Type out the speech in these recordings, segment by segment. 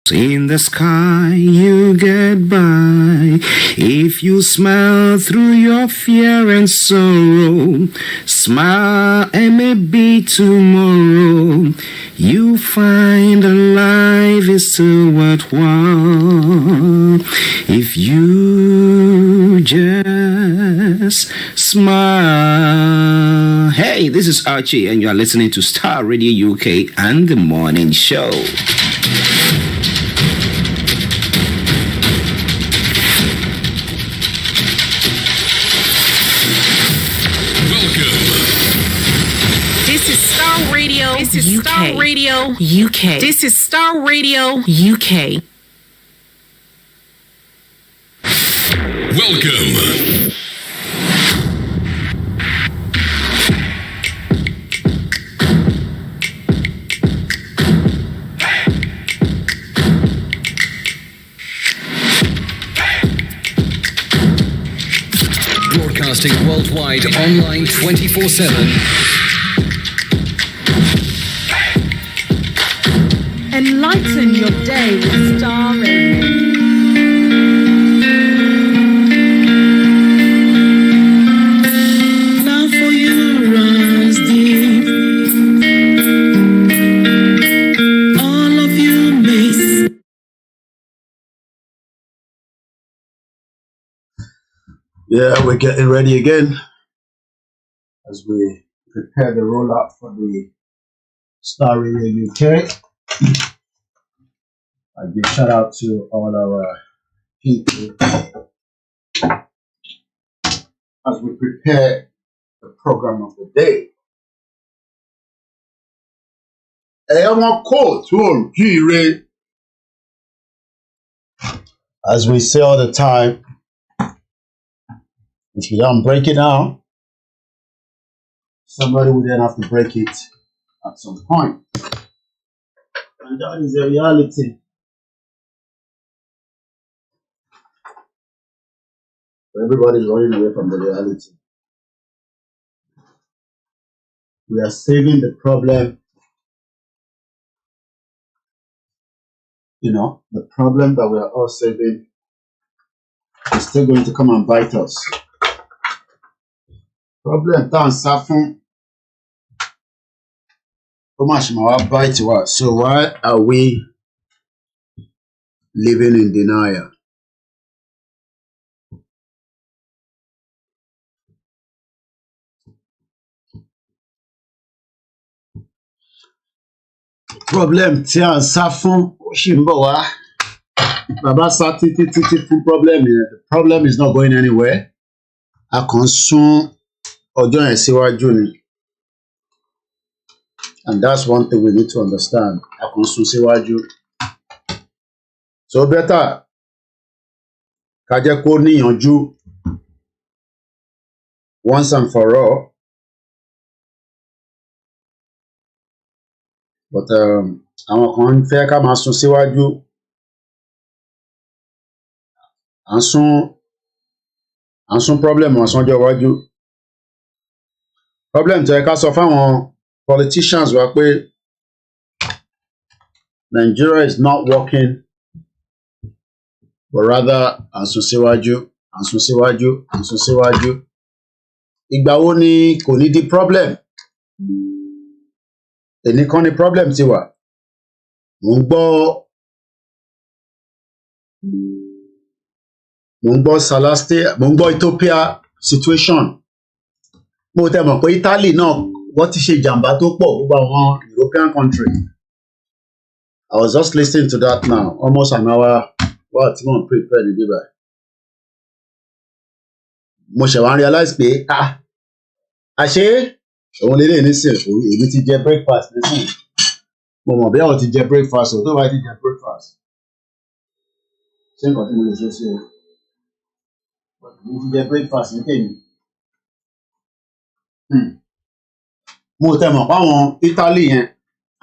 In the sky you get by. If you smile through your fear and sorrow, smile and maybe tomorrow you find that life is still worthwhile. If you just smile. Hey, this is Archie and you are listening to STARR Radio UK and The Morning Show. This is STARR Radio UK. This is STARR Radio UK. Welcome. Broadcasting worldwide, online 24/7. Enlighten your day with STARR Radio. Love for you runs deep. All of you miss. Yeah, we're getting ready again as we prepare the rollout for the STARR Radio UK. I give shout out to all our people as we prepare the program of the day. As we say all the time, if you don't break it down, somebody will then have to break it at some point. And that is a reality. Everybody's running away from the reality. We are saving the problem. You know, the problem that we are all saving is still going to come and bite us. Problem down suffering. How much more bite to us? So why are we living in denial? Problem tí à ń sá fún ó ṣì ń bọ̀ wá. Bàbá sá títí fún problem yẹn. The problem is not going anywhere. A kàn sún ọjọ́ yẹn síwájú ni. And that's one thing we need to understand. A kàn sún síwájú. So better ká jẹ́ kó níyànjú once and for all. But àwọn kan ń fẹ́ ká máa sún síwájú. À ń sún problem wọn sọ́jọ́ iwájú. Problem tó yẹ ká sọ fáwọn politicians wa pé Nigeria is not working, but rather à ń sún síwájú, à ń sún síwájú, à ń sún síwájú. Ìgbà wo ni kò ní di problem? Èní kan ni problem ti wà. Mo ń gbọ́ Salastia, mo ń gbọ́ Ethiopia situation. Mo tẹ́ mọ̀ pé Italy náà wọ́n ti ṣe jàǹbá tó pọ̀ gbogbo àwọn European country. I was just listening to that now, almost an hour. Wow, tí mo ń prepare ní bíbá. Mo ṣẹ̀ wá realize pé àṣé òun lè lè nísìnyí èmi ti jẹ breakfast nísìnyí. Mo mọ̀ bí àwọn ti jẹ breakfast o tó bá ti jẹ breakfast. Ṣé nǹkan tí mo lè ṣe sí o? Mo ti jẹ breakfast ní tèmi. Mo tẹ́ mọ̀ pé àwọn Italy yẹn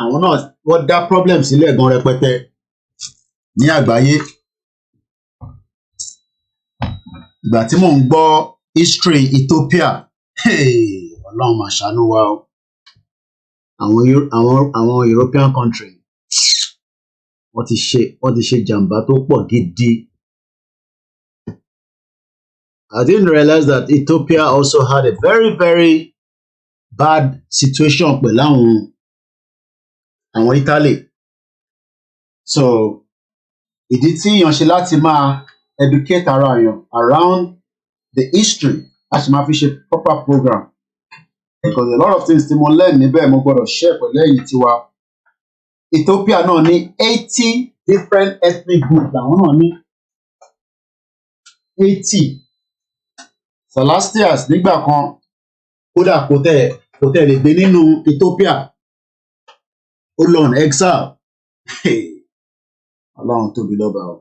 àwọn náà wọ́n dá problem sílẹ̀ gan rẹpẹtẹ ní àgbáyé. Ìgbà tí mò ń gbọ́ history Ethiopia, Ọlọ́run máa ṣàánú wa o. Àwọn European country wọ́n ti ṣe jàǹbá tó pọ̀ gidi. I didn't realize that Ethiopia also had a very, very bad situation pẹ̀lú àwọn Italy. So ìdí tí èèyàn ṣe láti máa educate ara èèyàn around the history a sì máa fi ṣe proper program because a lot of things tí mo learn níbẹ̀ mo gbọ́dọ̀ share pẹ̀lú ẹ̀yin tiwa. Ethiopia náà ní 80 different ethnic groups làwọn náà ní 80. Celestials nígbà kan kódà kò tẹ̀ lè gbé nínú Ethiopia ó lọ on exile. Ọlọ́run tóbi lọ́ba o.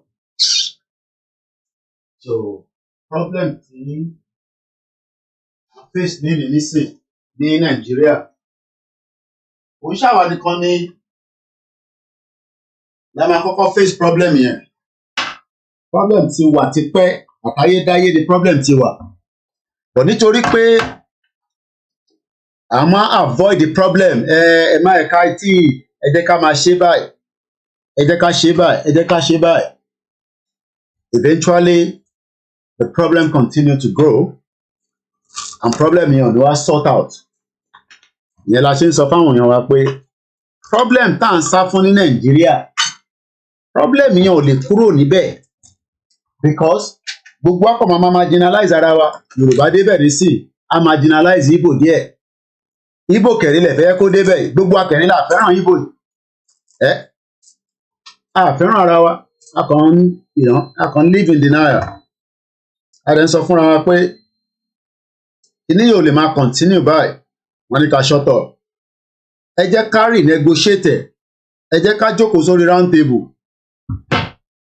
So problem tí face nísìn ní Nàìjíríà kò ń ṣàwa nìkan ní la máa kọ́kọ́ face problem yẹn. Problem ti wà tipẹ́ àtayédáyé ni problem ti wà. But nítorí pé a máa avoid the problem ẹ má ẹ̀ka tí ẹ jẹ́ ká máa ṣe báyìí ẹ jẹ́ ká ṣe báyìí ẹ jẹ́ ká ṣe báyìí. Eventually the problem continue to grow and problem yẹn ló wá sort out. Ìyẹn la ṣe ń sọ fáwọn èèyàn wa pé problem tá à ń sá fún ní Nàìjíríà problem yẹn ò lè kúrò níbẹ̀ because gbogbo akọ̀ máa marginalize ara wa. Yorùbá débẹ̀ nísìn a marginalize Igbo díẹ̀. Igbo kẹ̀rin lẹ̀ fẹ́ kó débẹ̀ gbogbo akẹ̀rin là fẹ́ràn Igbo yìí. A fẹ́ràn ara wa a kàn live in denial. A dẹ̀ ń sọ fúnra wa pé kíní yóò lè máa continue báyìí wọ́n ní ká shut up. Ẹ jẹ́ ká renegotiate ẹ jẹ́ ká jókòó sórí round table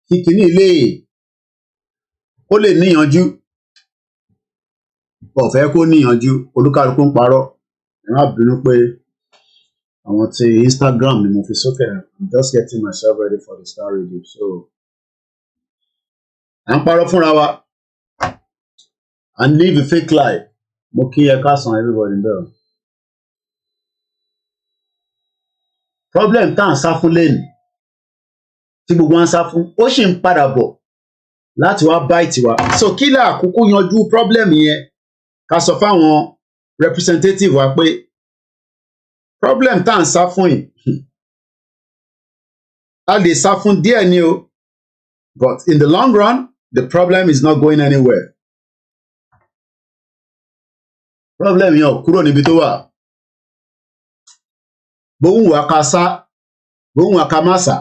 kí kíní ó lè níyanjú. Ọ̀fẹ́ kó níyanjú olúkálukú ń parọ́. Ẹ má bínú pé àwọn tí Instagram ni mo fi sókè. I'm just getting myself ready for the STARR review. So à ń parọ́ fúnra wa and live a fake life. Mo kí ẹ káàsán everybody bẹ́ẹ̀. Problem tá à ń sá fún lẹ́nu tí gbogbo wa ń sá fún ó sì ń padà bọ̀ láti wá bite wa. So kí là àkókò yanjú problem yẹn ká sọ fáwọn representative wa pé problem tá à ń sá fún yìí a lè sá fún díẹ̀ ni o but in the long run the problem is not going anywhere. Problem yẹn ò kúrò níbi tó wà. Bóun wà ká sá bóun wà ká má sá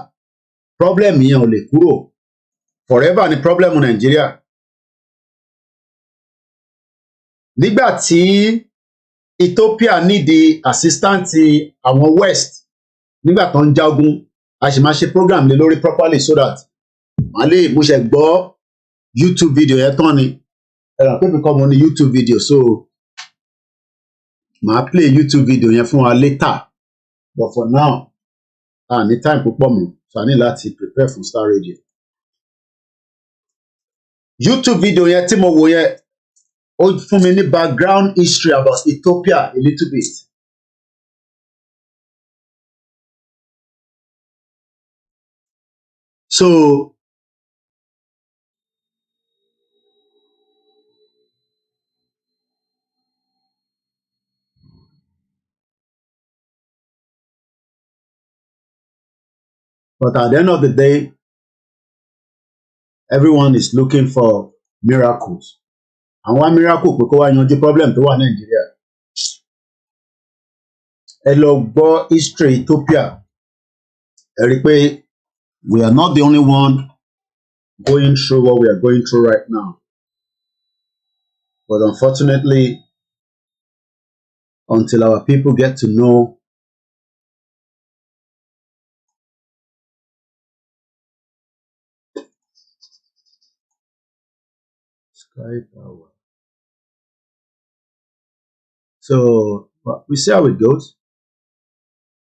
problem yẹn ò lè kúrò. Forever ni problem Nàìjíríà. Nígbà tí Ethiopia need the assistance àwọn West nígbà tó ń jagun a sì máa ṣe program lé lórí properly so that màá lè mo ṣe gbọ́ YouTube video yẹn tán ni ẹ̀rọ pé mi kọ́ mo ní YouTube video so màá play YouTube video yẹn fún wa later but for now ní time púpọ̀ mọ́ so a ní láti prepare fún STARR Radio. YouTube video yẹn tí mo wò yẹn ó fún mi ní background history about Ethiopia a little bit. So but at the end of the day everyone is looking for miracles. Àwọn wá miracle pé kó wá yanjú problem tó wà Nàìjíríà. Ẹ lọ gbọ́ history Ethiopia ẹ rí i pé we are not the only one going through what we are going through right now. But unfortunately, until our people get to know sky power. So we see how it goes.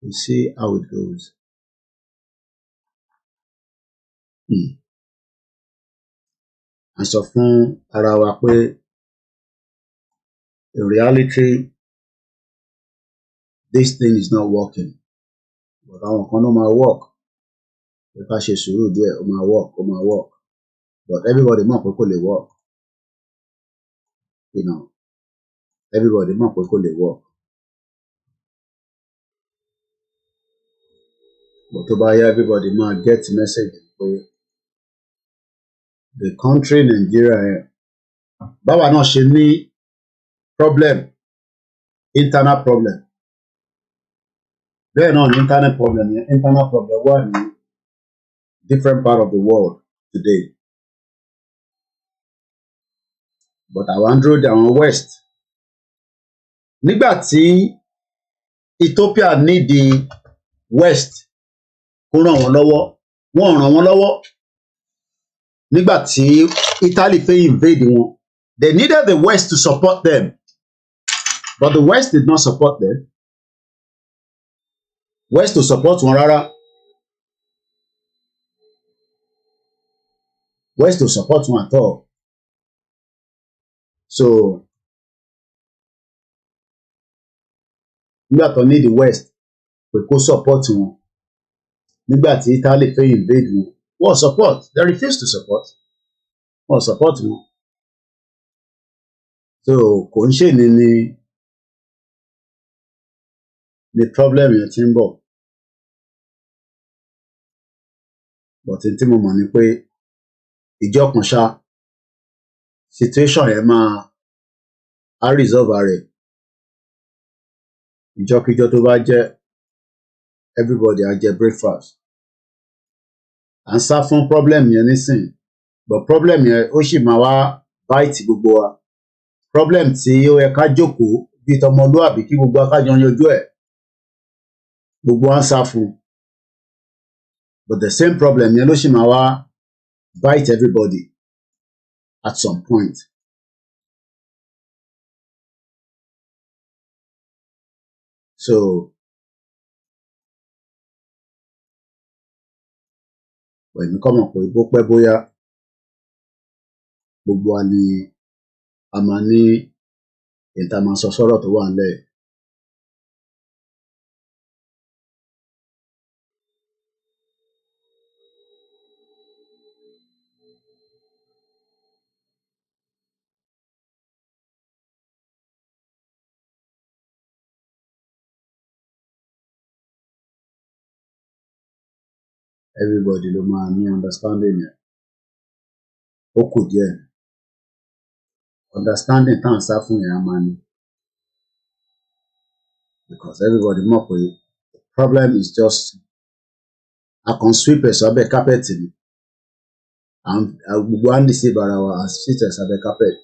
We see how it goes. A sọ fún ara wa pé in reality this thing is not working but àwọn kan ló máa work. pé ká ṣe sùúrù díẹ̀ ó máa work but everybody mọ̀ pé kò lè work you know everybody mọ̀ pé kò lè work but tó bá yá everybody máa get message pé the country Nigeria yẹn báwa náà ṣe ní problem internal problem bẹ́ẹ̀ náà ní internal problem wà ní different part of the world today but àwọn ń dúró de àwọn west nígbà tí Ethiopia ní the west kó ràn wọ́n lọ́wọ́ wọ́n ràn wọ́n lọ́wọ́ nígbà tí Italy fẹ́ invade wọn they needed the west to support them but the west did not support them west to support wọn rárá west to support wọn at all so nígbà tó ní the west pé kó support wọn nígbà tí Italy fẹ́ invade wọn wọ́n support they refuse to support wọ́n support wọn so kò ń ṣe ni problem yẹn ti ń bọ̀ but tí mo mọ̀ ni pé ìjọ kan ṣá situation yẹn máa á resolve rẹ̀ ìjọkíjọ tó bá jẹ́ everybody á jẹ breakfast à ń sá fún problem yẹn nísìn but problem yẹn ó sì máa wá bite gbogbo wa problem tí ó yẹ ká jókòó bíi tọmọlúàbí kí gbogbo akájọ yanjú ẹ̀ gbogbo wa ń sá fún but the same problem yẹn ló sì máa wá bite everybody at some point so èmi kọ́ mọ̀ pé bó pẹ́ bóyá gbogbo wa ni a máa ní ìta máa sọ sọ́rọ̀ tó wà nílẹ̀ everybody ló máa ní understanding yẹn ó kù díẹ̀ understanding tá à ń sá fún yẹn a máa ní because everybody mọ̀ pé the problem is just a kàn sweep ẹ̀ sábẹ́ carpet ni gbogbo à ń deceive ara wa à sweep ẹ̀ sábẹ́ carpet.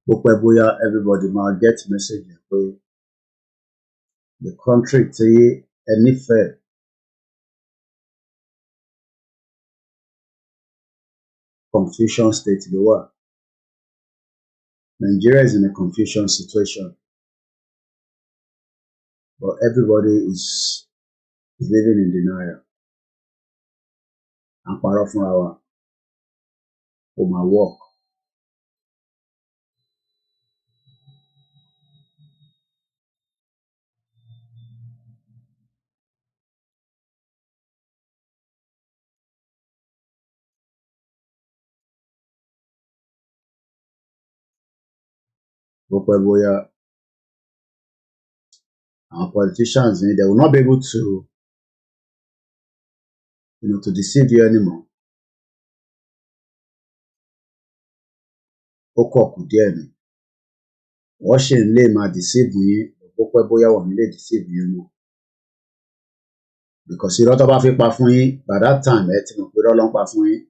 bó pẹ́ bóyá everybody máa get message yẹn pé the country tí ẹ nífẹ̀ẹ́ confusion state ló wà Nigeria is in a confusion situation but everybody is living in denial à ń parọ́ fúnra wa kò máa work bó pẹ́ bóyá our politicians they will not be able to to deceive you anymore ó kọ̀ kù díẹ̀ ni wọ́n ṣì ń lè máa deceive yín bó pẹ́ bóyá wọ́n ní lè deceive yín mọ́ because irọ́ tó bá fi pa fún yín by that time ẹ ti mọ̀ pé irọ́ ló ń pa fún yín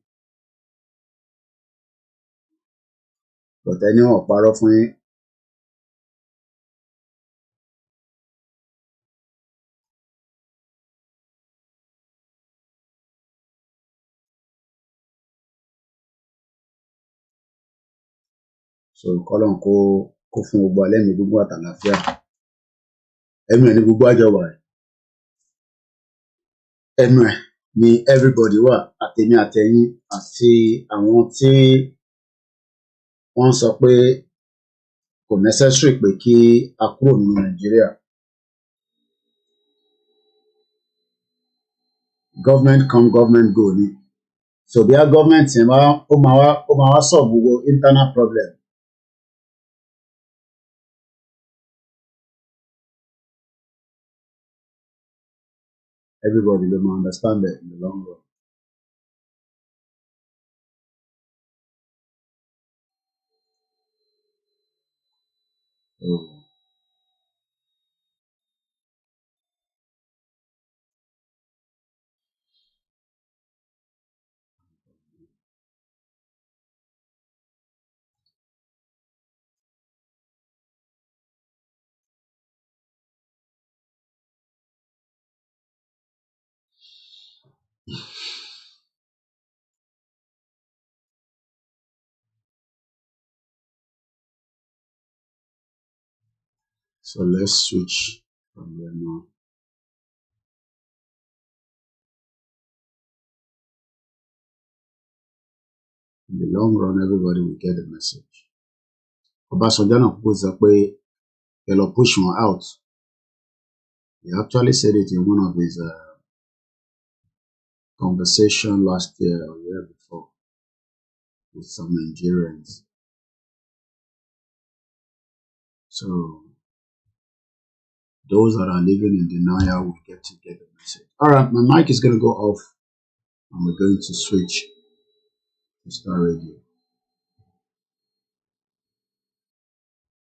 but ẹni wọn ò parọ́ fún yín so kọ́lọ́n kó fún gbogbo alẹ́ mi gbogbo àtàlàfíà ẹnu ẹ̀ ní gbogbo àjọ wà ẹnu ẹ̀ ní everybody wà àtẹ̀mí àtẹ̀yìn àti àwọn tí wọ́n sọ pé kò necessary pé kí a kúrò nínú Nàìjíríà. Government come, government go ni. So bí a government yẹn ó máa wá solve gbogbo internal problem. Everybody will understand it in the long run. Oh. So let's switch from there now. In the long run, everybody will get the message. Obasanjo náà kúkú sọ pé ẹ lọ push wọn out. He actually said it in one of his conversation last year or the year before with some Nigerians. So those that are living in denial will get the message. All right, my mic is going to go off and we're going to switch to STARR Radio.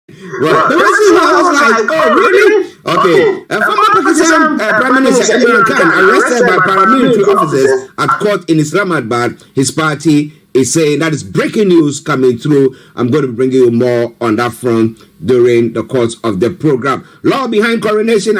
Right. The reason why I was like, oh, really? Okay. Former Pakistan Prime Minister Imran Khan arrested by paramilitary officers at court in Islamabad. His party is saying that is breaking news coming through. I'm going to bring you more on that front during the course of the program. Law behind coronation.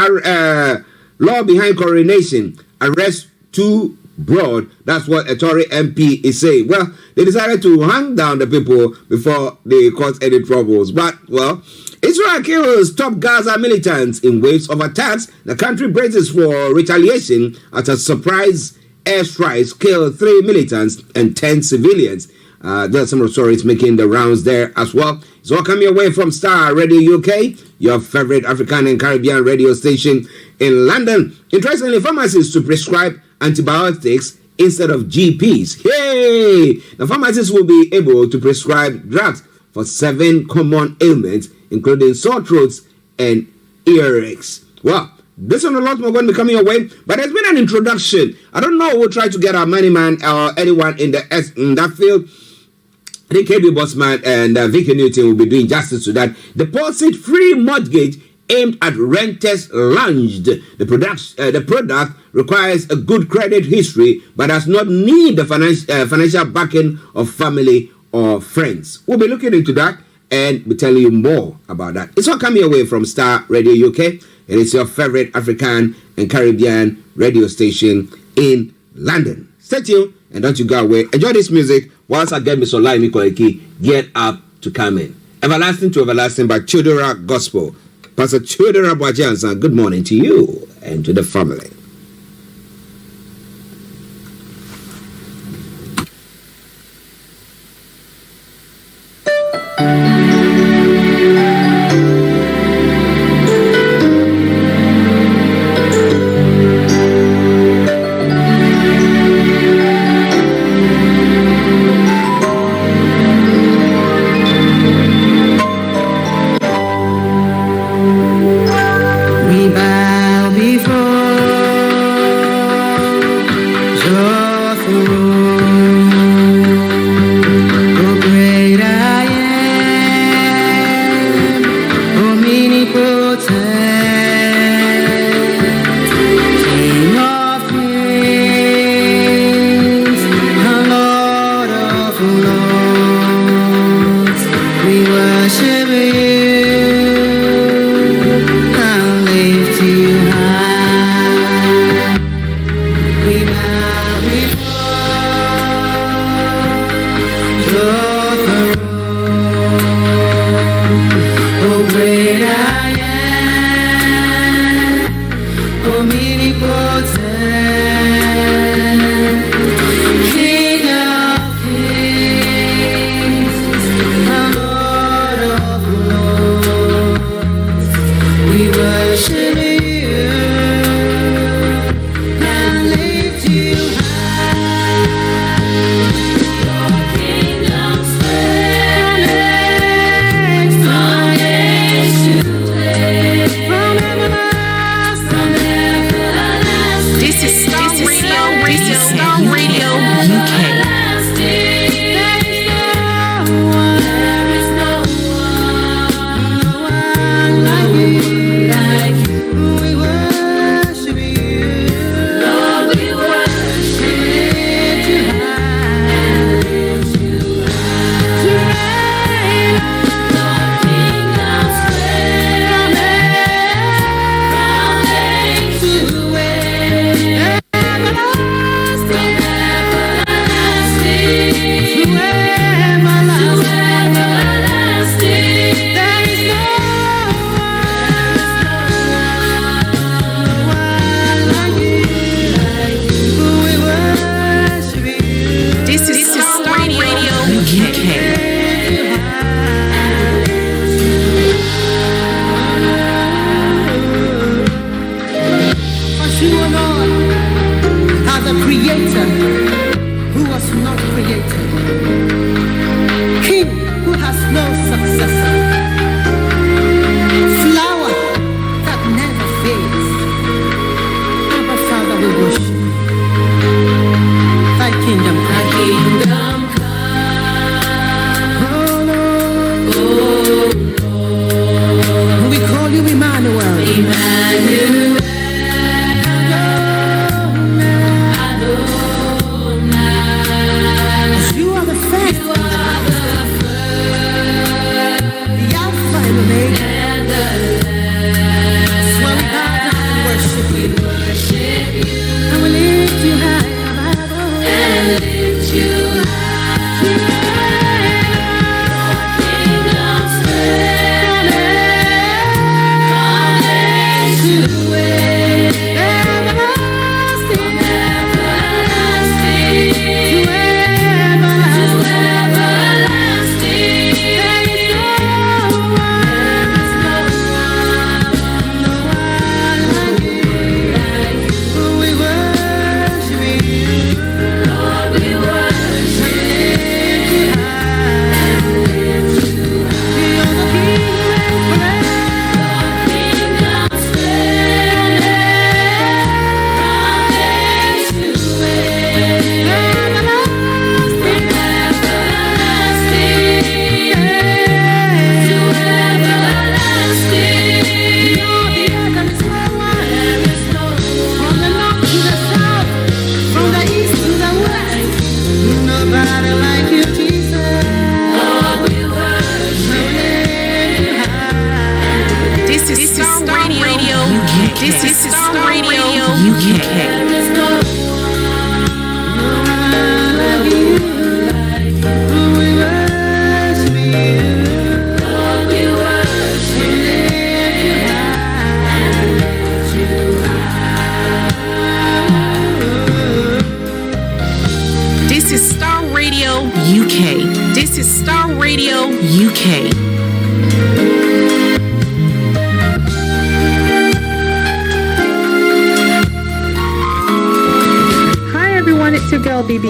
Arrest two broad. That's what a Tory MP is saying. Well, they decided to hang down the people before they cause any troubles. But, well, Israel kills top Gaza militants in waves of attacks. The country braces for retaliation as a surprise airstrikes kill 3 militants and 10 civilians. There's some stories making the rounds there as well. It's all coming away from STARR Radio UK, your favorite African and Caribbean radio station in London. Interestingly, pharmacists to prescribe antibiotics instead of GPs. Yay! The pharmacists will be able to prescribe drugs for 7 common ailments, including sore throats and earaches. Well, this and a lot more going to be coming your way, but there's been an introduction. I don't know. We'll try to get our money man or anyone in that field. I think KB Bossman and Vicky Newton will be doing justice to that. Deposit-free mortgage aimed at renters launched. The product requires a good credit history, but does not need the financial backing of family or friends. We'll be looking into that and be telling you more about that. It's all coming away from STARR Radio UK. It is your favorite African and Caribbean radio station in London. Stay tuned and don't you go away. Enjoy this music whilst I get Mr. OLAYOMI Koiki geared up to come in. Everlasting to Everlasting by Chudera Gospel. Pastor Chudera Bwajansa, good morning to you and to the family. We bow before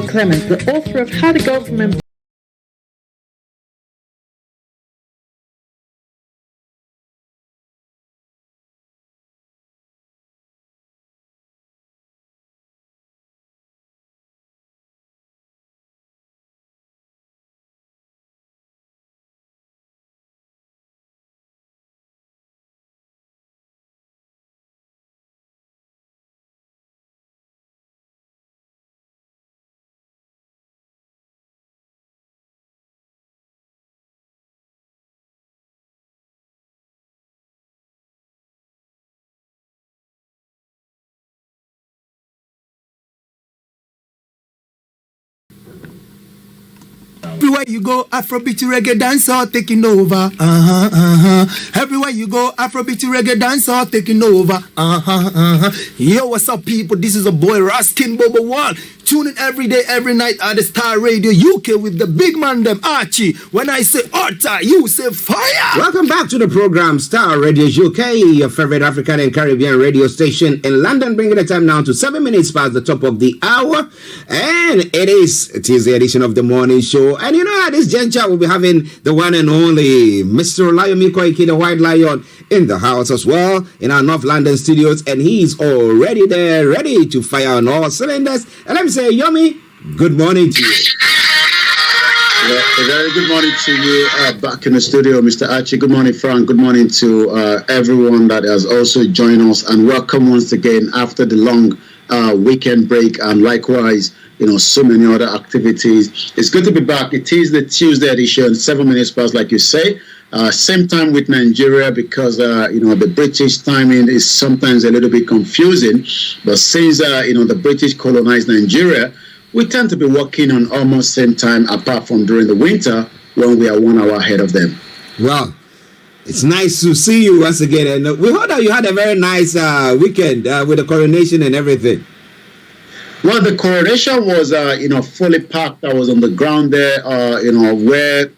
Clemens, the author of How to Go from Everywhere you go, Afrobeat reggae dancer taking over. Everywhere you go, Afrobeat reggae dancer taking over. Yo, what's up, people? This is a boy Raskin Bobo One. Tune in every day, every night at the Star Radio UK with the big man them Archie. When I say Orta, you say fire. Welcome back to the program Star Radio UK, your favorite African and Caribbean radio station in London, bringing the time now to 7 minutes past the top of the hour. And it is the edition of the morning show. And you know, at this juncture, we'll be having the one and only Mr. OLAYOMI Koiki, the White Lion, in the house as well, in our North London studios. And he's already there, ready to fire on all cylinders. And let me say, Yomi, good morning to you. Yeah, a very good morning to you back in the studio, Mr. Archie. Good morning, Frank. Good morning to everyone that has also joined us. And welcome once again after the long weekend break, and likewise, you know, so many other activities. It's good to be back. It is the Tuesday edition, 7 minutes past, like you say. Same time with Nigeria, because you know, the British timing is sometimes a little bit confusing. But since you know, the British colonized Nigeria, we tend to be working on almost same time, apart from during the winter when we are 1 hour ahead of them. Well, it's nice to see you once again. And we heard that you had a very nice weekend with the coronation and everything. Well, the coronation was, fully packed. I was on the ground there, where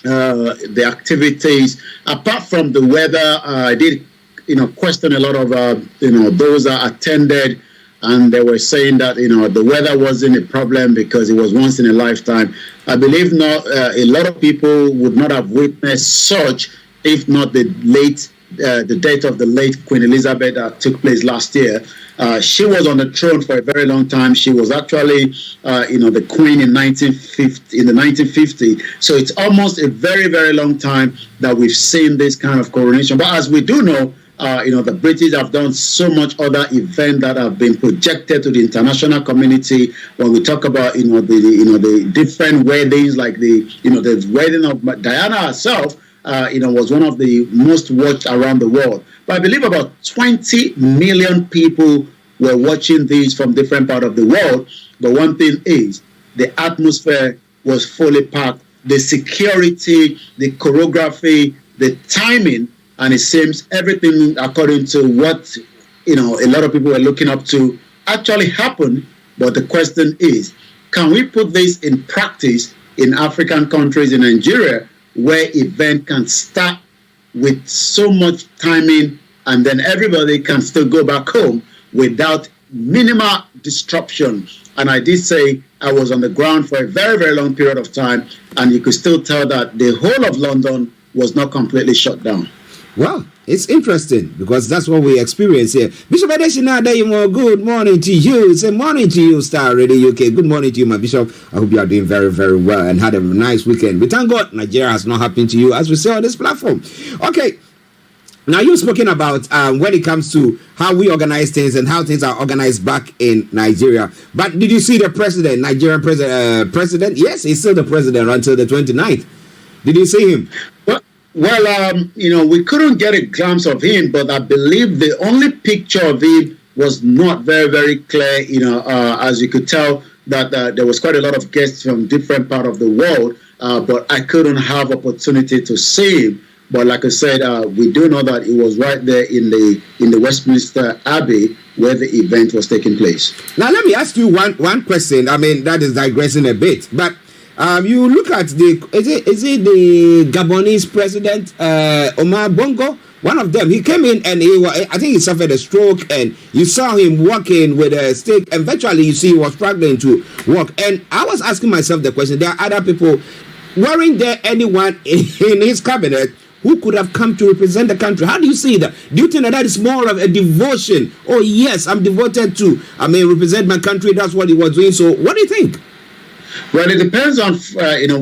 the activities, apart from the weather, I did, question a lot of, those that attended, and they were saying that, the weather wasn't a problem because it was once in a lifetime. I believe not. A lot of people would not have witnessed such if not the death of the late Queen Elizabeth that took place last year. She was on the throne for a very long time. She was actually, the queen in the 1950s. So it's almost a very, very long time that we've seen this kind of coronation. But as we do know, the British have done so much other events that have been projected to the international community. When we talk about, the different weddings, like the wedding of Diana herself, was one of the most watched around the world. But I believe about 20 million people were watching these from different parts of the world. But one thing is, the atmosphere was fully packed. The security, the choreography, the timing, and it seems everything according to what, a lot of people were looking up to actually happened. But the question is, can we put this in practice in African countries, in Nigeria, where event can start with so much timing and then everybody can still go back home without minimal disruption? And I did say I was on the ground for a very, very long period of time, and you could still tell that the whole of London was not completely shut down. Well, it's interesting because that's what we experience here. Bishop Adesina Adeyemo, good morning to you. Say morning to you, Star Radio UK. Good morning to you, my Bishop. I hope you are doing very, very well and had a nice weekend. We thank God Nigeria has not happened to you, as we say on this platform. Okay, now you've spoken about when it comes to how we organize things and how things are organized back in Nigeria. But did you see the president, Nigerian president? Yes, he's still the president until the 29th. Did you see him? Well, we couldn't get a glimpse of him, but I believe the only picture of him was not very, very clear. As you could tell that there was quite a lot of guests from different parts of the world, but I couldn't have opportunity to see him. But like I said, we do know that he was right there in the Westminster Abbey where the event was taking place. Now, let me ask you one question. I mean, that is digressing a bit, but you look at is it the Gabonese president, Omar Bongo? One of them, he came in and I think he suffered a stroke, and you saw him walking with a stick, and eventually you see he was struggling to walk. And I was asking myself the question, there are other people, weren't there anyone in his cabinet who could have come to represent the country? How do you see that? Do you think that is more of a devotion? Oh yes, I'm devoted to, represent my country. That's what he was doing. So what do you think? Well, it depends on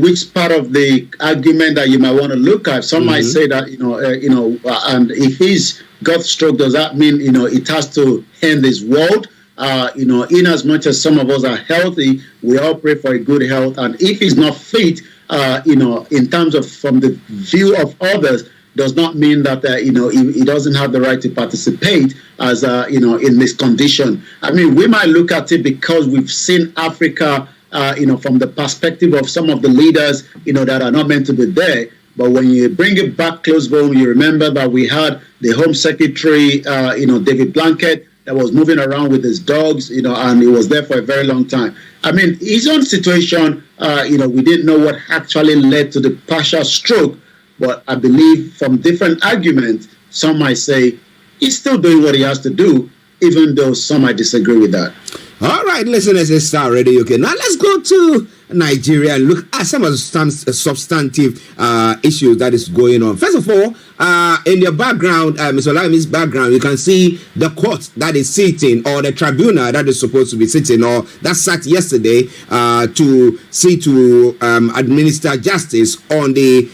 which part of the argument that you might want to look at. Some might say that and if he's got stroke, does that mean it has to end this world? In as much as some of us are healthy, we all pray for a good health. And if he's not fit, in terms of from the view of others, does not mean that he doesn't have the right to participate as in this condition. I mean, we might look at it because we've seen Africa. From the perspective of some of the leaders, that are not meant to be there. But when you bring it back close home, you remember that we had the Home Secretary, David Blanket, that was moving around with his dogs, and he was there for a very long time. I mean, his own situation, we didn't know what actually led to the partial stroke. But I believe from different arguments, some might say he's still doing what he has to do, even though some might disagree with that. All right, listeners, it's Star Radio UK. Now let's go to Nigeria and look at some of the substantive issues that is going on. First of all, in your background, Mr. Olayemi's background, you can see the court that is sitting, or the tribunal that is supposed to be sitting, or that sat yesterday to administer justice on the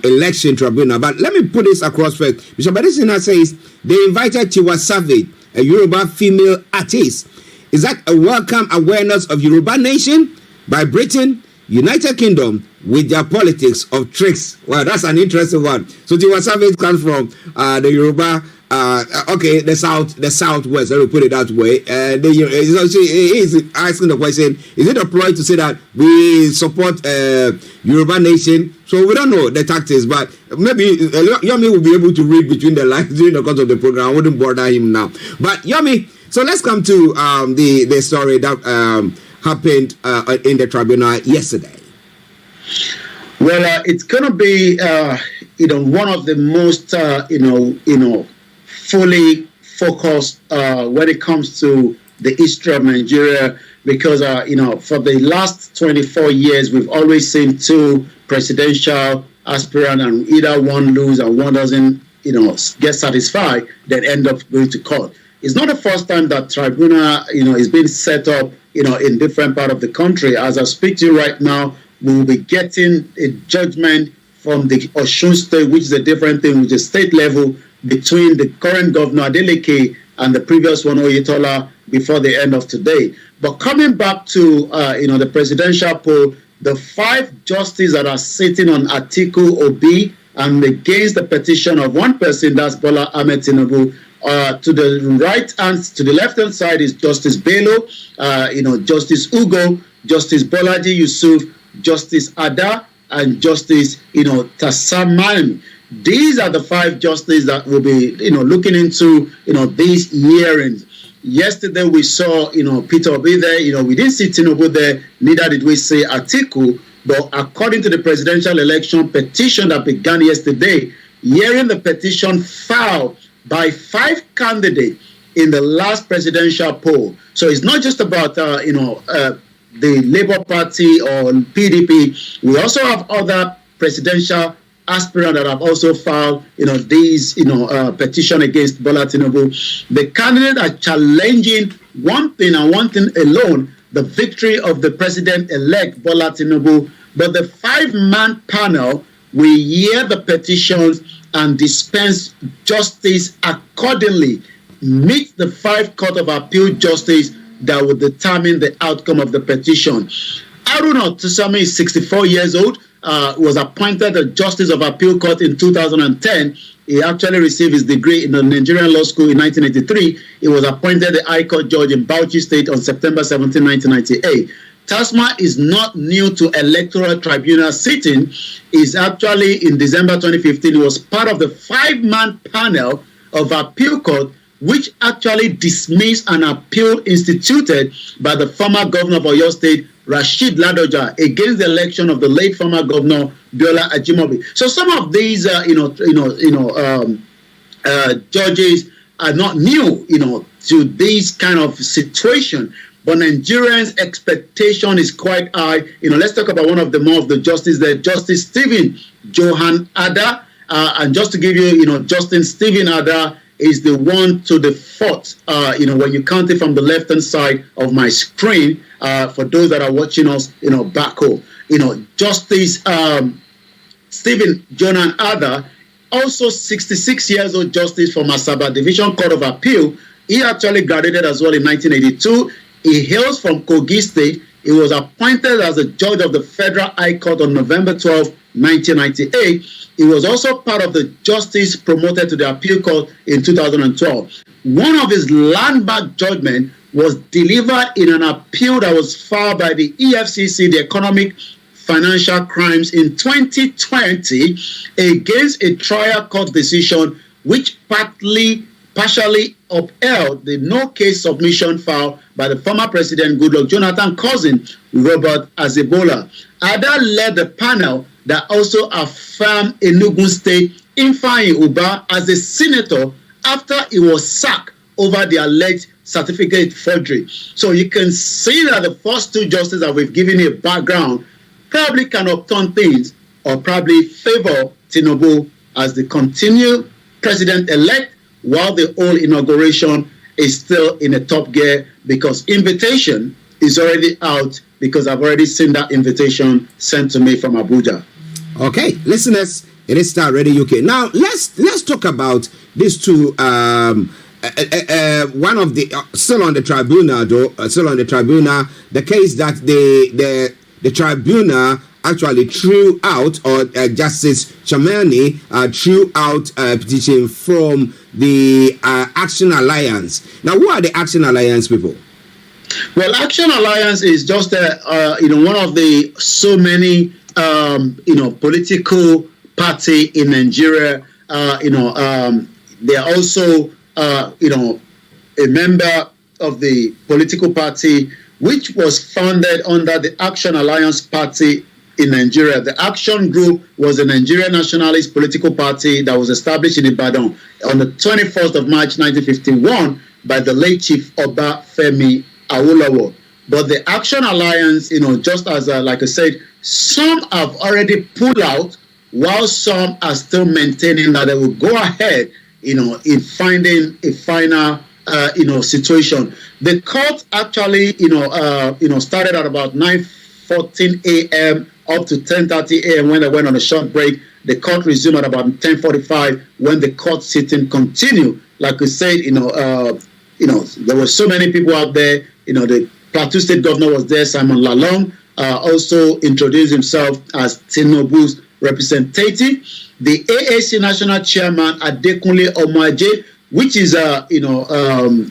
election tribunal. But let me put this across first. Bishop Adesina says they invited Tiwa Savage, a Yoruba female artist. Is that a welcome awareness of Yoruba nation by Britain, United Kingdom, with their politics of tricks? Well, that's an interesting one. So Tiwa Savage comes from the Yoruba okay, the southwest. Let me put it that way. He's asking the question: is it a ploy to say that we support Yoruba nation? So we don't know the tactics, but maybe Yomi will be able to read between the lines during the course of the program. I wouldn't bother him now. But Yomi, so let's come to the story that happened in the tribunal yesterday. Well, it's going to be one of the most fully focused when it comes to the history of Nigeria, because for the last 24 years we've always seen two presidential aspirants, and either one lose and one doesn't get satisfied, then end up going to court. It's not the first time that tribunal is being set up in different part of the country. As I speak to you right now, we will be getting a judgment from the Osun State, which is a different thing, which is state level, between the current governor Adeleke and the previous one Oyetola before the end of today. But coming back to the presidential poll, the 5 justices that are sitting on Atiku Obi and against the petition of one person, that's Bola Ahmed Tinubu. To the right hand, to the left hand side is Justice Bello, Justice Ugo, Justice Bolaji Yusuf, Justice Ada, and Justice Tassamani. These are the 5 justices that will be looking into these hearings. Yesterday we saw Peter Obi there. We didn't see Tinubu there, neither did we see Atiku. But according to the presidential election petition that began yesterday, hearing the petition filed by 5 candidates in the last presidential poll. So it's not just about the Labour Party or PDP. We also have other presidential aspirants that have also filed these petition against Bola Tinubu. The candidates are challenging one thing and one thing alone: the victory of the president-elect Bola Tinubu. But the 5-man panel will hear the petitions and dispense justice accordingly, meet the 5 Court of Appeal justice that will determine the outcome of the petition. Haruna Tusami is 64 years old, was appointed a Justice of Appeal Court in 2010. He actually received his degree in the Nigerian Law School in 1983. He was appointed the High Court judge in Bauchi State on September 17, 1998. Tasma is not new to electoral tribunal sitting. He's actually, in December 2015, he was part of the 5-man panel of appeal court, which actually dismissed an appeal instituted by the former governor of Oyo State, Rashid Ladoja, against the election of the late former governor, Biola Ajimobi. So some of these, judges are not new, to this kind of situation. But Nigerians' expectation is quite high. Let's talk about one of the more of the justices there, Justice Stephen Johan Ada. And just to give you, Justice Stephen Ada is the 1 to the 4th, when you count it from the left-hand side of my screen, for those that are watching us, back home. Justice Stephen Johan Ada, also 66 years old justice from Asaba Division Court of Appeal. He actually graduated as well in 1982. He hails from Kogi State. He was appointed as a judge of the Federal High Court on November 12, 1998. He was also part of the justice promoted to the appeal court in 2012. One of his landmark judgments was delivered in an appeal that was filed by the EFCC, the Economic Financial Crimes, in 2020 against a trial court decision which partially upheld the no-case submission filed by the former president Goodluck Jonathan cousin Robert Azebola. Ada led the panel that also affirmed Enugu State Ifeanyi Ubah as a senator after he was sacked over the alleged certificate forgery. So you can see that the first 2 justices that we've given a background probably can upturn things or probably favor Tinubu as the continued president-elect, while the whole inauguration is still in a top gear because invitation is already out, because I've already seen that invitation sent to me from Abuja. Okay, listeners, it is STARR Radio UK. Now, let's talk about these 2. One of the still on the tribunal, though, the case that the tribunal actually threw out, or Justice Chamani threw out a petition from the Action Alliance. Now, who are the Action Alliance people? Well, Action Alliance is just one of the so many political party in Nigeria. They are also a member of the political party which was founded under the Action Alliance Party in Nigeria. The Action Group was a Nigerian nationalist political party that was established in Ibadan on the 21st of March 1951 by the late Chief Oba Femi Awolowo. But the Action Alliance, just as like I said, some have already pulled out, while some are still maintaining that they will go ahead, in finding a final, situation. The court actually, started at about 9:14 a.m. up to 10:30 a.m. when they went on a short break. The court resumed at about 10:45 when the court sitting continued. Like I said, there were so many people out there. The Plateau State Governor was there, Simon Lalong, also introduced himself as Tinubu's representative. The AAC National Chairman Adekunle Omaje, which is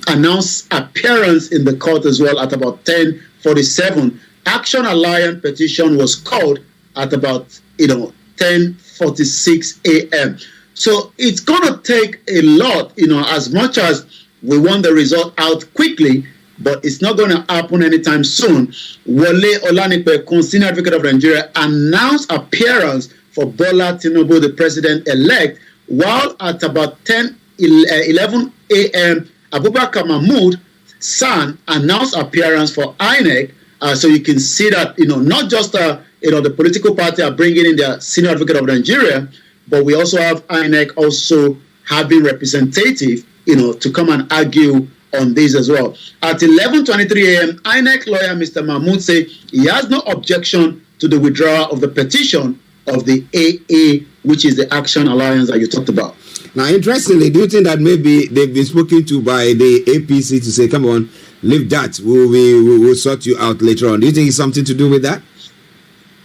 announced appearance in the court as well at about 10:47. Action Alliance petition was called at about 10:46 a.m. So it's going to take a lot, as much as we want the result out quickly, but it's not going to happen anytime soon. Wole Olanipe, Senior Advocate of Nigeria, announced appearance for Bola Tinubu, the president-elect, while at about 11 a.m., Abubakar Mahmood San announced appearance for INEC. So you can see that, not just, the political party are bringing in their Senior Advocate of Nigeria, but we also have INEC also having representative, to come and argue on this as well. At 11:23 a.m., INEC lawyer Mr. Mahmood said he has no objection to the withdrawal of the petition of the AA, which is the Action Alliance that you talked about. Now, interestingly, do you think that maybe they've been spoken to by the APC to say, come on, leave that, we'll sort you out later on? Do you think it's something to do with that?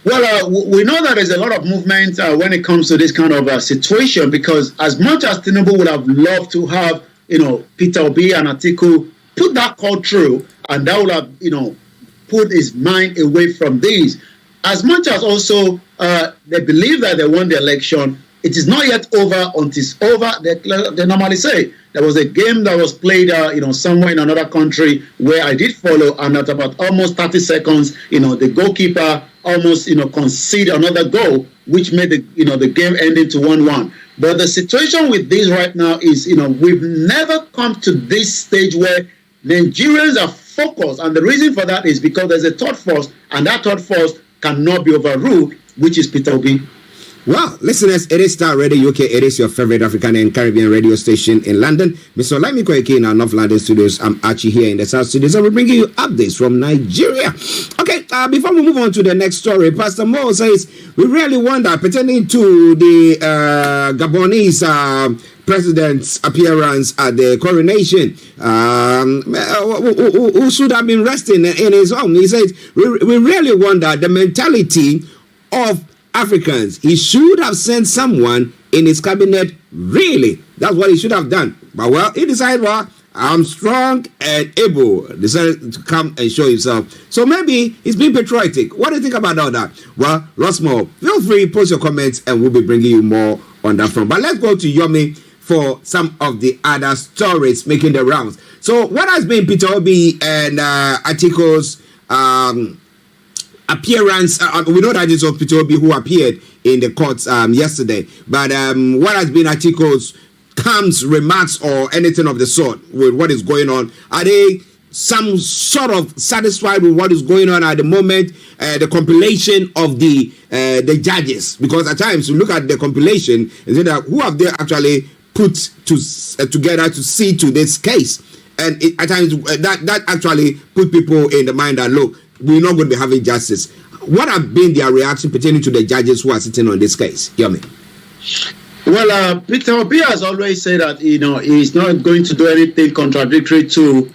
Well, we know that there's a lot of movement when it comes to this kind of situation, because as much as Tinubu would have loved to have, Peter Obi and Atiku put that call through, and that would have, put his mind away from these. As much as also they believe that they won the election, it is not yet over until it's over. They normally say there was a game that was played, somewhere in another country where I did follow, and at about almost 30 seconds, the goalkeeper almost, conceded another goal, which made the game end into 1-1. But the situation with this right now is, we've never come to this stage where Nigerians are focused, and the reason for that is because there's a third force, and that third force cannot be overruled, which is Peter Obi. Well, listeners, it is Star Radio UK. It is your favorite African and Caribbean radio station in London. Mr. OLAYOMI Koiki in our North London studios. I'm Archie here in the South Studios, and we're bringing you updates from Nigeria. Okay, before we move on to the next story, Pastor Mo says, we really wonder, pertaining to the Gabonese president's appearance at the coronation, who should have been resting in his home. He says, we really wonder the mentality of Africans. He should have sent someone in his cabinet, really. That's what he should have done. But well, he decided, well, I'm strong and able. Decided to come and show himself. So maybe he's being patriotic. What do you think about all that? Well, lots more. Feel free, post your comments, and we'll be bringing you more on that front. But let's go to Yomi for some of the other stories making the rounds. So what has been Peter Obi and Atiku's appearance? We know that it was Peter Obi who appeared in the courts yesterday. But what has been Atiku's comes remarks or anything of the sort with what is going on? Are they some sort of satisfied with what is going on at the moment? The compilation of the judges, because at times you look at the compilation and say that who have they actually put together to see to this case, and at times that actually put people in the mind that look, we're not going to be having justice. What have been their reaction pertaining to the judges who are sitting on this case? Yomi. Well, Peter Obi has always said that he's not going to do anything contradictory to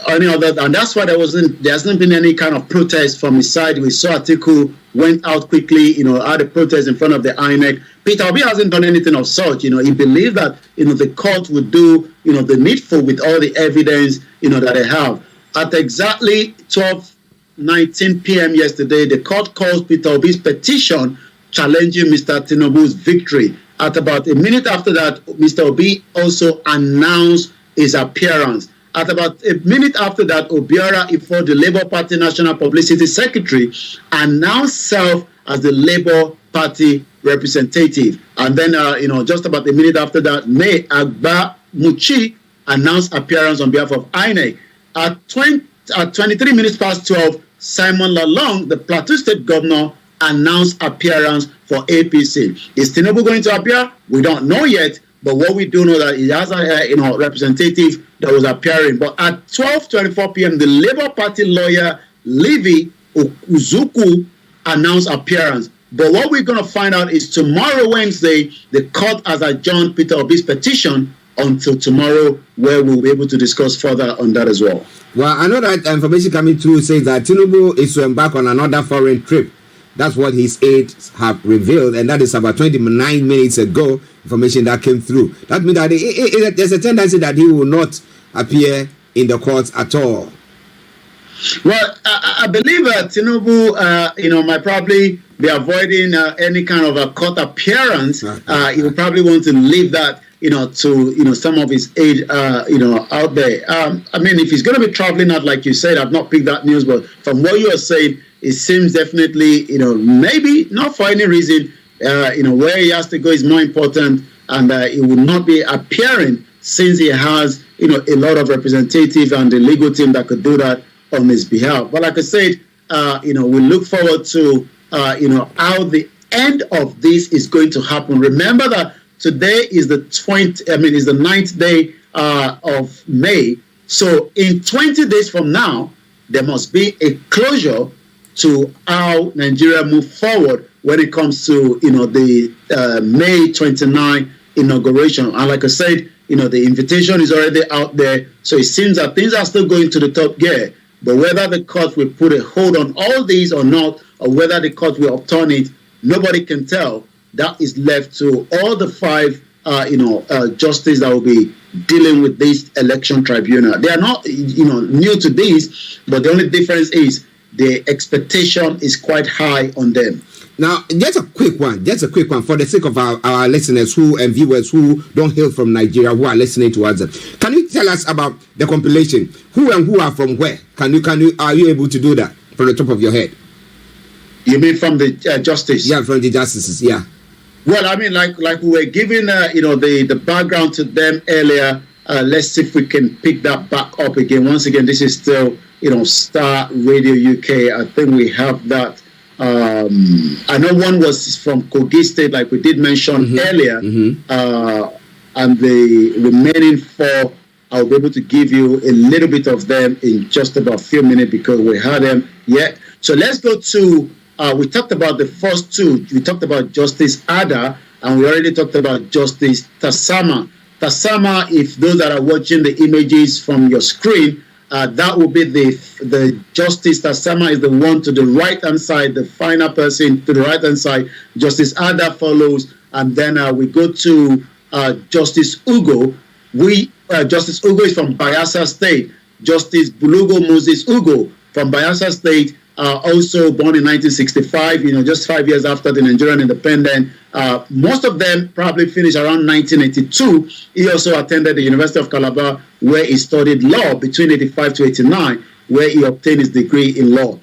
any other, and that's why there hasn't been any kind of protest from his side. We saw Atiku went out quickly, had a protest in front of the INEC. Peter Obi hasn't done anything of such. He believed that the court would do the needful with all the evidence that they have. At exactly 12:19 p.m. yesterday, the court calls Peter Obi's petition challenging Mr. Tinubu's victory. At about a minute after that, Mr. Obi also announced his appearance. At about a minute after that, Obiora Ifo, the Labour Party National Publicity Secretary, announced self as the Labour Party representative. And then, just about a minute after that, May Agba Muchi announced appearance on behalf of INEC. At 23 minutes past 12, Simon Lalong, the Plateau State Governor, announced appearance for APC. Is Tinubu going to appear? We don't know yet, but what we do know that he has a representative that was appearing. But at 12:24 p.m., the Labour Party lawyer Levi Uzuku announced appearance. But what we're going to find out is tomorrow, Wednesday, the court has adjourned Peter Obi's petition until tomorrow, where we'll be able to discuss further on that as well. Well, I know that information coming through says that Tinubu is to embark on another foreign trip. That's what his aides have revealed, and that is about 29 minutes ago, information that came through. That means that there's a tendency that he will not appear in the courts at all. Well, I believe Tinubu, might probably be avoiding any kind of a court appearance. He will probably want to leave that, to some of his aides, out there. I mean, if he's going to be traveling out, like you said, I've not picked that news, but from what you are saying, it seems definitely, maybe not for any reason, where he has to go is more important, and he will not be appearing since he has, a lot of representatives and the legal team that could do that on his behalf. But like I said, we look forward to, how the end of this is going to happen. Remember that today is the 9th day of May. So in 20 days from now, there must be a closure to how Nigeria move forward when it comes to the May 29 inauguration. And like I said, the invitation is already out there, so it seems that things are still going to the top gear. But whether the court will put a hold on all these or not, or whether the court will upturn it, nobody can tell. That is left to all the 5 justices that will be dealing with this election tribunal. They are not new to this, but the only difference is the expectation is quite high on them. Now, just a quick one for the sake of our listeners and viewers who don't hail from Nigeria, who are listening to us. Can you tell us about the compilation? Who and who are from where? Are you able to do that from the top of your head? You mean from the justice? Yeah, from the justices, yeah. Well, I mean, like we were giving, the background to them earlier. Let's see if we can pick that back up again. Once again, this is still, Star Radio UK. I think we have that. I know one was from Kogi State, like we did mention earlier. And the remaining 4, I'll be able to give you a little bit of them in just about a few minutes because we had them yet. So let's go to, we talked about the first 2. We talked about Justice Ada, and we already talked about Justice Tasama. Tasama, if those that are watching the images from your screen, that will be the Justice Tasama is the one to the right-hand side, the final person to the right-hand side. Justice Ada follows, and then we go to Justice Ugo. Justice Ugo is from Bayelsa State. Justice Bulugo Moses Ugo from Bayelsa State, also born in 1965, just 5 years after the Nigerian independence. Most of them probably finished around 1982. He also attended the University of Calabar, where he studied law between 85 to 89, where he obtained his degree in law.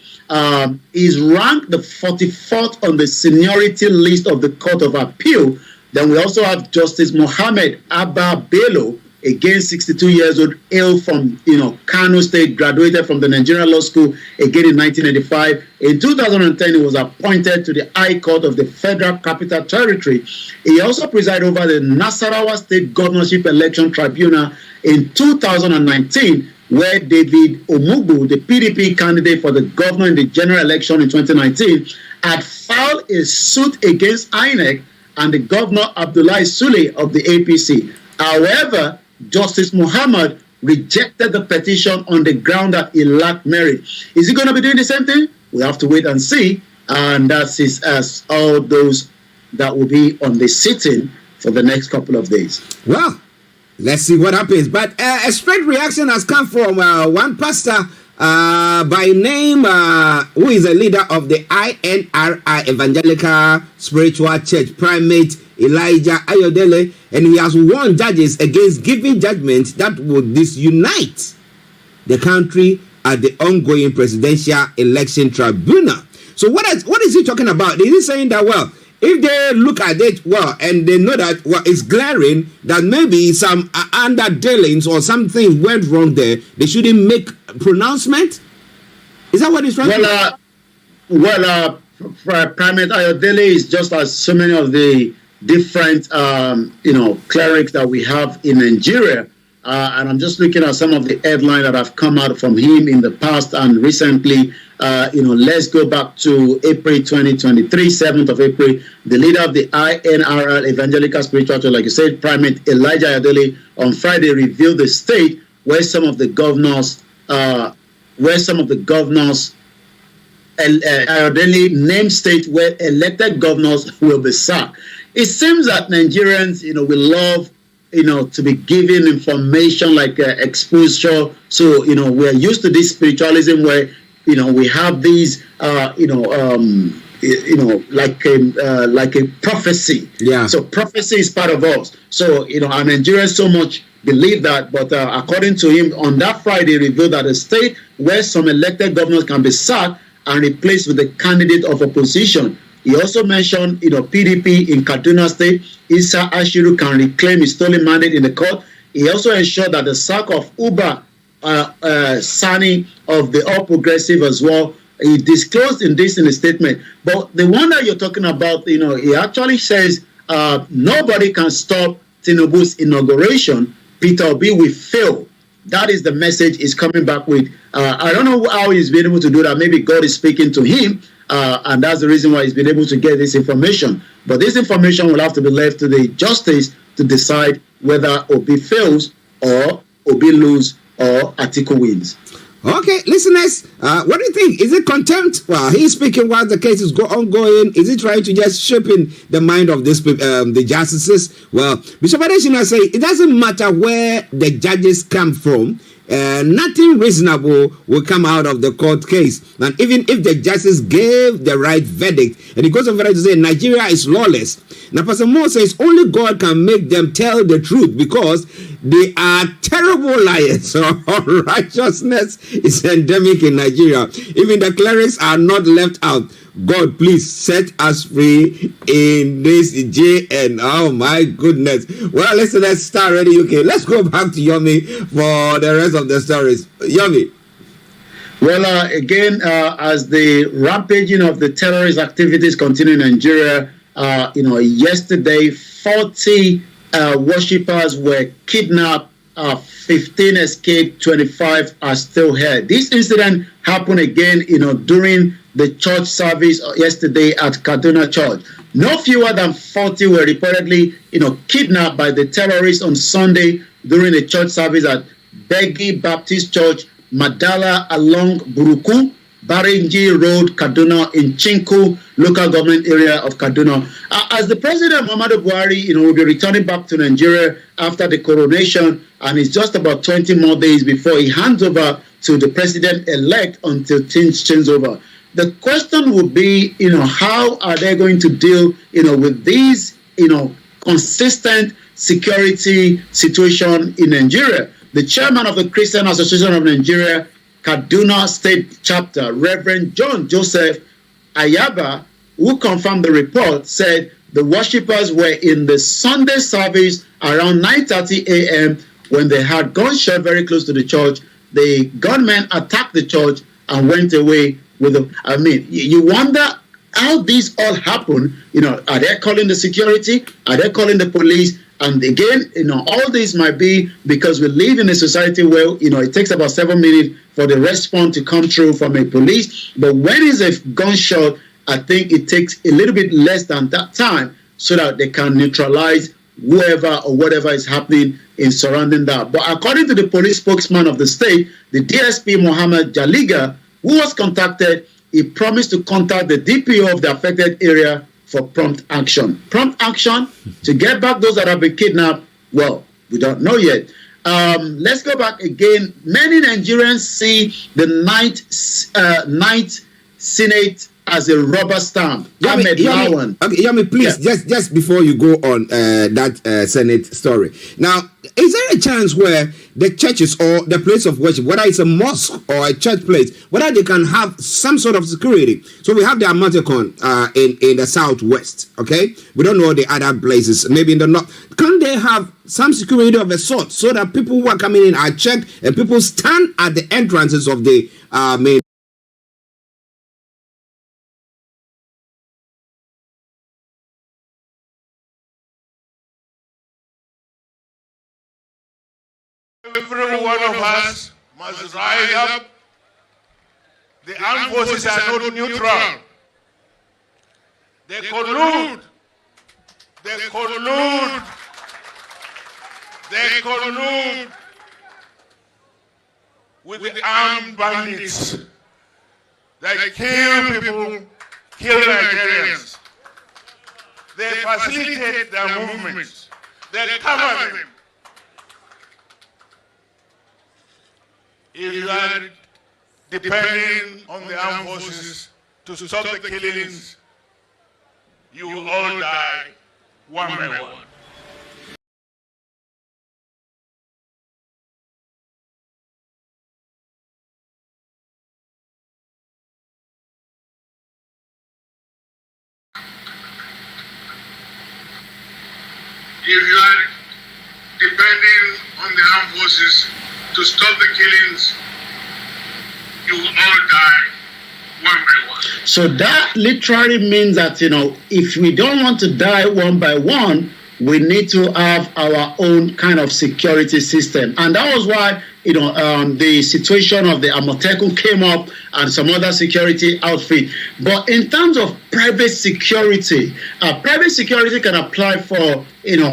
He's ranked the 44th on the seniority list of the Court of Appeal. Then we also have Justice Mohammed Abba Bello, again 62 years old, hail from KANU State, graduated from the Nigerian Law School again in 1985. In 2010, he was appointed to the High Court of the Federal Capital Territory. He also presided over the Nasarawa State Governorship Election Tribunal in 2019, where David Omugbu, the PDP candidate for the governor in the general election in 2019, had filed a suit against INEC and the governor Abdullahi Sule of the APC. However, Justice Muhammad rejected the petition on the ground that he lacked merit. Is he going to be doing the same thing? We have to wait and see. And that is as all those that will be on the sitting for the next couple of days. Well, let's see what happens. But a straight reaction has come from one pastor by name, who is a leader of the INRI Evangelical Spiritual Church, Primate Elijah Ayodele, and he has warned judges against giving judgment that would disunite the country at the ongoing presidential election tribunal. So what is he talking about? Is he saying that, well, if they look at it, well, and they know that, well, it's glaring that maybe some underdealings or something went wrong there, they shouldn't make pronouncement? Is that what he's trying to do? Primate Ayodele is just as so many of the different, clerics that we have in Nigeria. And I'm just looking at some of the headlines that have come out from him in the past and recently. Let's go back to April 2023, 7th of April. The leader of the INRL Evangelical Spiritual Church, like you said, Primate Elijah Ayodele, on Friday revealed the state where some of the governors, Ayodele named state where elected governors will be sacked. It seems that Nigerians, we love, to be given information like exposure. So, we're used to this spiritualism where, we have these, like a prophecy. Yeah. So prophecy is part of us. So, our Nigerians so much believe that. But according to him, on that Friday, revealed that a state where some elected governors can be sacked and replaced with a candidate of opposition. He also mentioned, PDP in Kaduna State, Isa Ashiru can reclaim his stolen mandate in the court. He also ensured that the sack of Uba Sani of the All Progressive as well. He disclosed in a statement. But the one that you're talking about, he actually says nobody can stop Tinubu's inauguration. Peter Obi will fail. That is the message he's coming back with. I don't know how he's been able to do that. Maybe God is speaking to him, and that's the reason why he's been able to get this information. But this information will have to be left to the justice to decide whether Obi fails or Obi loses or Atiku wins. Okay, listeners, what do you think? Is it contempt? Well, he's speaking while the case is ongoing. Is he trying to just shape in the mind of this the justices? Well, Bishop Adesina say it doesn't matter where the judges come from. Nothing reasonable will come out of the court case. And even if the justice gave the right verdict, and it goes on further to say Nigeria is lawless. Now, Pastor Moore says only God can make them tell the truth because they are terrible liars. So righteousness is endemic in Nigeria. Even the clerics are not left out. God, please set us free in this JN. Oh my goodness. Well, listen, let's start ready. Okay, let's go back to Yomi for the rest of the stories. Yomi. Well, again, as the rampaging of the terrorist activities continue in Nigeria, yesterday 40 worshippers were kidnapped. 15 escaped, 25 are still here. This incident happened again, during the church service yesterday at Kaduna Church. No fewer than 40 were reportedly, kidnapped by the terrorists on Sunday during the church service at Begi Baptist Church, Madala along Buruku, Barinji Road, Kaduna, in Chinku, local government area of Kaduna. As the President Muhammadu Buhari, will be returning back to Nigeria after the coronation, and it's just about 20 more days before he hands over to the President-elect until things change over. The question would be, how are they going to deal, with these, consistent security situation in Nigeria? The chairman of the Christian Association of Nigeria, Kaduna State Chapter, Reverend John Joseph Ayaba, who confirmed the report, said the worshippers were in the Sunday service around 9:30 a.m. when they had gunshot very close to the church. The gunmen attacked the church and went away with them. You wonder how this all happened. Are they calling the security? Are they calling the police? And again, all this might be because we live in a society where, it takes about 7 minutes for the response to come through from a police. But when it's a gunshot, I think it takes a little bit less than that time so that they can neutralize whoever or whatever is happening in surrounding that. But according to the police spokesman of the state, the DSP Mohammed Jaliga, who was contacted, he promised to contact the DPO of the affected area for prompt action. Prompt action to get back those that have been kidnapped? Well, we don't know yet. Let's go back again. Many Nigerians see the ninth Senate as a rubber stamp. Yami, please, just before you go on that Senate story. Now, is there a chance where the churches or the place of worship, whether it's a mosque or a church place, whether they can have some sort of security? So we have the Amatekon in the southwest, okay? We don't know the other places, maybe in the north. Can they have some security of a sort so that people who are coming in are checked and people stand at the entrances of the main? Every one of us must rise up. The armed forces are not neutral. They collude. They collude. They collude with the armed bandits. They kill people, kill Nigerians. They facilitate their movements. They cover them. If you are depending on the armed forces to stop the killings, you will all die one by one. If you are depending on the armed forces to stop the killings, you will all die one by one. So that literally means that, if we don't want to die one by one, we need to have our own kind of security system. And that was why, the situation of the Amotekun came up and some other security outfit. But in terms of private security can apply for,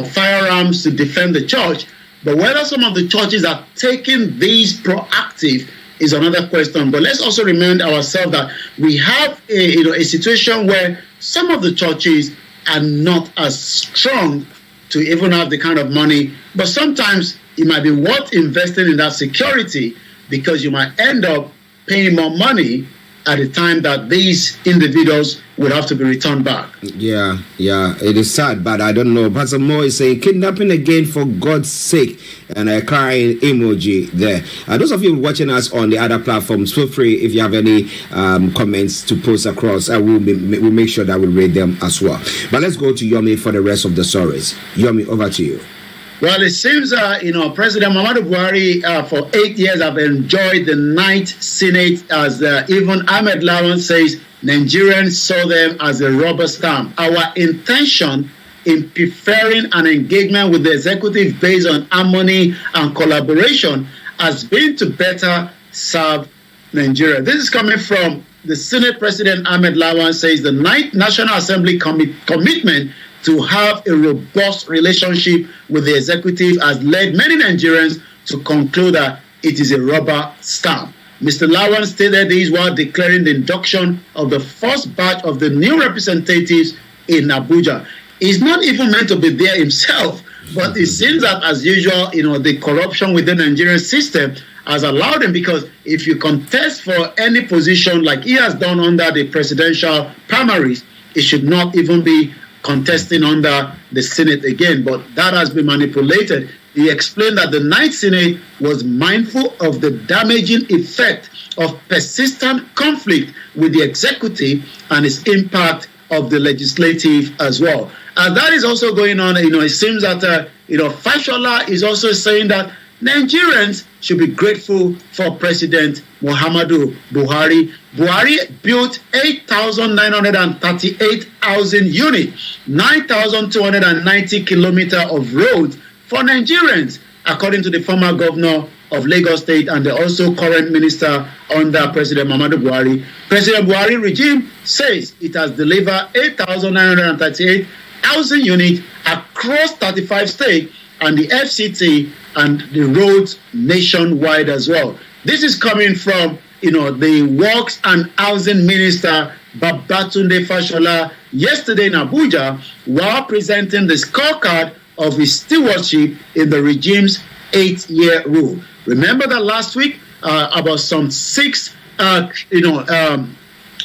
firearms to defend the church. But whether some of the churches are taking these proactive is another question. But let's also remind ourselves that we have a situation where some of the churches are not as strong to even have the kind of money. But sometimes it might be worth investing in that security because you might end up paying more money at the time that these individuals would have to be returned back. Yeah, it is sad, but I don't know. Pastor Moore is saying, kidnapping again for God's sake, and a crying emoji there. Those of you watching us on the other platforms, feel free if you have any comments to post across. We'll make sure that we'll read them as well. But let's go to Yomi for the rest of the stories. Yomi, over to you. Well, it seems, President Muhammadu Buhari for 8 years have enjoyed the 9th Senate, as even Ahmed Lawan says, Nigerians saw them as a rubber stamp. Our intention in preferring an engagement with the executive based on harmony and collaboration has been to better serve Nigeria. This is coming from the Senate President Ahmed Lawan says the 9th National Assembly commitment to have a robust relationship with the executive has led many Nigerians to conclude that it is a rubber stamp. Mr. Lawan stated these while declaring the induction of the first batch of the new representatives in Abuja. He's not even meant to be there himself, but it seems that, as usual, the corruption within the Nigerian system has allowed him, because if you contest for any position like he has done under the presidential primaries, it should not even be contesting under the Senate again, but that has been manipulated. He explained that the 9th Senate was mindful of the damaging effect of persistent conflict with the executive and its impact of the legislative as well. And that is also going on. It seems that Fashola is also saying that Nigerians should be grateful for President Muhammadu Buhari. Buhari built 8,938 housing units, 9,290 kilometers of roads for Nigerians, according to the former governor of Lagos State and the also current minister under President Muhammadu Buhari. President Buhari regime says it has delivered 8,938 housing units across 35 states and the FCT and the roads nationwide as well. This is coming from, the Works and Housing Minister Babatunde Fashola yesterday in Abuja while presenting the scorecard of his stewardship in the regime's 8-year rule. Remember that last week, about some 6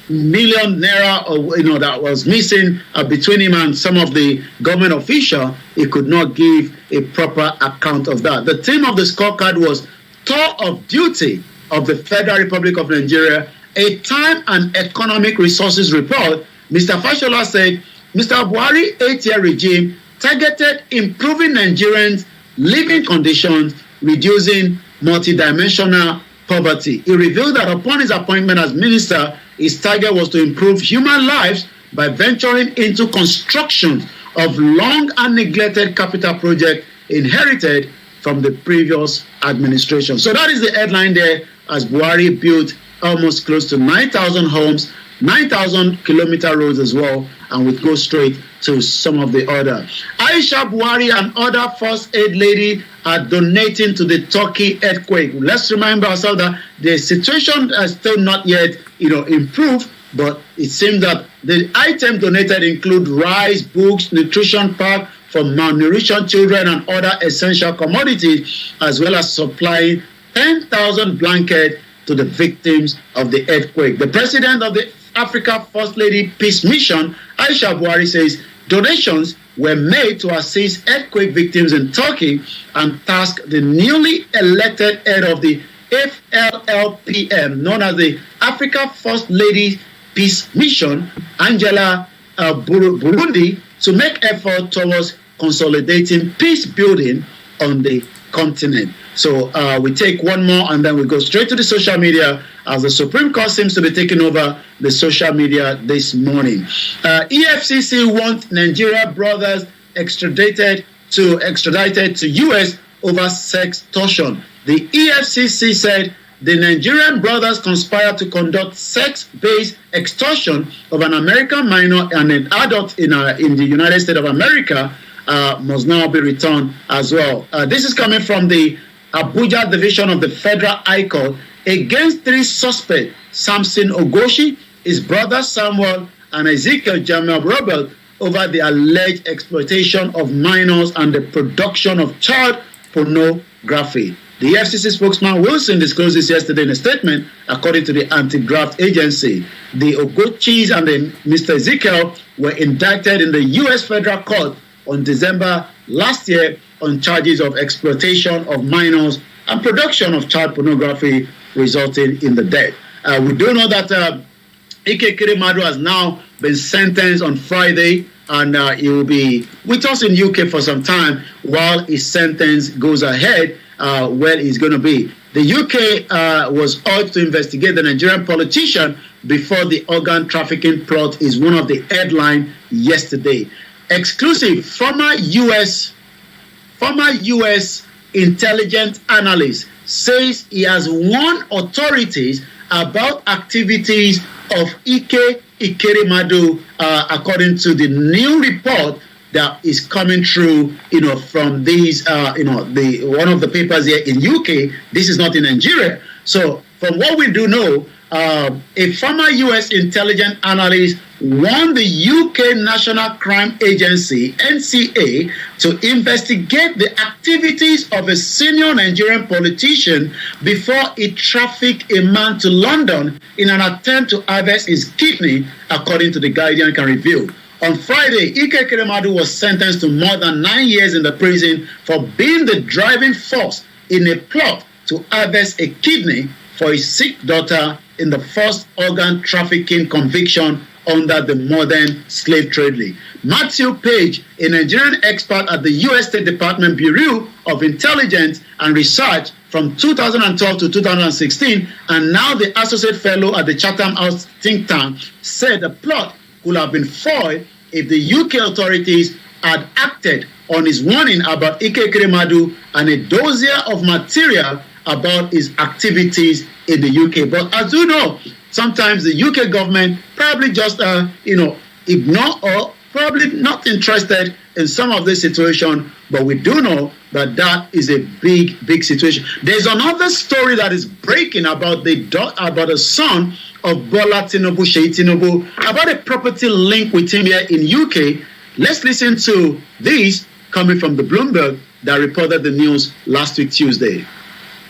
million naira, that was missing between him and some of the government officials. He could not give a proper account of that. The theme of the scorecard was Tour of Duty of the Federal Republic of Nigeria, a time and economic resources report. Mr. Fashola said, Mr. Buhari 8-year regime targeted improving Nigerians' living conditions, reducing multidimensional poverty. He revealed that upon his appointment as minister, his target was to improve human lives by venturing into construction of long and neglected capital projects inherited from the previous administration. So that is the headline there, as Buhari built almost close to 9,000 homes, 9,000 kilometer roads as well, and we go straight to some of the other. Aisha Buhari and other first aid lady are donating to the Turkey earthquake. Let's remind ourselves that the situation has still not yet, improved, but it seems that the items donated include rice, books, nutrition pack for malnourished children and other essential commodities, as well as supplying 10,000 blankets to the victims of the earthquake. The president of the Africa First Lady Peace Mission, Aisha Buhari, says donations were made to assist earthquake victims in Turkey and tasked the newly elected head of the FLLPM, known as the Africa First Lady Peace Mission, Angela Burundi, to make effort towards consolidating peace building on the continent. So we take one more and then we go straight to the social media, as the Supreme Court seems to be taking over the social media this morning. EFCC wants Nigeria brothers extradited to US over sextortion. The EFCC said the Nigerian brothers conspired to conduct sex-based extortion of an American minor and an adult in the United States of America. Must now be returned as well. This is coming from the Abuja division of the Federal High Court against 3 suspects: Samson Ogoshi, his brother Samuel, and Ezekiel Jamal Robert, over the alleged exploitation of minors and the production of child pornography. The FCC spokesman Wilson disclosed this yesterday in a statement. According to the anti-graft agency, the Ogochis and Mr. Ezekiel were indicted in the U.S. federal court on December last year on charges of exploitation of minors and production of child pornography, resulting in the death. We do know that Ike Kirimadu has now been sentenced on Friday, and he will be with us in UK for some time while his sentence goes ahead, where he's going to be. The UK was urged to investigate the Nigerian politician before the organ trafficking plot is one of the headlines yesterday. Exclusive, former U.S. intelligence analyst says he has warned authorities about activities of Ike Ikerimadu, according to the new report that is coming through, from these, one of the papers here in UK. This is not in Nigeria. So from what we do know, a former U.S. intelligence analyst warned the UK National Crime Agency, NCA, to investigate the activities of a senior Nigerian politician before he trafficked a man to London in an attempt to harvest his kidney, according to the Guardian can reveal. On Friday, Ike Kiremadu was sentenced to more than 9 years in the prison for being the driving force in a plot to harvest a kidney for his sick daughter in the first organ trafficking conviction under the modern slave trade. Matthew Page, a Nigerian expert at the U.S. State Department Bureau of Intelligence and Research from 2012 to 2016, and now the Associate Fellow at the Chatham House think tank, said the plot could have been foiled if the UK authorities had acted on his warning about Ike Kiremadu and a dossier of material about his activities in the UK. But as you know, sometimes the UK government probably just, ignore or probably not interested in some of this situation, but we do know that that is a big, big situation. There's another story that is breaking about the son of Bola Tinubu, Sheyi Tinubu, about a property link with him here in UK. Let's listen to this coming from the Bloomberg that reported the news last week, Tuesday.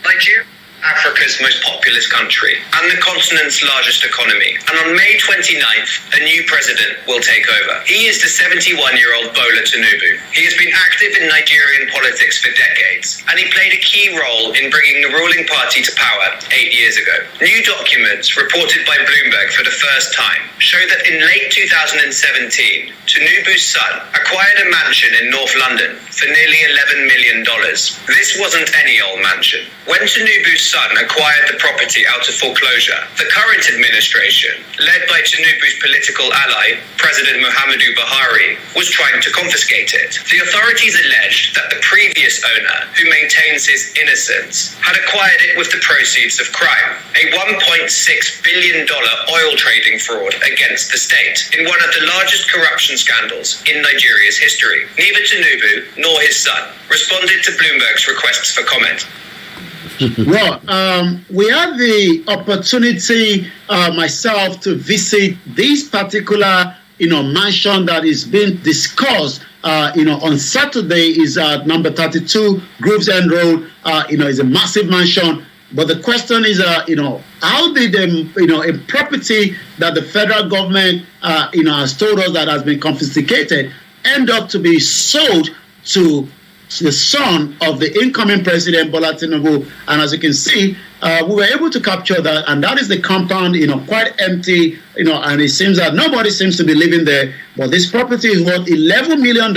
Nigeria, Africa's most populous country and the continent's largest economy. And on May 29th, a new president will take over. He is the 71-year-old Bola Tinubu. He has been active in Nigerian politics for decades, and he played a key role in bringing the ruling party to power 8 years ago. New documents reported by Bloomberg for the first time show that in late 2017, Tinubu's son acquired a mansion in North London for nearly $11 million. This wasn't any old mansion. When Tinubu's son acquired the property out of foreclosure, the current administration, led by Tinubu's political ally, President Muhammadu Buhari, was trying to confiscate it. The authorities alleged that the previous owner, who maintains his innocence, had acquired it with the proceeds of crime, a $1.6 billion oil trading fraud against the state, in one of the largest corruption scandals in Nigeria's history. Neither Tinubu nor his son responded to Bloomberg's requests for comment. Well, we had the opportunity myself to visit this particular, mansion that is being discussed. On Saturday is number 32 Groves End Road. Is a massive mansion. But the question is, how did a property that the federal government, has told us that has been confiscated end up to be sold to the son of the incoming president, Bola Tinubu? And as you can see, we were able to capture that, and that is the compound, quite empty, and it seems that nobody seems to be living there. But this property is worth $11 million,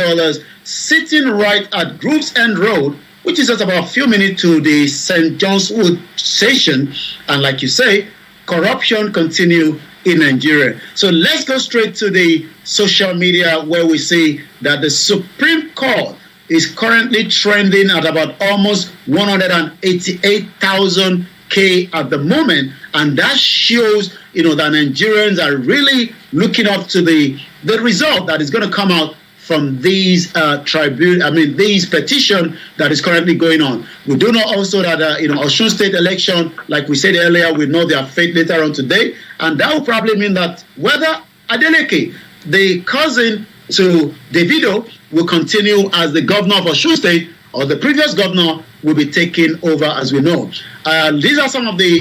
sitting right at Groves End Road, which is just about a few minutes to the St. John's Wood station. And like you say, corruption continue in Nigeria. So let's go straight to the social media, where we see that the Supreme Court is currently trending at about almost 188,000 at the moment, and that shows that Nigerians are really looking up to the result that is going to come out from these these petition that is currently going on. We do know also that Osun State election, like we said earlier, we know their fate later on today, and that will probably mean that whether Adeleke, the cousin to Davido, will continue as the governor of Osun State, or the previous governor will be taking over, as we know. These are some of the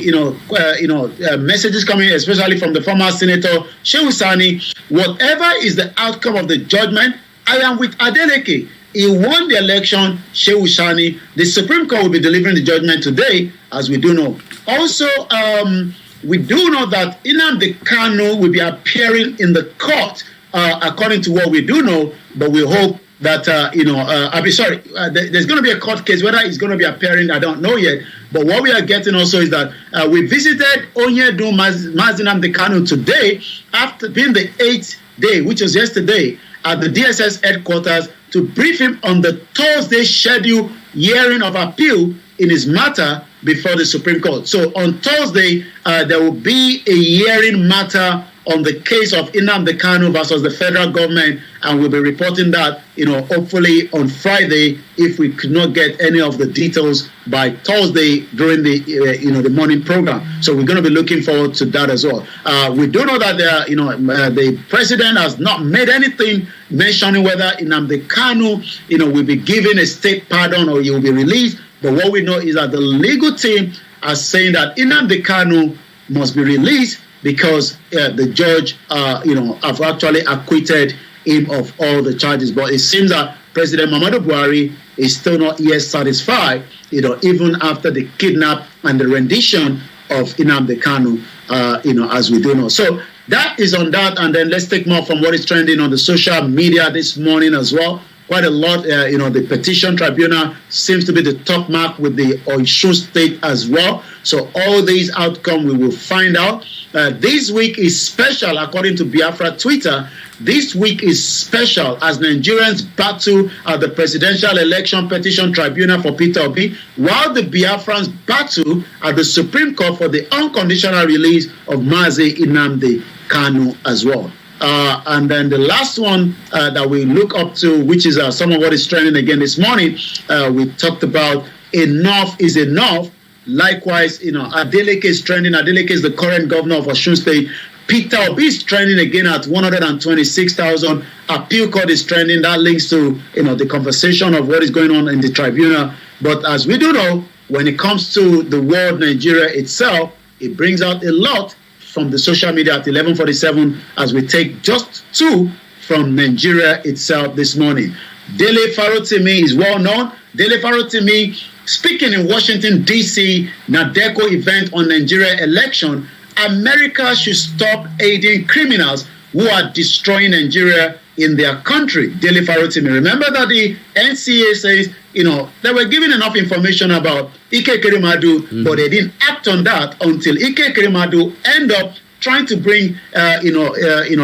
messages coming, especially from the former Senator Shehu Sani. Whatever is the outcome of the judgment, I am with Adeleke. He won the election, Shehu Sani. The Supreme Court will be delivering the judgment today, as we do know. Also, we do know that NNAMDI KANU will be appearing in the court, according to what we do know, but we hope that, there's going to be a court case. Whether it's going to be appearing, I don't know yet. But what we are getting also is that we visited Onyedu MAZI NNAMDI KANU today, after being the 8th day, which was yesterday, at the DSS headquarters to brief him on the Thursday scheduled hearing of appeal in his matter before the Supreme Court. So on Thursday, there will be a hearing matter on the case of NNAMDI KANU versus the federal government, and we'll be reporting that, hopefully on Friday, if we could not get any of the details by Thursday during the, the morning program. So we're going to be looking forward to that as well. We do know that the president has not made anything mentioning whether NNAMDI KANU, will be given a state pardon or he will be released. But what we know is that the legal team are saying that NNAMDI KANU must be released, because the judge, have actually acquitted him of all the charges. But it seems that President Muhammadu Buhari is still not yet satisfied, even after the kidnap and the rendition of NNAMDI KANU, as we do know. So that is on that. And then let's take more from what is trending on the social media this morning as well. Quite a lot, the petition tribunal seems to be the top mark with the Osun State as well. So all these outcomes we will find out. This week is special, according to Biafra Twitter. This week is special as Nigerians battle at the presidential election petition tribunal for Peter Obi, while the Biafrans battle at the Supreme Court for the unconditional release of MAZI NNAMDI KANU as well. And then the last one that we look up to, which is some of what is trending again this morning, we talked about enough is enough. Likewise, Adeleke is trending. Adeleke is the current governor of Osun State. Peter Obi is trending again at 126,000. Appeal court is trending. That links to the conversation of what is going on in the tribunal. But as we do know, when it comes to the world Nigeria itself, it brings out a lot from the social media at 11:47 as we take just two from Nigeria itself this morning. Dele Farotimi is well known. Dele Farotimi speaking in Washington, D.C., NADECO event on Nigeria election. America should stop aiding criminals who are destroying Nigeria in their country. Dele Farotimi. Remember that the NCA says, they were given enough information about Ike Kerimadu, but they didn't act on that until Ike Kerimadu end up trying to bring,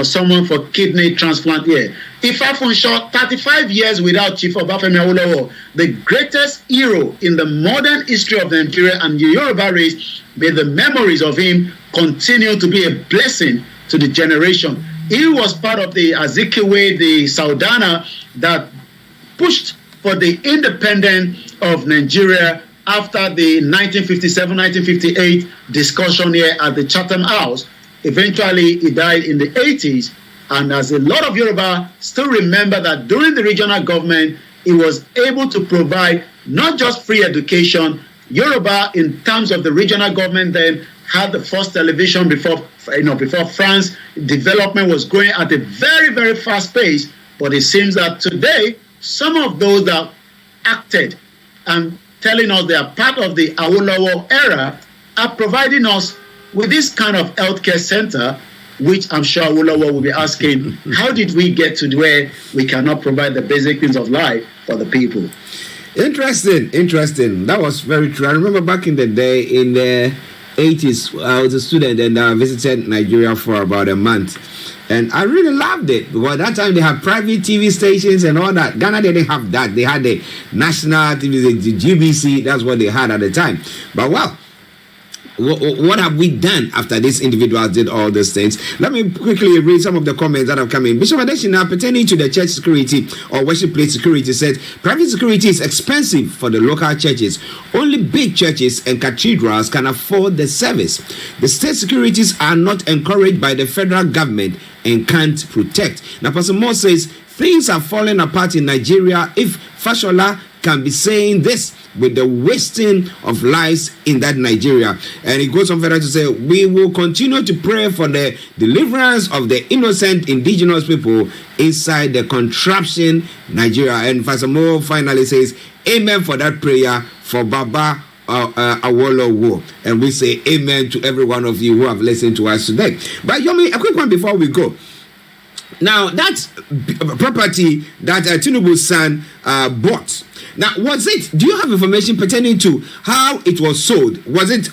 someone for kidney transplant here. Ifa Funsho, 35 years without Chief Obafemi Awolowo, the greatest hero in the modern history of Nigeria and the Yoruba race, may the memories of him continue to be a blessing to the generation. He was part of the Azikiwe, the Saudana, that pushed for the independence of Nigeria after the 1957-1958 discussion here at the Chatham House. Eventually, he died in the 80s. And as a lot of Yoruba still remember that during the regional government, he was able to provide not just free education. Yoruba, in terms of the regional government, then had the first television before France. Development was going at a very, very fast pace. But it seems that today, some of those that acted and telling us they are part of the Awolowo era are providing us with this kind of healthcare center, which I'm sure Awolowo will be asking, how did we get to where we cannot provide the basic things of life for the people? Interesting. That was very true. I remember back in the day, in the 80s, I was a student and I visited Nigeria for about a month. And I really loved it because at that time they had private TV stations and all that. Ghana didn't have that. They had the national TV, the GBC. That's what they had at the time. But well, what have we done after these individuals did all these things? Let me quickly read some of the comments that have come in. Bishop Adeshina, pertaining to the church security or worship place security, said private security is expensive for the local churches. Only big churches and cathedrals can afford the service. The state securities are not encouraged by the federal government and can't protect. Now, Pastor Moore says things are falling apart in Nigeria if Fashola can be saying this with the wasting of lives in that Nigeria. And he goes on further to say, we will continue to pray for the deliverance of the innocent indigenous people inside the contraption Nigeria. And Pastor Mo finally says, amen for that prayer for Baba Awolowo. And we say amen to every one of you who have listened to us today. But Yomi, a quick one before we go. Now, that property that Tinubu's son bought, now, do you have information pertaining to how it was sold? Was it,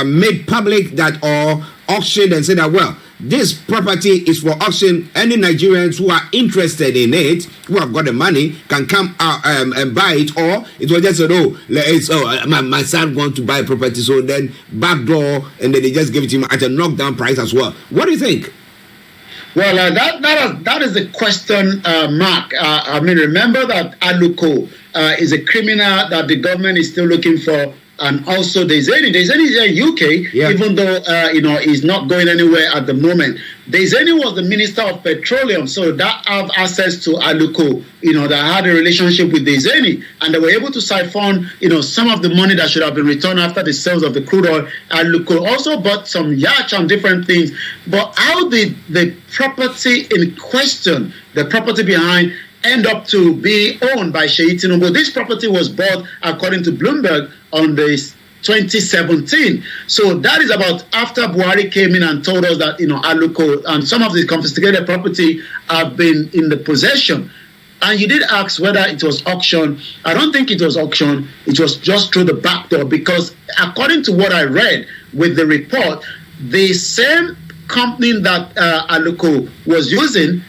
made public that or auctioned and said that, well, this property is for auction. Any Nigerians who are interested in it, who have got the money, can come out and buy it, or it was just said, my son wants to buy a property, so then backdoor, and then they just give it to him at a knockdown price as well. What do you think? Well, that is the question mark. Remember that Aluko is a criminal that the government is still looking for. And also, Dezeni is in UK, even though, he's not going anywhere at the moment. Dezeni was the Minister of Petroleum, so that have access to Aluko, that had a relationship with Dezeni. And they were able to siphon, some of the money that should have been returned after the sales of the crude oil. Aluko also bought some yachts and different things. But how did the property in question, the property behind, end up to be owned by Seyi Tinubu? This property was bought, according to Bloomberg, on the 2017. So that is about after Buhari came in and told us that, Aluko and some of the confiscated property have been in the possession. And you did ask whether it was auction. I don't think it was auction. It was just through the back door, because according to what I read with the report, the same company that Aluko was using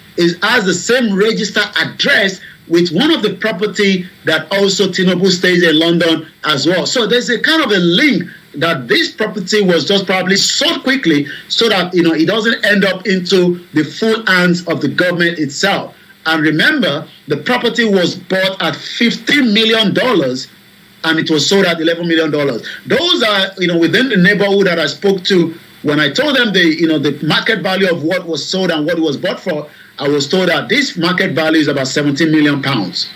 has the same register address with one of the property that also Tinubu stays in London as well. So there's a kind of a link that this property was just probably sold quickly so that, you know, it doesn't end up into the full hands of the government itself. And remember, the property was bought at $15 million and it was sold at $11 million. Those are, you know, within the neighborhood that I spoke to. When I told them the market value of what was sold and what it was bought for, I was told that this market value is about 17 million pounds.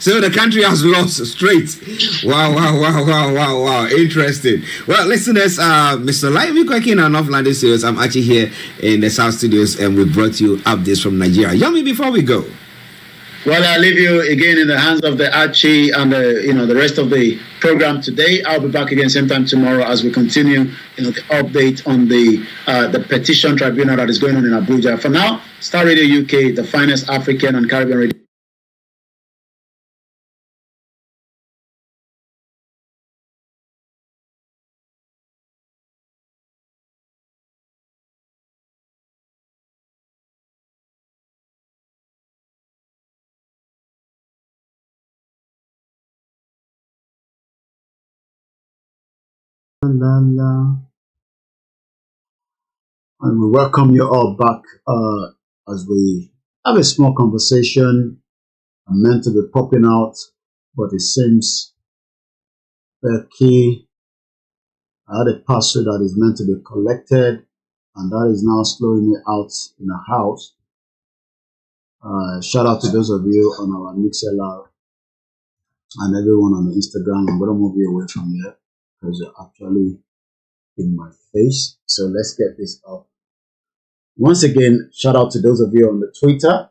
So the country has lost straight. Wow. Interesting. Well, listeners, Mr. Live Koiki and North London Sales, I'm actually here in the South Studios and we brought you updates from Nigeria. Yomi, before we go. Well, I leave you again in the hands of the ARCHIE and the rest of the program today. I'll be back again same time tomorrow as we continue, the update on the petition tribunal that is going on in Abuja. For now, Star Radio UK, the finest African and Caribbean radio. And we welcome you all back as we have a small conversation. I'm meant to be popping out, but it seems the key. I had a parcel that is meant to be collected, and that is now slowing me out in the house. Shout out to those of you on our MixLR and everyone on the Instagram. I'm going to move you away from here because you're actually in my face. So let's get this up. Once again, shout out to those of you on the Twitter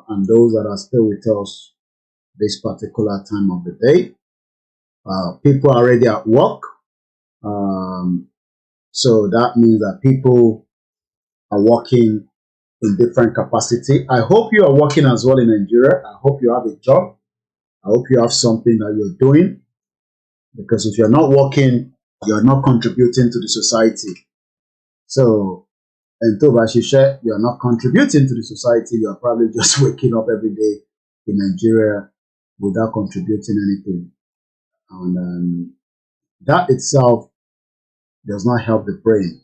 and those that are still with us this particular time of the day. People are already at work. So that means that people are working in different capacity. I hope you are working as well in Nigeria. I hope you have a job. I hope you have something that you're doing. Because if you're not working, you're not contributing to the society. So, until you're not contributing to the society, you're probably just waking up every day in Nigeria without contributing anything. And that itself does not help the brain.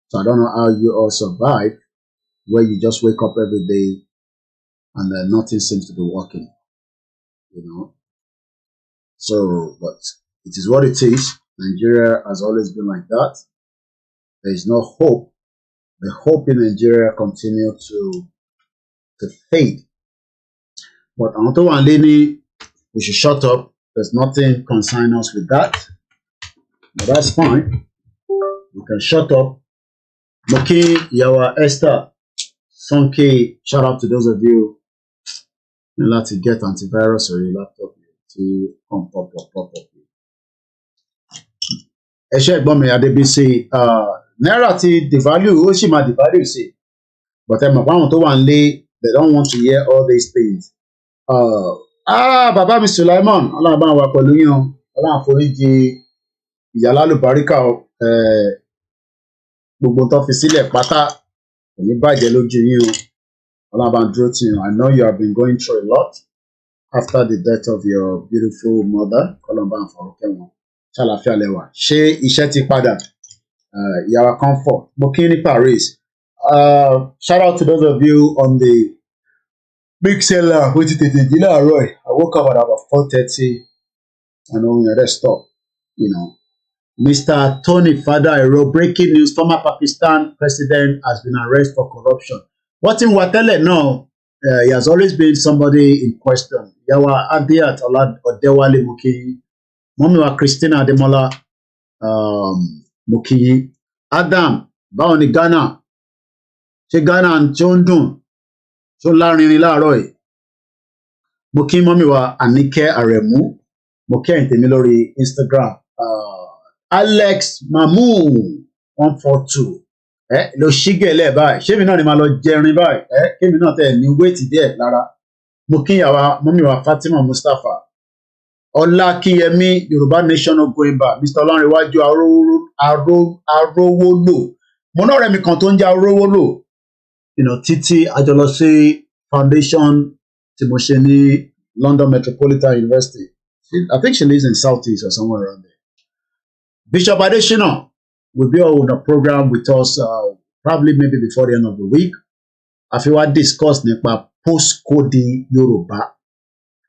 So I don't know how you all survive where you just wake up every day and then nothing seems to be working, So, but it is what it is. Nigeria has always been like that. There is no hope. The hope in Nigeria continues to fade. But Anto and Leni, we should shut up. There's nothing concern us with that. But that's fine. We can shut up. Moki, Yawa, Esther, Sonke, shout out to those of you who like to get antivirus or your laptop to come pop. Eshe Gbome Adebisi, Naira ti devalue, ó sì máa devalue sí. But ẹ mọ̀ pé àwọn tó wà nílé, they don't want to hear all these things. Bàbá mi Sulaiman, Ọlọ́run bá wa pẹ̀lú yín o, Ọlọ́run foríjì ìyá lálùbáríkà o, gbogbo tó fi sílẹ̀ pátá kò ní bàjẹ́ lójú yín o, Ọlọ́run bá ń dúró tì yín. I know you have been going through a lot after the death of your beautiful mother, Ọlọ́run bá ń fọ̀rọ̀ kẹ́wọn. Ṣàlàfíà lẹ́wà. Ṣé iṣẹ́ ti padà? Ìyàwó Comfort, mo kí ní Paris. Shout out to those of you on the big seller who did tètè jí láàárọ̀ ẹ̀. I woke up at about 4:30 and then we had stop. Mr. Tony Fadairo, breaking news: former Pakistan president has been arrested for corruption. What in Watele now? He has always been somebody in question. Yawa Adiat Odewale Muki, Momiwa Christina Ademola Muki, Adam Baoni Ghana, Che Ghana and Chondun, So Larini Laroy, Muki Momiwa Anike Aremu, Muki and Temilori Instagram. Alex Mamu 142 lo ṣígẹ̀lẹ̀ báyìí ṣé mi náà ni máa lọ jẹrin báyìí kémi náà tẹ̀ ní wéètì díẹ̀ lára. Mo kí ìyàwó mọ́míwá Fatima Mustapha Ọlákíyẹmí Yorùbá Nation no going back, Mr. Ọlọ́runwájú Arówólò. Mo náà rẹ̀ mi kan tó ń jẹ́ Arówólò títí àjọlọ sí foundation tí mo ṣe ní London Metropolitan University. I think she lives in Southeast or somewhere around there. Bishop Adeshina will be on the program with us probably maybe before the end of the week. I feel I discuss nípa postcode Yoruba.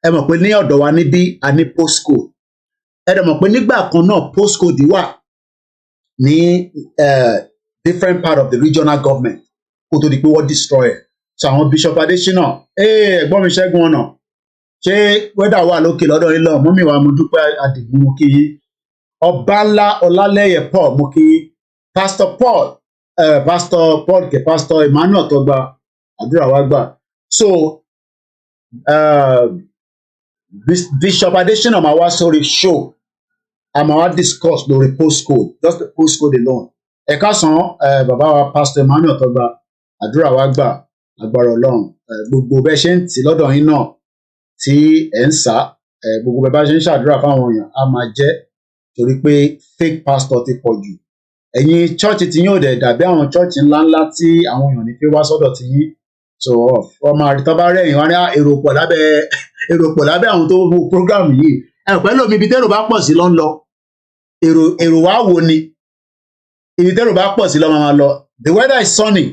Ẹ mọ̀ pé ní ọ̀dọ̀ wa níbí a ní postcode. Ẹ dẹ̀ mọ̀ pé nígbà kan náà postcode wà ní different part of the regional government kó tó di pé wọ́n destroy ẹ̀. So àwọn Bishop Adeshina ẹ̀gbọ́n mi Ṣẹ́gun ọ̀nà ṣé wẹ́dà wà lókè lọ́dọ̀ yín lọ mọ́mí wa mo dúpẹ́ Àdìgún mo kí yín. Ọba ńlá Ọlálẹ́yẹ Paul mo kí yín. Pastor Emmanuel tó gba àdúrà wa gbà. So Bishop Adeshina máa wá sórí show a máa wá discuss lórí postcode, just the postcode alone. Ẹ̀ka sàn bàbá wa Pastor Emmanuel tó gba àdúrà wa gbà agbára Ọlọ́run gbogbo bẹ́ẹ̀ ṣe ń tì lọ́dọ̀ yín náà tí ẹ̀ ń sá gbogbo bẹ́ẹ̀ bá ṣe ń ṣàdúrà fáwọn èèyàn á máa jẹ́ torí pé fake pastor ti pọ̀ jù. Ẹ̀yin church ti yín ò dẹ̀ dàbí àwọn church ńláńlá tí àwọn èèyàn ní fi wá sọ́dọ̀ ti yín. So ọmọ àrítọ́ bá rẹ̀yìn wá ní èrò pọ̀ lábẹ́ àwọn tó wo program yìí. Pẹ̀lú omi ibi tẹ́rò bá pọ̀ sí ló ń lọ. Èrò wá wo ni ibi tẹ́rò bá pọ̀ sí ló máa lọ. The weather is sunny.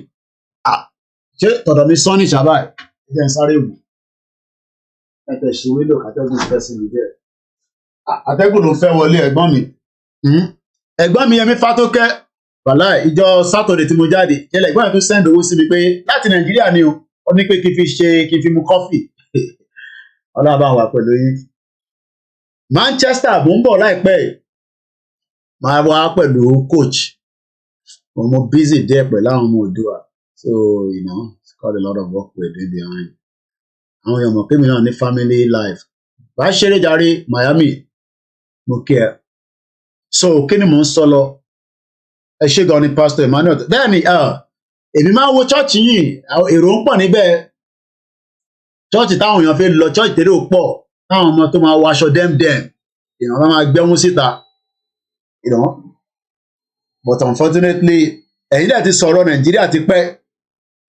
Ṣé tọ̀dọ̀ mi sunny ṣàbáì? Ẹ jẹ́ n sáré wò. Ẹ̀tẹ̀ ṣe wíńdò kàtẹ́gùn fẹ́ sí mi bẹ́ẹ̀. Àtẹ́gùn ló fẹ́ wọlé ẹ̀gbọ́n mi. Ẹ̀gbọ́n mi Yẹmí Fátókẹ́ wàhálà ìjọ Sátọ̀dẹ̀ tí mo jáde jẹ́lẹ̀ ẹ̀gbọ́n mi tún send owó sí mi pé láti Nàìjíríà ni o ó ní pé kí n fi mu kọ́fì ọlọ́ba wà pẹ̀lú yín. Manchester mo ń bọ̀ láìpẹ́ yìí máa wá pẹ̀lú coach mo busy díẹ̀ pẹ̀lú àwọn ọmọ Oòduà so it's got a lot of work we're doing behind. Àwọn èèyàn mọ̀ pé mi náà ní family life bá ṣeré jàre Miami mo kí ẹ. So kí ni mò ń sọ lọ ẹ ṣé gan ni Pastor Emmanuel bẹ́ẹ̀ ni èmi máa wo chọ́ọ̀chì yìí èrò ń pọ̀ níbẹ̀ chọ́ọ̀chì táwọn èèyàn fẹ́ lọ chọ́ọ̀chì tẹ́lẹ̀ ò pọ̀ táwọn ọmọ tó máa wọ aṣọ dẹ́mdẹ́m èèyàn bá máa gbẹ́mú síta but unfortunately ẹ̀yin dẹ̀ ti sọ̀rọ̀ Nàìjíríà ti pẹ́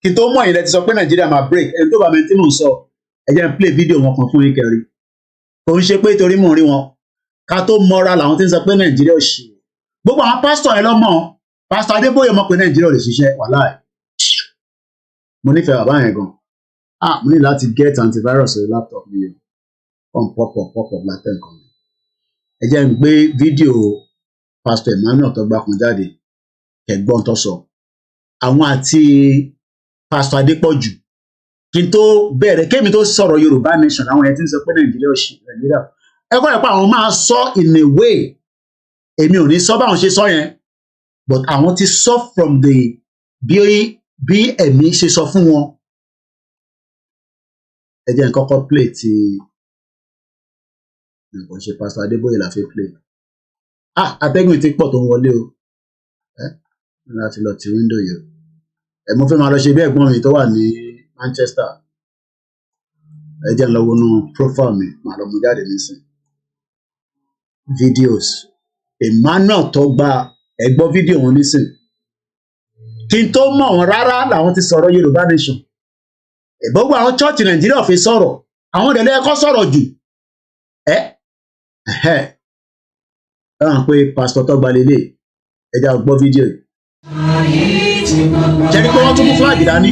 kí tó mọ̀ ẹ̀yin lẹ ti sọ pé Nàìjíríà máa break ẹni tó bá mi tí mò ń sọ ẹ jẹ́ n play video wọn kan fún yín kẹrin kò ń ṣe pé torí mò ń rí wọn ká tó mọ́ra làwọn tí ń sọ pé Nàìjíríà ò ṣì gbogbo àwọn pásítọ̀ yẹn lọ́mọ Pastor Adébóyè mọ̀ pé Nàìjíríà ò lè ṣiṣẹ́ wàláì mo nífẹ̀ẹ́ bàbá yẹn gan mo ní láti get antivirus orí laptop mi o come pop up látẹ̀ nǹkan mi ẹ jẹ́ n gbé fídíò Pastor Emmanuel tó gbà kan jáde ẹ̀gbọ́n tó sọ àwọn àti Pastor Adépọ̀jù kí n tó bẹ̀rẹ̀ kémi tó sọ̀rọ̀ Yorùbá nation àwọn yẹn tí ń sọ pé Nàìjíríà ò ṣì Nàìjíríà ẹ̀kọ́ ẹ̀pọ̀ àwọn máa sọ in a way èmi ò ní sọ báwọn ṣe sọ yẹn but àwọn ti sọ from the bí ẹ̀mí ṣe sọ fún wọn ẹ jẹ́ n kọ́kọ́ play ti nǹkan ṣe Pastor Adébóyè la fi play atẹ́gùn ti pọ̀ tó ń wọlé o láti lọ ti window yìí mo fẹ́ máa lọ ṣe bí ẹ̀gbọ́n mi tó wà ní Manchester ẹ jẹ́ n lọ wọnú profile mi màá lọ mú jáde nísìn videos Emmanuel tó gba ẹgbọ́ fídíò wọn nísìn kí n tó mọ̀ wọn rárá làwọn ti sọ̀rọ̀ Yorùbá nation gbogbo àwọn church Nàìjíríà fi sọ̀rọ̀ àwọn ìdẹ̀lẹ́ ẹ̀kọ́ sọ̀rọ̀ jù pé pásítọ̀ tó gba lélẹ̀ ẹja gbọ́ fídíò yìí ṣẹ́ni pé wọ́n tún mú flag dání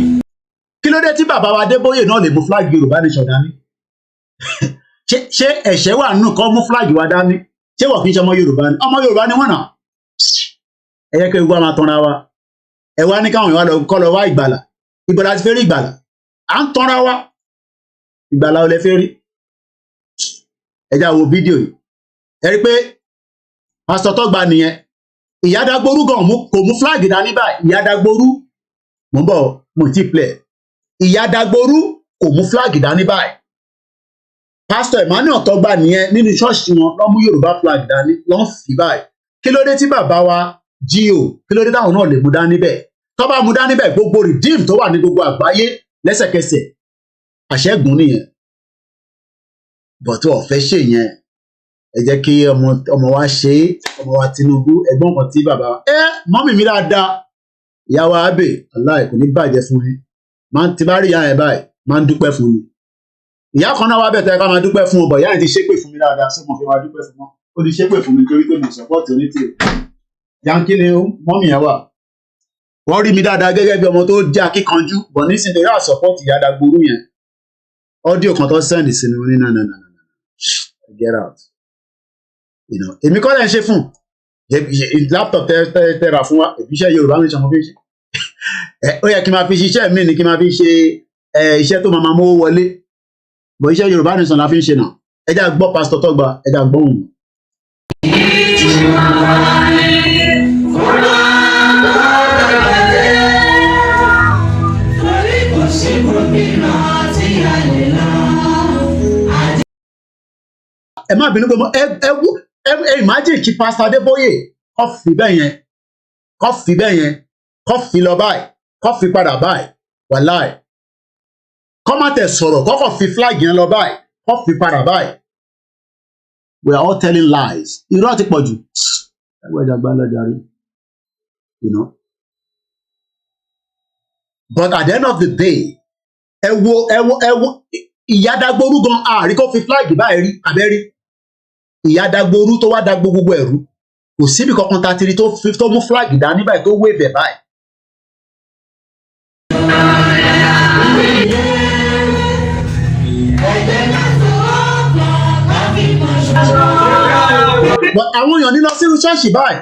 kí ló dé tí bàbá wa Adébóyè náà lè mú flag Yorùbá nation dání ṣé ẹ̀ṣẹ̀ wà nínú kọ́ mú flag wa dání ṣé wọ́n kì í ṣe ọmọ Yorùbá ni ọmọ Yorùbá ni wọ́n náà ẹ yẹ kí gbogbo máa tanra wa ẹ wá ní káwọn èèyàn kọ́ lọ wá ìgbàlà ti fẹ́ rí ìgbàlà à ń tanra wa ìgbàlà ò lè fẹ́ rí ẹ já wo fídíò yìí ẹ rí pé pásítọ̀ tó gba nìyẹn Ìyá Dagboru gan kò mú flag dání báyìí Ìyá Dagboru mo ń bọ̀ mo ti play Ìyá Dagboru kò mú flag dání báyìí Pastor Emmanuel tó gba nìyẹn nínú ṣọ́ọ̀ṣì wọn ló mú Yorùbá flag dání ló ń fi báyìí kí ló dé tí bàbá wa G.O. kí ló dé táwọn náà lè mú dání bẹ́ẹ̀ tó bá mú dání bẹ́ẹ̀ gbogbo redeem tó wà ní gbogbo àgbáyé lẹ́sẹ̀kẹsẹ̀ àṣẹ́gun nìyẹn bọ̀tú ọ̀fẹ́ ṣe yẹn ẹ jẹ́ kí ọmọ wa ṣe ọmọ wa Tinubu ẹ̀gbọ́n kan tí bàbá mọ́mì mi dáadáa ìyá wa Abe aláì kò ní bàjẹ́ fún yín máa ń ti bá rí ìyá yẹn báyìí máa ń dúpẹ́ fún mi ìyá kan náà wá bẹ̀ tẹ́ ká máa dúpẹ́ fún ọbọ̀ ìyá yẹn ti ṣépè fún mi dáadáa sí mo fi máa dúpẹ́ fún wọn ó ti ṣépè fún mi torí pé mo support onítìrì yankí ni mọ́mì yẹn wà wọ́n rí mi dáadáa gẹ́gẹ́ bí ọmọ tó jẹ́ akíkanjú bọ̀ nísìnyí yóò support ìyá Dagboru yẹn ọ́díò kan tó send sí mi ní no get out èmi kọ́ lẹ́ ń ṣe fún laptop tẹ́ra fún wa ìfiṣẹ́ Yorùbá mi ṣàmọ́ fi ṣe ó yẹ kí n máa fi ṣiṣẹ́ mi ni kí n máa fi ṣe iṣẹ́ tó máa mówó wọlé bọ̀ iṣẹ́ Yorùbá nìsan la fi ń ṣe náà ẹ jẹ́ gbọ́ pásítọ̀ Tọ́gba ẹ jẹ́ gbọ́ òun. ẹ má bínú pé ẹ imagine kí pásítọ̀ Adébóyè kọ́ fi bẹ́ẹ̀ yẹn kọ́ fi lọ báyìí kọ́ fi padà báyìí wàláì kọ́ má tẹ̀ sọ̀rọ̀ kọ́kọ́ fi flag yẹn lọ báyìí kọ́ fi padà báyìí we are all telling lies irọ́ ti pọ̀ jù ẹgbẹ́ ìjàgbá lọ́jà rí but at the end of the day ẹ wo ìyá Dagboru gan àárí kó fi flag báyìí rí abẹ́rí ìyá Dagboru tó wá dagbo gbogbo ẹ̀rú kò síbi kankan ta tiri tó mú flag dání báyìí tó wave ẹ̀ báyìí. àwọn èèyàn ní lọ sí irú ṣọ́ọ̀ṣì báyìí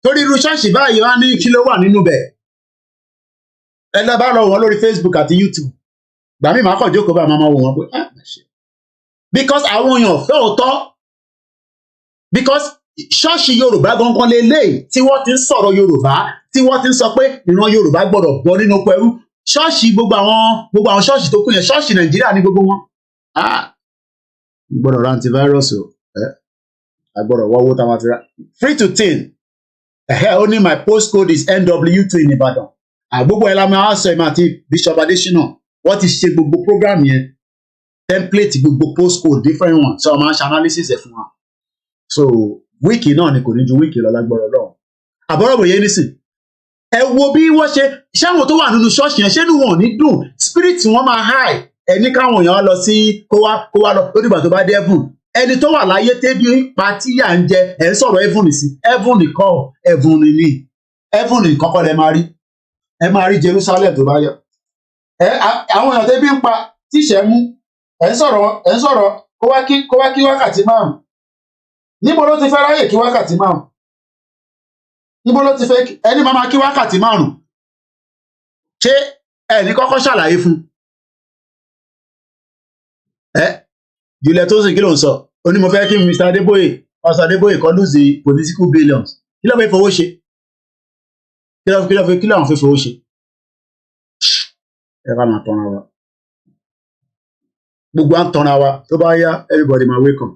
torí irú ṣọ́ọ̀ṣì báyìí wá ní kí ló wà nínú bẹ̀ ẹ lọ bá lọ wọ́n lórí Facebook àti YouTube gbàmí màá kàn jókòó bá máa wò wọ́n pé because àwọn èèyàn fẹ́ òótọ́ because ṣọ́ọ̀ṣì Yorùbá gangan lélẹ́yìí tí wọ́n ti ń sọ̀rọ̀ Yorùbá tí wọ́n ti ń sọ pé ìran Yorùbá gbọ́dọ̀ bọ́ nínú oko ẹrú ṣọ́ọ̀ṣì gbogbo àwọn ṣọ́ọ̀ṣì tó kù yẹn ṣọ́ọ̀ṣì Nàìjíríà ní gbogbo wọn gbọ́dọ̀ ra antivirus o agbọ́dọ̀ wọ́wọ́ tá a máa fi ra free to tin ó ní my postcode is NW2 in Ìbàdàn àgbogbo ẹ̀ la máa sọ ẹ̀ máa ti Bishop Adesina wọ́n ti ṣe gbogbo program yẹn template gbogbo postcode different one so máa ń ṣe analysis ẹ̀ fún wa so wíìkì náà ni kò ní ju wíìkì lọ lágbọ́rọ̀ lọ́wọ́ àbọ̀rọ̀bọ̀ yẹn nísìn ẹ wo bí wọ́n ṣe ṣáwọn tó wà nínú ṣọ́ọ̀ṣì yẹn ṣé ní wọn ò ní dùn spirit wọn máa high ẹni káwọn èèyàn lọ sí kó wá lọ ó dìgbà tó bá dé heaven ẹni tó wà láyé tẹ́bí pàtí yà ń jẹ ẹ̀ ń sọ̀rọ̀ heaven sí heaven nìkan heaven ni heaven nìkan kọ́ lẹ máa rí Jerusalem tó bá yọ àwọn èèyàn tẹ́bí ń pa tíṣẹ́ mú ẹ̀ ń sọ̀rọ̀ kó wá kí wákàtí márùn níbo ló ti fẹ́ ráyè kí wákàtí márùn níbo ló ti fẹ́ ẹni máa kí wákàtí márùn ṣé ẹni kọ́kọ́ ṣàlàyé fún jùlẹ̀ tó sì kí ló ń sọ ó ní mo fẹ́ kí Mr. Adébóyè Pastor Adébóyè kọ́ lùsì political billions kí ló fẹ́ fowó ṣe kí ló àwọn fẹ́ fowó ṣe ẹ ká máa tọ́ra wa gbogbo à ń tọ́ra wa tó bá yá everybody máa wake up.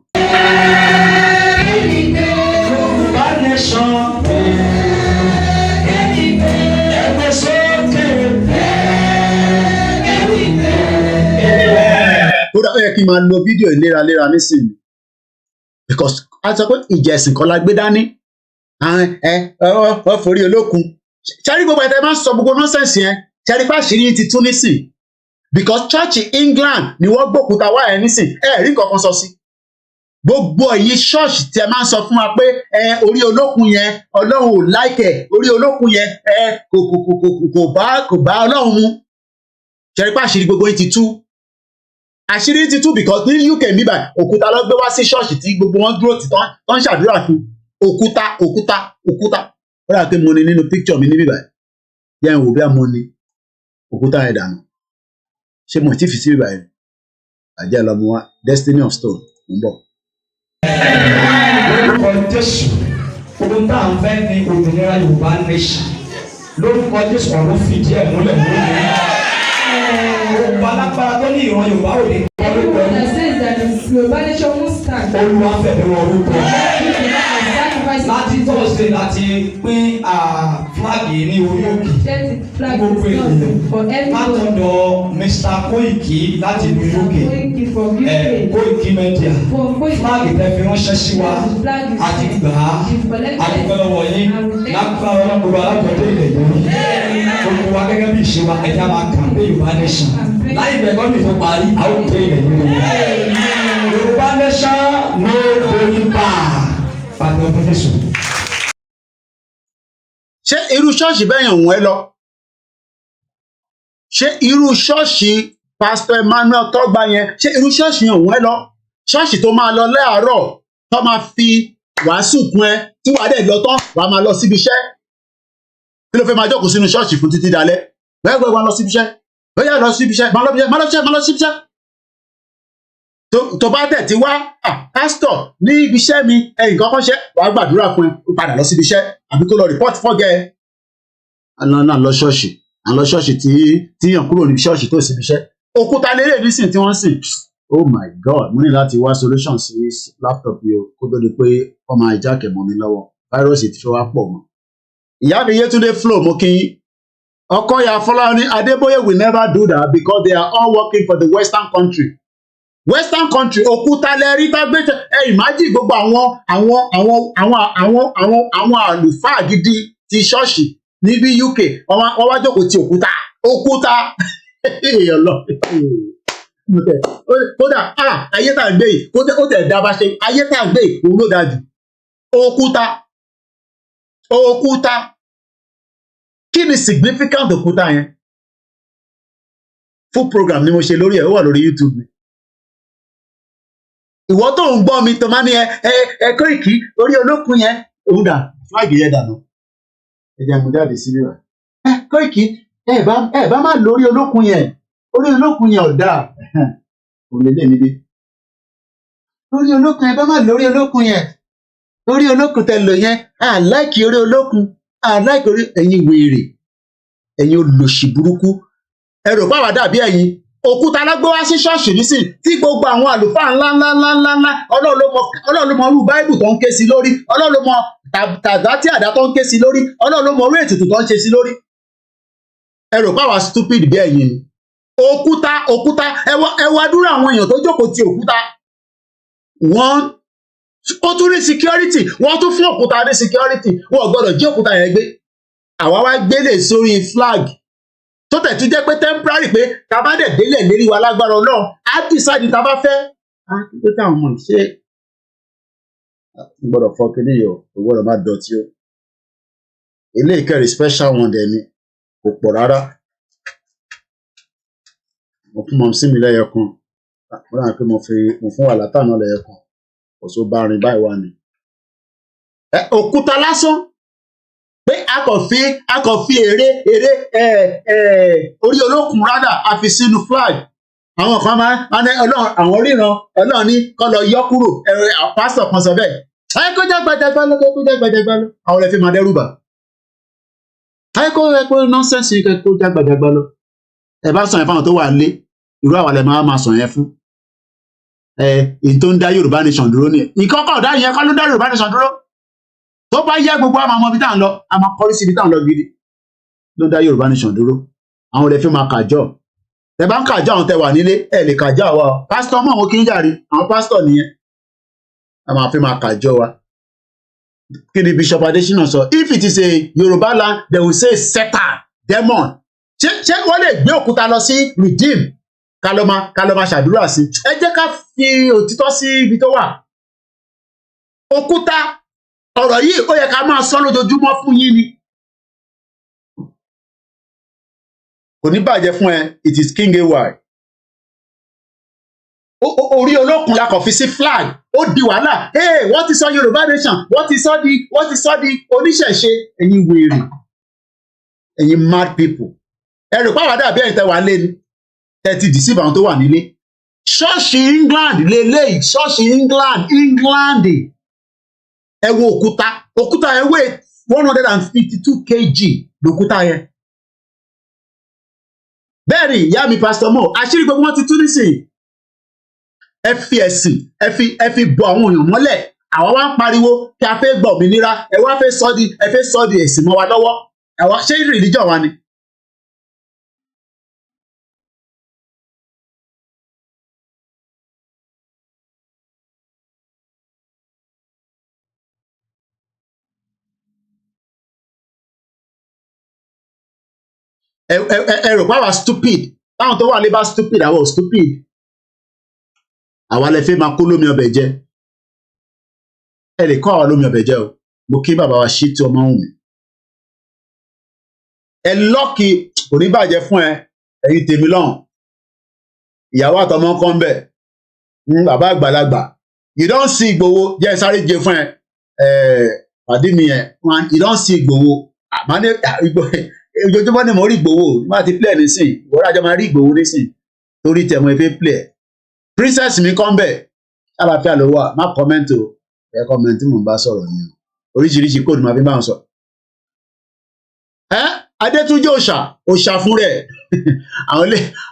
Kódà ó yẹ kí n máa lo fídíò ìléraléra nísìnyí because a sọ pé ìjẹ̀sìn kan la gbé dání ọ forí olókun ṣẹ́rí gbogbo ẹ̀tẹ́ máa ń sọ gbogbo nọ́sẹ̀nsì yẹn ṣẹ́rí fàṣírí ti tún nísìn because church England ni wọ́n gbókúta wá ẹ̀ nísìn rí kankan sọ sí gbogbo èyí ṣọ́ọ̀ṣì tí ẹ máa ń sọ fún wa pé orí olókun yẹn Ọlọ́run ò láìkẹ̀ orí olókun yẹn kò bá Ọlọ́run mu ṣẹ́rí fàṣírí gbogbo yìí ti tú àṣírí ti tú because ní UK níbà òkúta ló gbé wá sí ṣọ́ọ̀ṣì tí gbogbo wọn dúró tí tó ń ṣàdúrà fún òkúta ó rà pé mo ní nínú picture mi níbí báyìí yẹn wò bí a mo ní òkúta yẹn dànù ṣé mo ti fi sí ibà yẹn àjẹ́ lọ́mọ wa Destiny of Stone ń bọ̀. lórúkọ Jésù ohun tá à ń fẹ́ ní òmìnira Yorùbá nation lórúkọ Jésù ọ̀run fìdí ẹ̀ múlẹ̀ lónìí. Alágbára tó ní ìran Yorùbá ò ní kọ́ lórúkọ. Olúwa fẹ̀mí wọn orúkọ. láti Thursday láti pín flag ní orí òkè gbogbo ènìyàn látọ̀dọ̀ Mr. Koiki láti ìlú UK koikimedia flag tẹ́ fi ránṣẹ́ sí wa àti gbà á àdúgbò lọ́wọ́ yín lágbára ọlọ́gbọ̀gbọ̀ alábọ̀dé ilẹ̀ yìí gbogbo wa gẹ́gẹ́ bí ìṣe wa ẹ̀dá máa kà pé Yorùbá nation láì bẹ̀ gọ́ọ̀mì tó parí àwọn òkè ilẹ̀ yìí Yorùbá nation no going back pàtó ọdún fẹsùn. ṣé irú ṣọ́ọ̀ṣì bẹ́yàn òun ẹ lọ ṣé irú ṣọ́ọ̀ṣì Pastor Emmanuel Tọ́gbà yẹn ṣé irú ṣọ́ọ̀ṣì yẹn òun ẹ lọ ṣọ́ọ̀ṣì tó máa lọ láàárọ̀ tó máa fi wàásù kún ẹ tí wàá dẹ̀ lọ tán wàá máa lọ síbi iṣẹ́ kí ló fẹ́ máa jókòó sínú ṣọ́ọ̀ṣì fún títí dalẹ́ wẹ́wẹ́ wàá lọ síbi iṣẹ́ bóyá lọ síbi iṣẹ́ máa lọ síbi iṣẹ́ tó bá dẹ̀ ti wá pásítọ̀ ní ibi iṣẹ́ mi ẹ̀yìn kankan ṣẹ́ wàá gbàdúrà fún ẹ ó padà lọ síbi iṣẹ́ àbí kó lọ rìpọ́ọ̀tì fọ́gẹ́ ẹ. àná lọ ṣọ́ọ̀ṣì tí yàn kúrò níbi ṣọ́ọ̀ṣì tó síbi iṣẹ́ òkúta lérè nísìn tí wọ́n sìn oh my god mo ní láti wá solution sí laptop yìí o kó tó di pé ọmọ hijack mọ́ mi lọ́wọ́ fáírọ́ọ̀sì ti fẹ́ wá pọ̀ mọ́. ìyá mi Yétúndé flow mo kí yín Ọkọ̀yà Fọláni Adébóyè will never do that because they are all working for the western country òkúta lẹ́rí tágbẹ́tẹ̀ ìmájì gbogbo àwọn àlùfáà gidi ti ṣọ́ọ̀ṣì níbi UK wọ́n wá jókòó ti òkúta èèyàn lọ kódà ayé tá à ń gbé yìí ó tẹ̀ dá bá ṣe ayé tá à ń gbé yìí òun ló dáa jù òkúta kí ni significant òkúta yẹn full program ni mo ṣe lórí ẹ̀ ó wà lórí YouTube mi. Ìwọ tó ń gbọ́ mi tó máa ní ẹ Koiki orí olókun yẹn òun dà fúláàgì yẹn dànù ẹ jẹ́ mo jáde sí rírà Koiki ẹ bá má lórí olókun yẹn ọ̀dà òun lè lé mi dé lórí olókun ẹ bá má lórí olókun yẹn lórí olókun tẹ lò yẹn àláìkì orí olókun àláìkì orí ẹ̀yin wèrè ẹ̀yin olòṣì burúkú ẹ rò pàwọ́ dàbí ẹ̀yin òkúta lágbó wá sí ṣọ́ọ̀ṣì nísìn tí gbogbo àwọn àlùfáà ńlá Ọlọ́run ló mọ irú báíbù tó ń ké sí lórí Ọlọ́run ló mọ tàdá tí àdá tó ń ké sí lórí Ọlọ́run ló mọ orí ètùtù tó ń ṣe sí lórí ẹ rò pàwọ́ stupid bí ẹ̀yin ni òkúta ẹ wá dúró àwọn èèyàn tó jókòó ti òkúta wọ́n ó tún rí security wọ́n tún fún òkúta ní security wọ́n gbọ́dọ̀ jí òkúta yẹn gbé àwa wá gbélé sórí flag tó tẹ̀ tún jẹ́ pé temporary pé tá a bá dẹ̀ délẹ̀ lérí wa lágbára Ọlọ́run á decide tá a bá fẹ́ á pé táwọn ọmọ ìṣe gbọ́dọ̀ fọ kíní yìí o gbọ́dọ̀ má dọ̀tí o ilé ìkẹrì special one dẹ̀ ni kò pọ̀ rárá mo fún mọ̀ sí mi lẹ́yọ kan mo rà pé mo fún wà látàná lẹ́yọ kan kò so bá rìn báyìí wá ni òkúta lásán pé a kò fi èrè orí olókùn rádà a fi sínú flag àwọn kan máa ní Ọlọ́run àwọn ríran Ọlọ́run ní kó lọ yọ kúrò pásítọ̀ kan sọ bẹ́ẹ̀ ẹ kó jẹ́ gbàdàgbà lọ àwọn ẹ̀fẹ̀ máa dẹ́rù bà ẹ kó nọ́nsẹ̀nsì kó jẹ́ gbàdàgbà lọ ẹ bá sọ yẹn fáwọn tó wà lé irú àwọn ẹ̀ máa sọ yẹn fún èyí tó ń dá Yorùbá nation dúró ni ìkọ́kọ̀ ọ̀dá yẹn kọ́ ló dá Yorùbá nation dúró tó bá yẹ gbogbo àmọ́ ọmọ ibi tá à ń lọ a máa kọrí sí ibi tá à ń lọ gidi ló dá Yorùbá nation dúró àwọn olè fi máa kàjọ tẹ bá ń kàjọ àwọn tẹ wà nílé ẹ lè kàjọ àwa pásítọ̀ mọ àwọn kí ń jàre àwọn pásítọ̀ nìyẹn a máa fi máa kàjọ wa kí ni Bishop Adesina sọ if it is a Yorùbá land they will say Satan demon ṣé wọ́n lè gbé òkúta lọ sí redeem ká lọ máa ṣàdúrà sí ẹ jẹ́ ká fi òtítọ́ sí ibi tó wà òkúta ọ̀rọ̀ yìí ó yẹ ká máa sọ lójoojúmọ́ fún yín ni kò ní bàjẹ́ fún ẹ it is King AY orí olókun la kàn fi sí flag ó di wàhálà wọ́n ti sọ Yorùbá nation wọ́n ti sọ di oníṣẹ̀ṣe ẹ̀yin wèrè ẹ̀yin mad people ẹ̀rù pàwọ́ dàbí ẹ̀yin tẹ́ wà lé ni ẹ ti deceive àwọn tó wà nílé ṣọ́ọ̀ṣì England lélẹ́yìí ṣọ́ọ̀ṣì England ẹ wo òkúta ẹ wé 152 kg lòkúta yẹn bẹ́ẹ̀ ni ìyá mi Pastor Mo àṣírí gbogbo wọn ti tú nísìnyí ẹ fi ẹ̀sìn ẹ fi bọ àwọn èèyàn mọ́lẹ̀ àwa wá ń pariwo kí a fẹ́ gbọ́ òmìnira ẹ fẹ́ sọ di ẹ̀sìn mọ́ wa lọ́wọ́ àwa ṣé religion wa ni. ẹ rò pé àwa stupid táwọn tó wà lé bá stupid àwa ò stupid àwa lè fẹ́ máa kó lómi ọbẹ̀ jẹ ẹ lè kọ́ àwa lómi ọbẹ̀ jẹ o mo kí bàbá wa ṣí tí ọmọ wùn mí ẹ lọ́ọ̀kì kò ní bàjẹ́ fún ẹ̀yin tèmi lọ́hùn ìyàwó àtọmọ kan bẹ̀ bàbá àgbàlagbà you don see Ìgbòho jẹ́ sáré jẹ fún pàdé mi yẹn you don see Ìgbòho ojoojúmọ́ ni mo rí Ìgbòho má ti play nísìn ìwọ́n àjọ máa rí Ìgbòho nísìn torí tẹ̀ mọ́ ẹ fẹ́ play princess mi kan bẹ̀ àlàáfíà ló wà má kọ́mẹ́ntì o ẹ kọ́mẹ́ntì mò ń bá sọ̀rọ̀ ni o oríṣiríṣi kóòdù máa fi bá wọn sọ. Adétúnjí òòṣà fún rẹ̀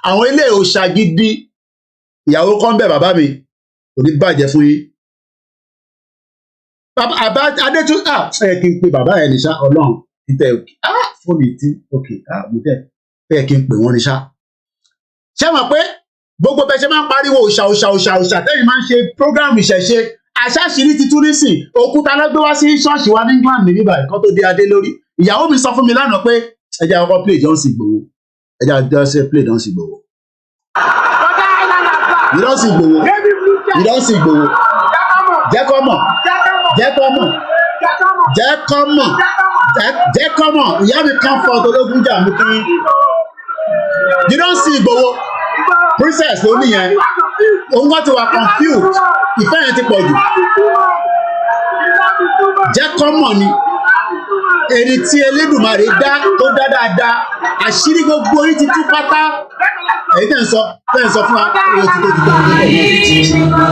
àwọn ilé òòṣà gidi ìyàwó kan bẹ̀ bàbá mi kò ní bàjẹ́ fún yín. Adétúnjí kí n pe bàbá yẹn ní sá Ọlọ́run títẹ̀ fóònù tí mo tẹ̀ fẹ́ kí n pè wọ́n ní sá. Ṣé mọ̀ pé gbogbo bẹ́ẹ̀ ṣe máa ń pariwo òòṣà tẹ́yìn máa ń ṣe prógráàmù ìṣẹ̀ṣe àṣàṣírí ti tún nísìn òkúta ló gbé wá sí ṣọ́ọ̀ṣì wa ní England ní bíbá ẹ̀kọ́ tó dé adé lórí ìyàwó mi sọ fún mi lánàá pé ẹja ọkọ play Johnson Igboho ẹja ọsẹ play Johnson Igboho Johnson Igboho jẹ́ kọ́ mọ̀ ìyá mi kan fọ tológun jà mú kí Johnson Igboho princess ló nìyẹn òun wá ti wà confused ìfẹ́ yẹn ti pọ̀ jù jẹ́ kọ́ mọ̀ ni ẹni tí Elédùmarè dá tó dá dáadáa àṣírí gbogbo yìí ti tú pátá èyí tẹ̀ ń sọ fún wa owó ti tó ti tó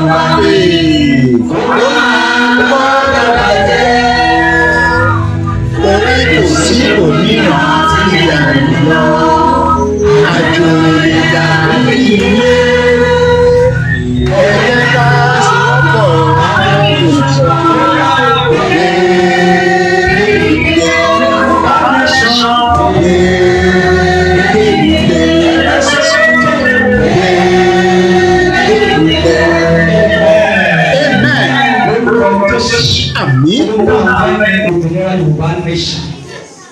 orí kò sí òmíràn tí ìyá rẹ̀ lọ àjò ìdá ilé ẹ̀jẹ̀ ká sọ́kọ̀ òmìnira Yorùbá nation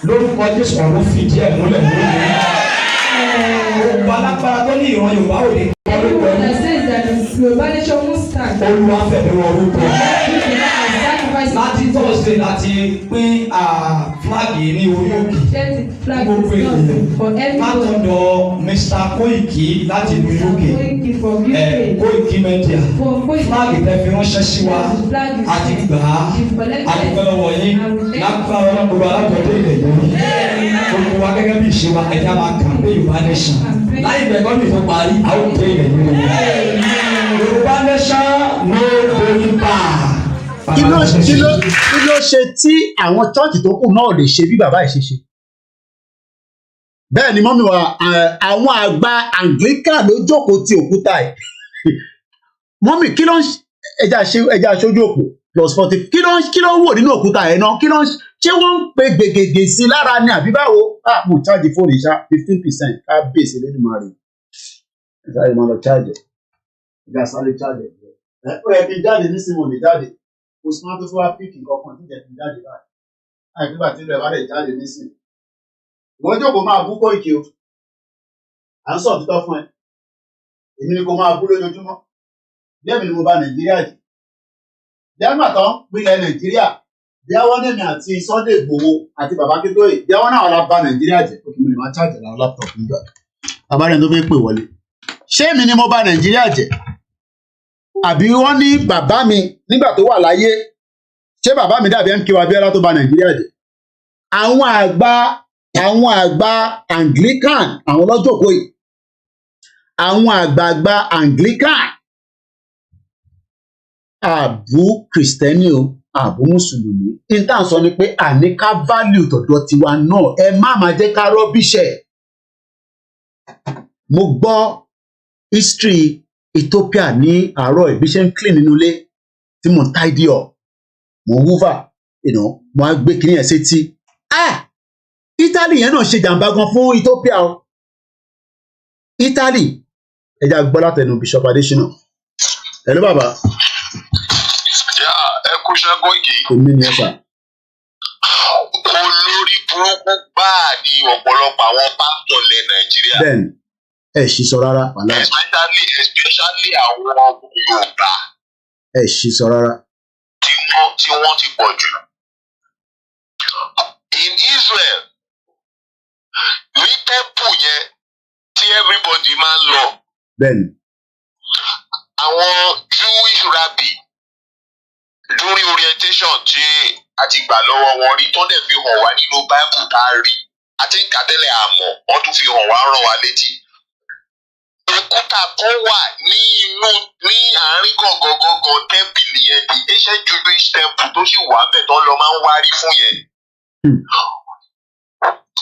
lórúkọ Jésù ọ̀rọ̀ fìdí ẹ̀ múlẹ̀ lónìí. Yorùbá lágbára tó ní ìran Yorùbá ò ní kọ́ lórúkọ. Olúwa fẹ̀mí wọn orúkọ. Láti Thursday láti pín fúláàgì ní orí òkè gbogbo ènìyàn látọ̀dọ̀ Mr. Koiki láti ìlú UK koikimedia fúláàgì tẹ́ fi ránṣẹ́ sí wa àti gbà á àdúgbò lọ́wọ́ yín lágbára ọlọ́run gbogbo alájọdé ilẹ̀ yìí gbogbo wa gẹ́gẹ́ bí ìṣe wa ẹ̀dá máa kà pé Yorùbá nation láì bẹ̀rẹ̀ gọ́ọ̀mì tó parí àwọn òkè ilẹ̀ yìí Yorùbá nation no going back. Kí ló ṣe tí àwọn chọ́ọ̀chì tó kù náà lè ṣe bí bàbá ẹ̀ ṣe ṣe? Bẹ́ẹ̀ ni mọ́mí wa àwọn àgbà Anglican ló jókòó ti òkúta ẹ̀. Mọ́mí kí ló ń ẹja aṣojú òpó +40 kí ló ń wò nínú òkúta ẹ̀ náà kí ló ń ṣé wọ́n ń pe gbègègè sí lára ni àbí báwo? Mo charge fóònù ìṣá 15% ká bèsè lẹ́dùnmáre. Ẹ sáré máa lọ charge ẹ̀. Ìjà sáré charge ẹ̀. Ó yẹ kí n jáde nísìnyí mo lè jáde. Osman tó fún wa píkì kankan tí ìjẹ́ fi jáde báyìí. Láì nígbà tí ilẹ̀ bá lè jáde nísìnyí. Ìwọ́n jókòó máa bú Koiki o. À ń sọ òtítọ́ fún ẹ. Èmi ni kò máa bú lójoojúmọ́. Bẹ́ẹ̀ni ni mo bà Nàìjíríà jẹ́. Dẹ́gbà tán pínlẹ̀ Nàìjíríà. Díáwọ́ Nẹ̀mí àti Sunday Igboho àti Bàbá Akíntóyè. Díáwọ́ náà la bà Nàìjíríà jẹ́. Ó kì í mo lè máa chájẹ̀ lára láptọ̀pù nígbà. Bàbá rẹ̀ ló fẹ́ pè wọlé. Ṣé èmi ni mo bà Nàìjíríà jẹ́? Àbí wọ́n ní bàbá mi nígbà tó wà láyé ṣé bàbá mi dàbí MK Abíọ́lá tó bà Nàìjíríà jẹ́? Àwọn àgbà Anglican àwọn lọ́jọ́kọ̀ yìí àwọn àgbààgbà Anglican àbú Kristẹni o àbú Mùsùlùmí níta sọ ni pé àníká value tọ̀dọ̀ tiwa náà ẹ má máa jẹ́ ká rọ́bíṣẹ̀. Mo gbọ́ history Ethiopia ní àárọ̀ ìbí ṣe ń clean nínú ilé tí mo tidy up mo ń húfà mo á gbé kinní yẹn sétí Italy yẹn náà ṣe jàǹbá gan fún Ethiopia o Italy ẹja gbọ́ látẹnu Bishop Adesina hello bàbá. ẹ kú iṣẹ́ Koiki. èmi ni ẹ sà. olórí burúkú gbáà ni ọ̀pọ̀lọpọ̀ àwọn pásítọ̀ ilẹ̀ Nàìjíríà. bẹ́ẹ̀ni ẹ ṣì sọ rárá wàhálà. especially àwọn Yorùbá. ẹ ṣì sọ rárá. tí wọ́n ti pọ̀ jù. in Israel ní temple yẹn tí everybody máa ń lọ. bẹ́ẹ̀ni. àwọn Jewish rabbi during orientation tí a ti gbà lọ́wọ́ wọn rí tó dẹ̀ fi hàn wá nínú Bible tá a rí àti nkàtẹ́lẹ̀ àmọ́ wọ́n tún fi hàn wá rán wa létí. òkúta kan wà ní àárín gọ̀gọ̀gọ̀gọ̀ temple yẹn the ancient Jewish temple tó sì wà bẹ́ẹ̀ tó lọ máa ń wárí fún yẹn.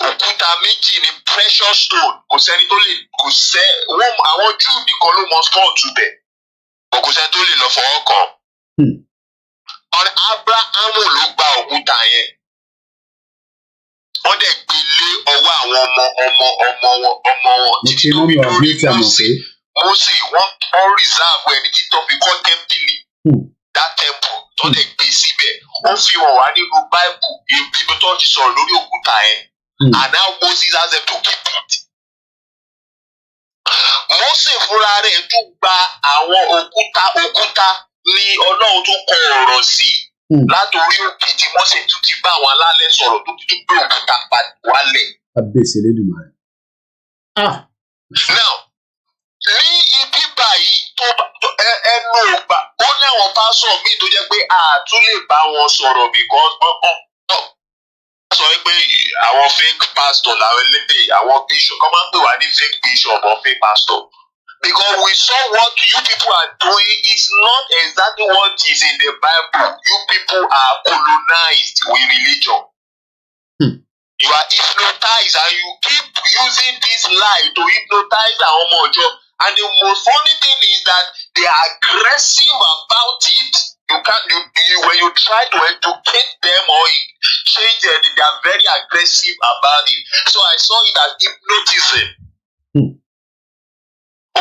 òkúta méjì ni precious stone kò sẹ́ni tó lè àwọn Jew nìkan ló mọ sport bẹ̀ kò sẹ́ni tó lè lọ fọwọ́ kàn. Abrahamu ló gba òkúta yẹn wọ́n dẹ̀ gbé lé ọwọ́ àwọn ọmọ wọn títí tó fi lórí Mósè wọ́n reserve ẹni títọ́ fi kọ́ tẹ́ḿpìlì that temple tó dẹ̀ gbé síbẹ̀ wọ́n fi hàn wá nínú Bible ibi tó ti sọ̀rọ̀ lórí òkúta yẹn and now Moses has them to keep it. Mósè fúnra rẹ̀ tún gba àwọn òkúta ní Ọlọ́run tó kọ ọ̀rọ̀ sí látòrí òkè tí wọ́n sì tún ti bá àwọn alálẹ̀ sọ̀rọ̀ tó tún gbé òkúta wálẹ̀. Abẹ́sẹ̀ lẹ́dùnmáà. Now ní ibi báyìí ẹnu ọgbà ó ní àwọn pásọ̀ míì tó jẹ́ pé àtún lè bá wọn sọ̀rọ̀ because sọ pé àwọn fake pastor làwọn eléyìí àwọn bishop kọ́ máa ń pè wá ní fake bishop or fake pastor. Because we saw what you people are doing is not exactly what is in the Bible. You people are colonized with religion. You are hypnotized and you keep using this lie to hypnotize our ọmọ ọjọ́. And the most funny thing is that they are aggressive about it. When you try to educate them or change it, they are very aggressive about it. So I saw it as hypnotism.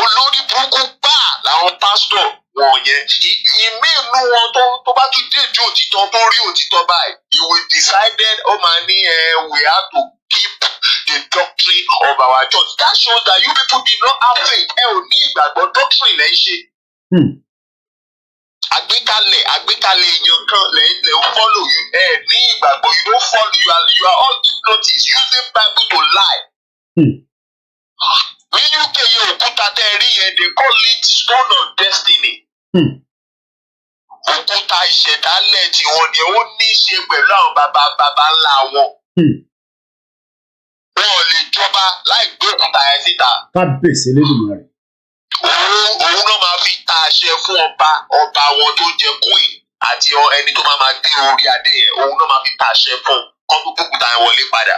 Olórí burúkú gbà làwọn pásítọ̀ wọ̀nyẹn ìmí inú wọn tó bá tún dé ìjọ òtítọ́ tó rí òtítọ́ báyìí you will decided ó máa ní we have to keep the doctrine of our church that shows that you people did not have faith ẹ ò ní ìgbàgbọ́ doctrine lẹ́ ń ṣe. àgbékalẹ̀ èèyàn kan lẹ́ ń follow you ẹ ní ìgbàgbọ́ you don't follow you are all hypnotists using Bible to lie. Ní UK yẹn òkúta tẹ́ ẹ rí yẹn they call it stone of destiny. Òkúta ìṣẹ̀dálẹ̀ tí wọ́n ní ó ní í ṣe pẹ̀lú àwọn baba ńlá wọn. Wọn ò lè jọba láì gbé òkúta yẹn síta. Kábíyèsí lẹ́dùnmáà rẹ̀. Òun náà máa fi ta àṣẹ fún ọba wọn tó jẹ queen àti ẹni tó máa gbé orí adé yẹn òun náà máa fi ta àṣẹ fún kọ́ tó gbókúta yẹn wọlé padà.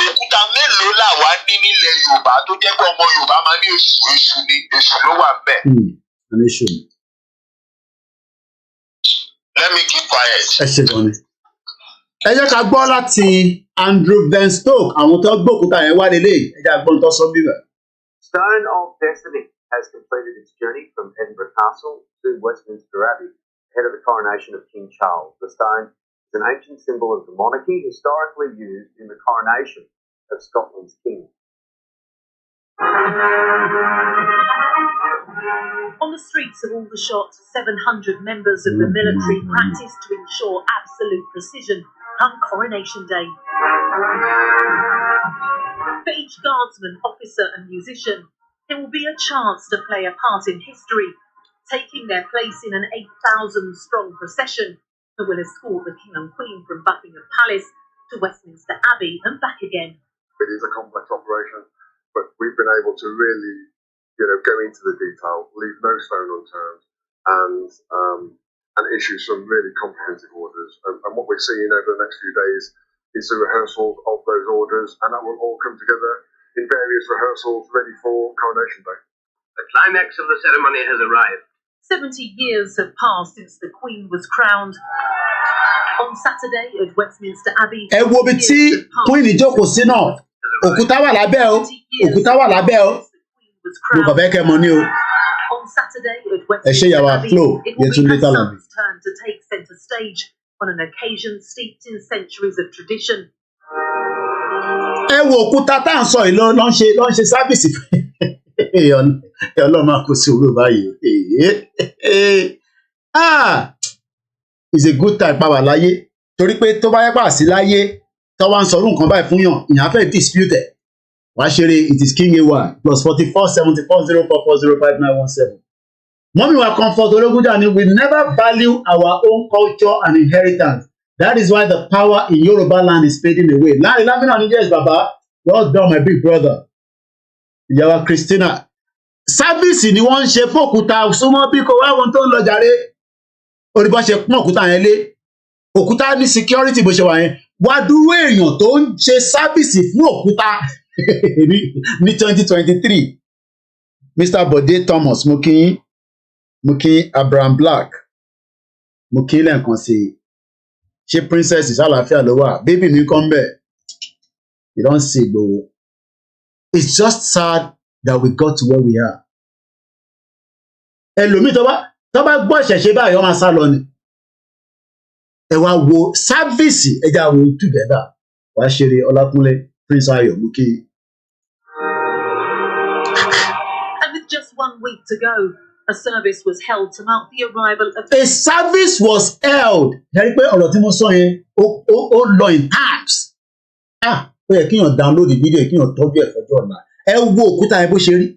Òkúta mélòó làwa ní nílẹ̀ Yorùbá tó jẹ́ pé ọmọ Yorùbá máa ní èṣù ni èṣù ló wà bẹ́ẹ̀. Let me keep quiet. Ẹ ṣe gan ni. Ẹ jẹ́ ká gbọ́ láti Andrew Venstoke àwọn tó gbókúta yẹn wá lélẹ̀ ẹ jẹ́ àgbọ̀n tó sọ bíbẹ̀. Stone of Destiny has completed its journey from Edinburgh Castle to Westminster Abbey ahead of the coronation of King Charles. The stone is an ancient symbol of the monarchy historically used in the coronation of Scotland's king. On the streets of Aldershot, 700 members of the military practiced to ensure absolute precision come Coronation Day. For each guardsman, officer and musician, there will be a chance to play a part in history, taking their place in an 8,000-strong procession that will escort the King and Queen from Buckingham Palace to Westminster Abbey and back again. It is a complex operation, but we've been able to really, go into the detail, leave no stone unturned, and issue some really comprehensive orders. And what we're seeing over the next few days is the rehearsal of those orders, and that will all come together in various rehearsals ready for Coronation Day. The climax of the ceremony has arrived. 70 years have passed since the Queen was crowned. On Saturday at Westminster Abbey, ẹ wo bí tí Queen ìjókòó sí náà òkúta wà lábẹ́ o òkúta wà lábẹ́ o mo kàn fẹ́ kẹ́ mọ̀ ní o. On Saturday at Westminster Abbey, it will be her son's turn to take centre stage on an occasion steeped in centuries of tradition. Ẹ wo òkúta tá à ń sọ yìí ló ń ṣe sábìsì Ọlọ́run máa kó sí òru báyìí. It's a good time pa wà láyé torí pé tó bá yẹ pa sí láyé tó wá ń sọ nǹkan báyìí fún yàn ìyàn fẹ́ dispute ẹ̀ wá ṣeré it is King AY +44 74 04 05 917. Mọ́mí wa Comfort Ológúnjà ni we never value our own culture and inheritance. That is why the power in Yoruba land is fading away. Láàrin Lámínà ní yes baba, well done my big brother. Ìyàwó Christina. Sábìsì ni wọ́n ń ṣe fún òkúta súnmọ́ bí kò wá wọn tó ń lọ jàre. Oníbọ̀ ṣe pọ́n òkúta yẹn lé. Òkúta ní security bó ṣe wà yẹn. Wá dúró èèyàn tó ń ṣe sábìsì fún òkúta ní 2023. Mr. Bode Thomas mo kí Abraham Black mo kí lẹ́ǹkan sí i. Ṣé princess ìsàlàáfíà ló wà bébì mi kàn bẹ́ẹ̀ you don see Igboho. It's just sad that we got to where we are. Ẹlòmíì tó bá gbọ́ ìṣẹ̀ṣe báyìí wọ́n máa sá lọ ni. Ẹ wá wo sáfíìsì ẹja wo together wàá ṣeré Ọlákúnlé Prince Ayọ̀ mú kí. And with just 1 week to go, a service was held to mark the arrival of... A service was held. Ẹ rí pé ọ̀rọ̀ tí mo sọ yẹn ó lọ in times. Ó yẹ kíyàn download the video kíyàn tọ́jú ẹ̀ fọjọ́ ọ̀la. Ẹ wo òkúta yẹn bó ṣe rí.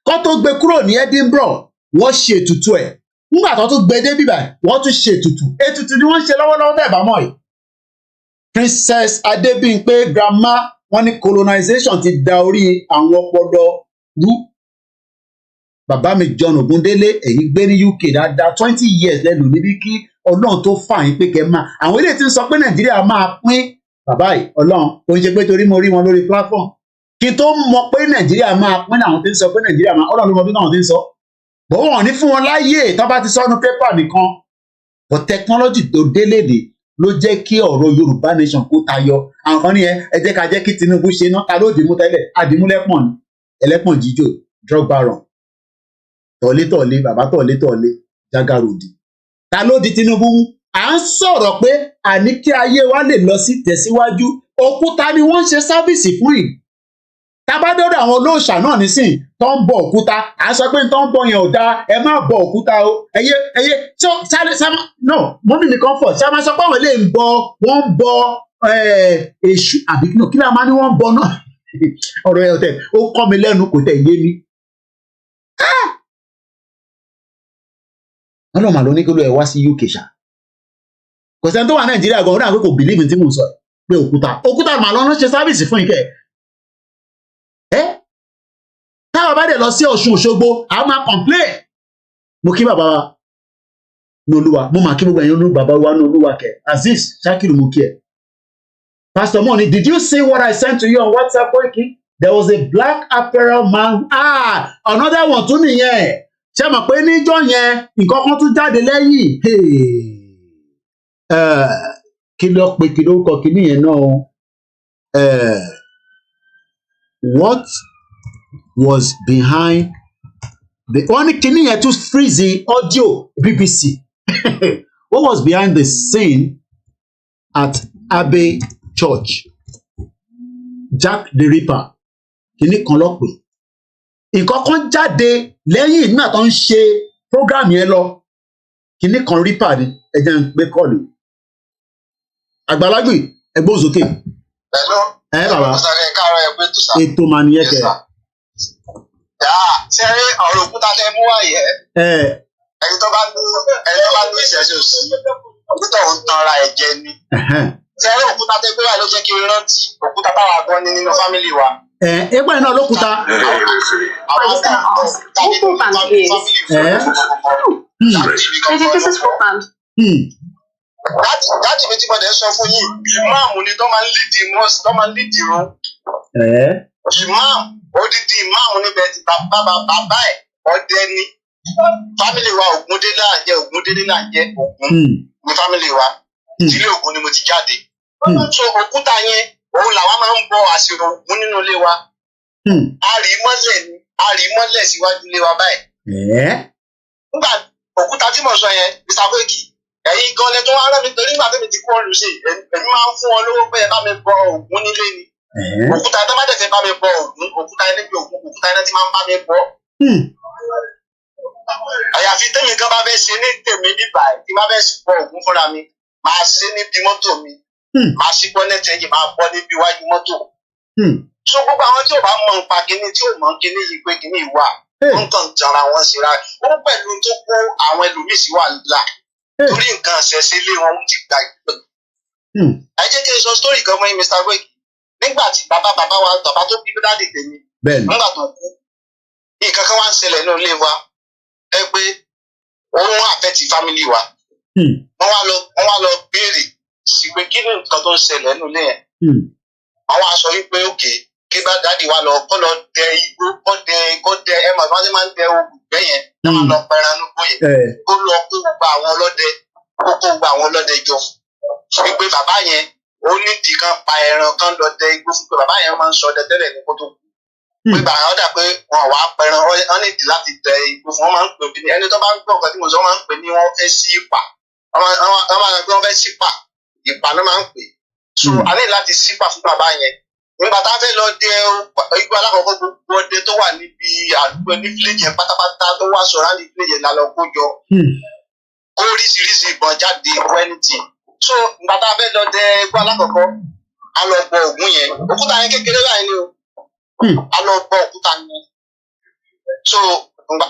Kọ́ tó gbé kúrò ní Edinburgh, wọ́n ṣe ètùtù ẹ̀. Nígbà tó tún gbé dé bíbà, wọ́n tún ṣe ètùtù. Ètùtù ni wọ́n ń ṣe lọ́wọ́lọ́wọ́ bẹ́ẹ̀ bá mọ̀ yìí. Princess Adébímpé grandma wọ́n ní colonization ti da orí àwọn ọpọlọ rú. Bàbá mi John Ogundele ẹ̀yin gbé ní UK dáadáa 20 years lẹ́nu níbi kí Ọlọ́run tó fà yín pé kẹ́ máa. Àwọn ilé tí ń sọ pé Nàìjíríà máa pín bàbá yìí Ọlọ́run ó ń ṣe pé torí mo rí wọn lórí platform. Kí tó mọ̀ pé Nàìjíríà máa pín àwọn tí ń sọ pé Nàìjíríà máa Ọlọ́run ló mọ bí náà ti ń sọ. Bó wọn ní fún wọn láyè tó bá ti sọnù pépà nìkan. But technology tó délédè ló jẹ́ kí ọ̀rọ̀ Yorùbá nation kó tayọ. Àwọn kan nìyẹn ẹ jẹ́ ká jẹ́ kí Tinubu ṣe ná ta ló dìmú tẹ́lẹ̀ àdìmúlẹ́pọ̀n ni ẹlẹ́pọ̀n jíjò drug baron tọ̀lé bàbá tọ̀lé jágàròdì. Ta ló di Tinubu mú? À ń sọ̀rọ̀ pé àní kí ayé wa lè lọ sí tẹ̀síwájú òkúta ni wọ́n ń ṣe sáfìsì fún yìí. Tábádọ́dọ̀ àwọn olóòṣà náà nísìn tó ń bọ òkúta à ń sọ pé tó ń bọ yẹn ò dáa ẹ má bọ òkúta o ẹyẹ no mọ́mí mi comfort ṣé a máa sọ pé àwọn eléyìí wọ́n ń bọ èṣù àbí kí ló máa ní wọ́n ń bọ náà ọ̀rọ̀ ẹ̀ ọ̀tẹ̀ ó kọ́ mi lẹ́nu kò tẹ̀ yé mi. Wọ́n lọ́ọ́ mà ló ní kí ló ẹ̀ wá sí UK ṣá. Kò sẹ́ni tó wà Nàìjíríà gan-an ó dà pé kò bìlíìfù tí mò ń sọ pé òkúta mà lọ́ọ́ ṣe sáfìsì fún ìkẹ́ táwọn bá dẹ̀ lọ sí Ọ̀ṣun Òṣogbo àwọn máa complain. Mo kí bàbá wa ní Olúwa mo máa kí gbogbo ẹ̀yin olú bàbá wa ní Olúwa kẹ Azeez Shakiru mo kí ẹ. Pastor Money, did you see what I sent to you on WhatsApp Koiki? There was a black apparel man. Another one tún nìyẹn. Ṣé mọ̀ pé níjọ́ yẹn nǹkan kan tún jáde lẹ́yìn. Kí ló pe kí ló kọ kí nìyẹn náà. What was behind the only kini yẹn tún freeze audio BBC. What was behind the scene at Abbey Church? Jack the Ripper kini kan lọ pé nǹkan kan jáde lẹ́yìn nígbà tó ń ṣe program yẹn lọ kini kan Ripper ni ẹjẹ ń gbé kọlù àgbàlagbè ẹgbẹ́ òsókè. Bàbá ètò mà nìyẹn kẹ. Ṣé ọ̀rọ̀ òkúta tẹ mú wáyé ẹni tó bá ní ìṣẹ̀ṣe òsì òkúta òun tanra ẹ̀jẹ̀ ni. Ṣé òkúta tẹ gbé wáyé ló jẹ́ kí n rántí òkúta táwa gan ní nínú fámìlì wa. Ẹgbẹ́ náà lókúta. Àwọn ọ̀gá fámìlì dáàdì mi tí mo dẹ̀ sọ fún yín ìmáàmù ni tó máa ń lídìí rún. imam odidi imam níbẹ̀ tí bàbá ẹ̀ ọdẹ ni family wa Ògúndélé là ń jẹ́ Ògún ní family wa ìdílé Ògún ni mo ti jáde so òkúta yẹn òun làwa máa ń bọ àṣírí Ògún nínú ilé wa àrímọ́lẹ̀ síwájú ilé wa báyìí nígbà òkúta tí mo sọ yẹn Mr. Koiki ẹ̀yin gan lẹ tó wá rán mi torí nígbà tí mi ti kú ọ̀lù sí èmi máa ń fún ọ lówó pé ẹ bá mi bọ Ògún nílé ni òkúta tó bá dẹ̀ fẹ́ bá mi bọ Ògún òkúta ẹni bí Ògún òkúta ẹni tí máa ń bá mi bọ. àyàfi tèmi gan bá fẹ́ ṣe ní tèmi bíbà tí bá fẹ́ bọ Ògún fúnra mi máa ṣe níbi mọ́tò mi máa ṣí bọ́nẹ́tì ẹ̀yìn máa bọ́ níbi iwájú mọ́tò. so gbogbo àwọn tí ò bá mọ nípa kinní tí ò mọ kinní yìí pé kinní yìí wà wọ́n kàn jara wọn síra ó pẹ̀lú tó kó àwọn ẹlòmíì sí wàhálà torí nǹkan ṣẹ̀ṣẹ̀ lé wọn ti gbà gbẹ. ẹ jẹ́ kí n sọ sítórì kan fún yín Mr. Koiki nígbà tí bàbá wa bàbá tó bí dáàdì tèmi nígbà tó kú nǹkan kan wá ń ṣẹlẹ̀ ní ilé wa ẹ pé òun àfẹ́tì fámìlì wa wọ́n wá lọ béèrè sí pé kí ni nǹkan tó ń ṣẹlẹ̀ ní ilé yẹn wọ́n wá sọ wípé òkè kí bá dáàdì wa lọ kó lọ dẹ igbó kó dẹ ẹ mọ̀ bá ṣe máa ń dẹ ògùgbẹ́ yẹn ẹ máa lọ pẹran nígbó yẹn kó lọ kó gba àwọn ọlọ́dẹ jọ wípé bàbá yẹn ó nídìí kan pa ẹran kan lọ dẹ igbó fún pé bàbá yẹn máa ń sọ ọdẹ tẹ́lẹ̀ ní kótó pé bàbá ọdà pé wọn wàá pẹran wọn nídìí láti dẹ igbó fún wọn máa ń pè ní ẹni tó bá ń gbọ́ nǹkan tí mo sọ wọn máa ń pè ní wọn fẹ́ sí ipa wọn máa ń gbé wọn fẹ́ sí ipa ìpa ló máa ń pè so a ní láti sí ipa fún bàbá yẹn nígbà tá a fẹ́ lọ dẹ igbó alákọ̀ọ́kọ́ gbogbo ọdẹ tó wà níbi àdúgbò ní fílẹ̀jì yẹn pátápátá tó wà sọ̀rọ̀ ní fílẹ̀jì yẹn lálọ́ kó jọ kó oríṣiríṣi ìbọn jáde anything so nígbà tá a fẹ́ lọ dẹ igbó alákọ̀ọ́kọ́ a lọ bọ Ògún yẹn òkúta yẹn kékeré báyìí ni o a lọ bọ òkúta yẹn so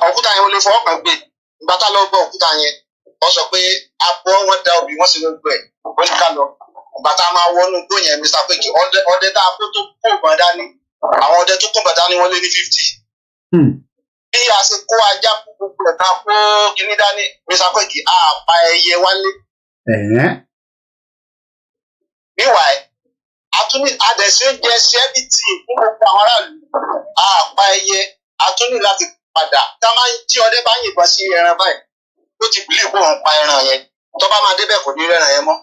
òkúta yẹn ó lè fọwọ́ kan gbé nígbà tá a lọ bọ òkúta yẹn wọ́n sọ pé a bọ́ wọn da obì wọ́n sì ló gbẹ wọ́n ní ká lọ bàtà máa wọnú gbó yẹn Mr. Koiki ọdẹ tá a kó tó kó bọ̀ dání àwọn ọdẹ tó kó bọ̀ dání wọ́n lé ní 50. bí a ṣe kó ajá kó gbogbo ẹ̀ tá a kó kíní dání Mr. Koiki a pa ẹyẹ wálé. meanwhile àdẹ̀sí oúnjẹ ṣẹ́bìtì fún gbogbo àwọn aráàlú a pa ẹyẹ àtúní láti padà tí ọdẹ bá yìnbọn sí ẹran báyìí ó ti bìlí kó òun pa ẹran yẹn tó bá máa débẹ̀ kò ní rẹ́ran yẹn mọ́.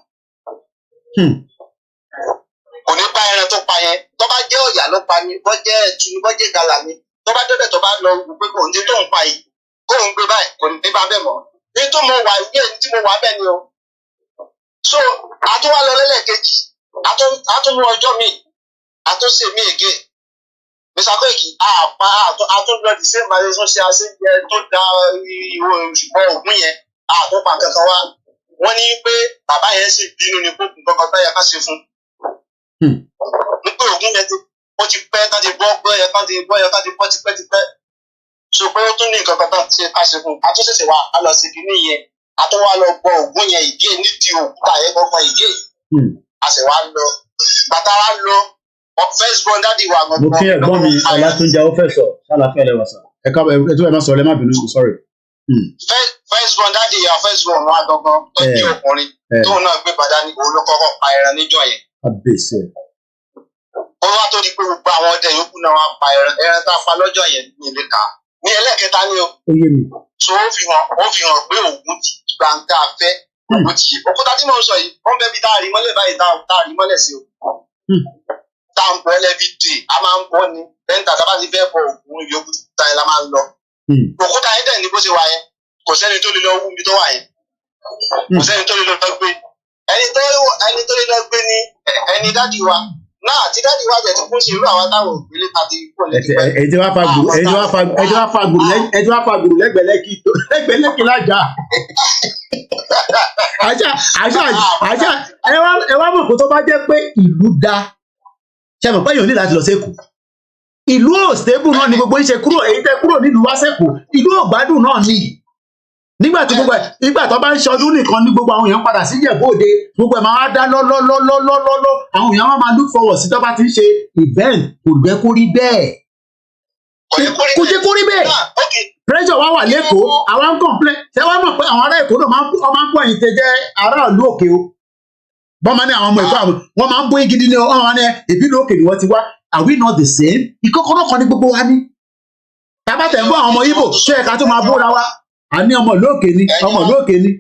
kò ní pa ẹran tó pa yẹn tó bá jẹ́ ọ̀yà ló pa ni bọ́ jẹ́ ẹ̀tù ni bọ́ jẹ́ gàlà ni tó bá débẹ̀ tó bá lọ gbé kò ní tó ń pa yìí kó ń gbé báyìí kò ní bá bẹ̀ mọ́ èyí tó mo wà ìwé tí mo wà bẹ́ẹ̀ ni o. so àtúwá lọ lẹ́lẹ́kejì àtúnú ọjọ́ mi àtúnṣe mi ègé Mr. Koiki àtúnlọ the same marriage ṣe àṣejẹ tó da ìwọ ṣùgbọ́n Ògún yẹn àtúnpa kankan wá wọ́n ní pé bàbá yẹn sì bínú ní kókùn kankan tó yẹ ká ṣe fún nígbà Ògún yẹn ó ti pẹ́ ká ti bọ́ tipẹ́ so pé ó tún ní nǹkan kan tó ṣe ká ṣe fún àtúnṣe wa á lọ sí kinní yẹn àtúnwá lọ bọ Ògún yẹn ìgé nídìí òkúta yẹn gbọ́ngàn ìgé a sì wá lọ bàtà wá lọ first born dáàdi wa gbọ́ngàn. mo kí ẹ̀gbọ́n mi Ọlátúnjí ó fẹ́ sọ ṣàlàfẹ́ rẹ wà sá ẹ káàbọ̀ ẹ tó ẹ má sọ ẹ má bínú sorry. first born dáàdi ya first born wa gangan tó jẹ́ ọkùnrin tóun náà gbé bàdá ní òun ló kọ́kọ́ pa ẹran níjọ́ yẹn. abèsè. ó wá tó di pé gbogbo àwọn ọdẹ yòókù náà wá pa ẹran tá a pa lọ́jọ́ yẹn ní ilé ká ní ẹlẹ́ẹ̀kẹta ni o. ó yé mi. so ó fi hàn pé Ògún ti gbàǹgà fẹ́ Ògún ti yé òkúta tí mo sọ yìí wọ́n fẹ́ fi tá a rí mọ́lẹ̀ báyìí tá a rí mọ́lẹ̀ sí o. tá a ń bọ every day a máa ń bọ ni lẹ́yìn tàbí bá ti fẹ́ bọ Ògún yòókù tá yẹn la máa ń lọ. òkúta yẹn dẹ̀ ní bó ṣe wà yẹn kò sẹ́ni tó lè lọ wú mi tó wà yẹn kò sẹ́ni tó lè lọ gbé ẹni tó lè lọ gbé ni ẹni dádì wa náà tí dádì wa jẹ̀ ti kún sí irú àwọn táwọn ògbélé tàbí kò lẹ́gbẹ̀ẹ́. ẹjọ́ wá fa gbùrù lẹ́gbẹ̀lẹ́kì lájà. àṣà ẹ wá mọ̀ kó tó bá jẹ́ pé ìlú da ṣe mọ̀ pé èèyàn ní láti lọ sẹ́kù ìlú ò stable náà ni gbogbo ìṣe kúrò èyí tẹ́ kúrò nílùú wá sẹ́kù ìlú ò gbádùn náà ni nígbà tí ìgbà tó bá ń ṣọdún nìkan ní gbogbo àwọn èèyàn padà sí Ìjẹ̀bú-Òde gbogbo ẹ̀ máa wá dá lọ́lọ́lọ́lọ́lọ́lọ́ àwọn èèyàn máa look forward sí tó bá ti ń ṣe event kò jẹ́ kó rí bẹ́ẹ̀ kò jẹ́ kó rí bẹ́ẹ̀ pressure wá wà lẹ́kọ̀ọ́ àwọn ń complain ṣé wàá mọ̀ pé àwọn ará Èkó náà máa ń pọ̀ ẹ̀yìn tẹ́ jẹ́ aráàlú òkè o bọ́n máa ní àwọn ọmọ Èkó wọ́n máa ń bóyí gidi ní ọ̀hún ní ìbílẹ̀ òkè ni wọ́n ti wá are we not the same? Ìkọ́kọ́rọ́ kan ní gbogbo wa ní. Tábà tẹ̀ ń bọ́ àwọn ọmọ Igbo ṣé ẹ̀ka tó máa bóra wa? A ní ọmọ lókè ni, ọmọ lókè ni.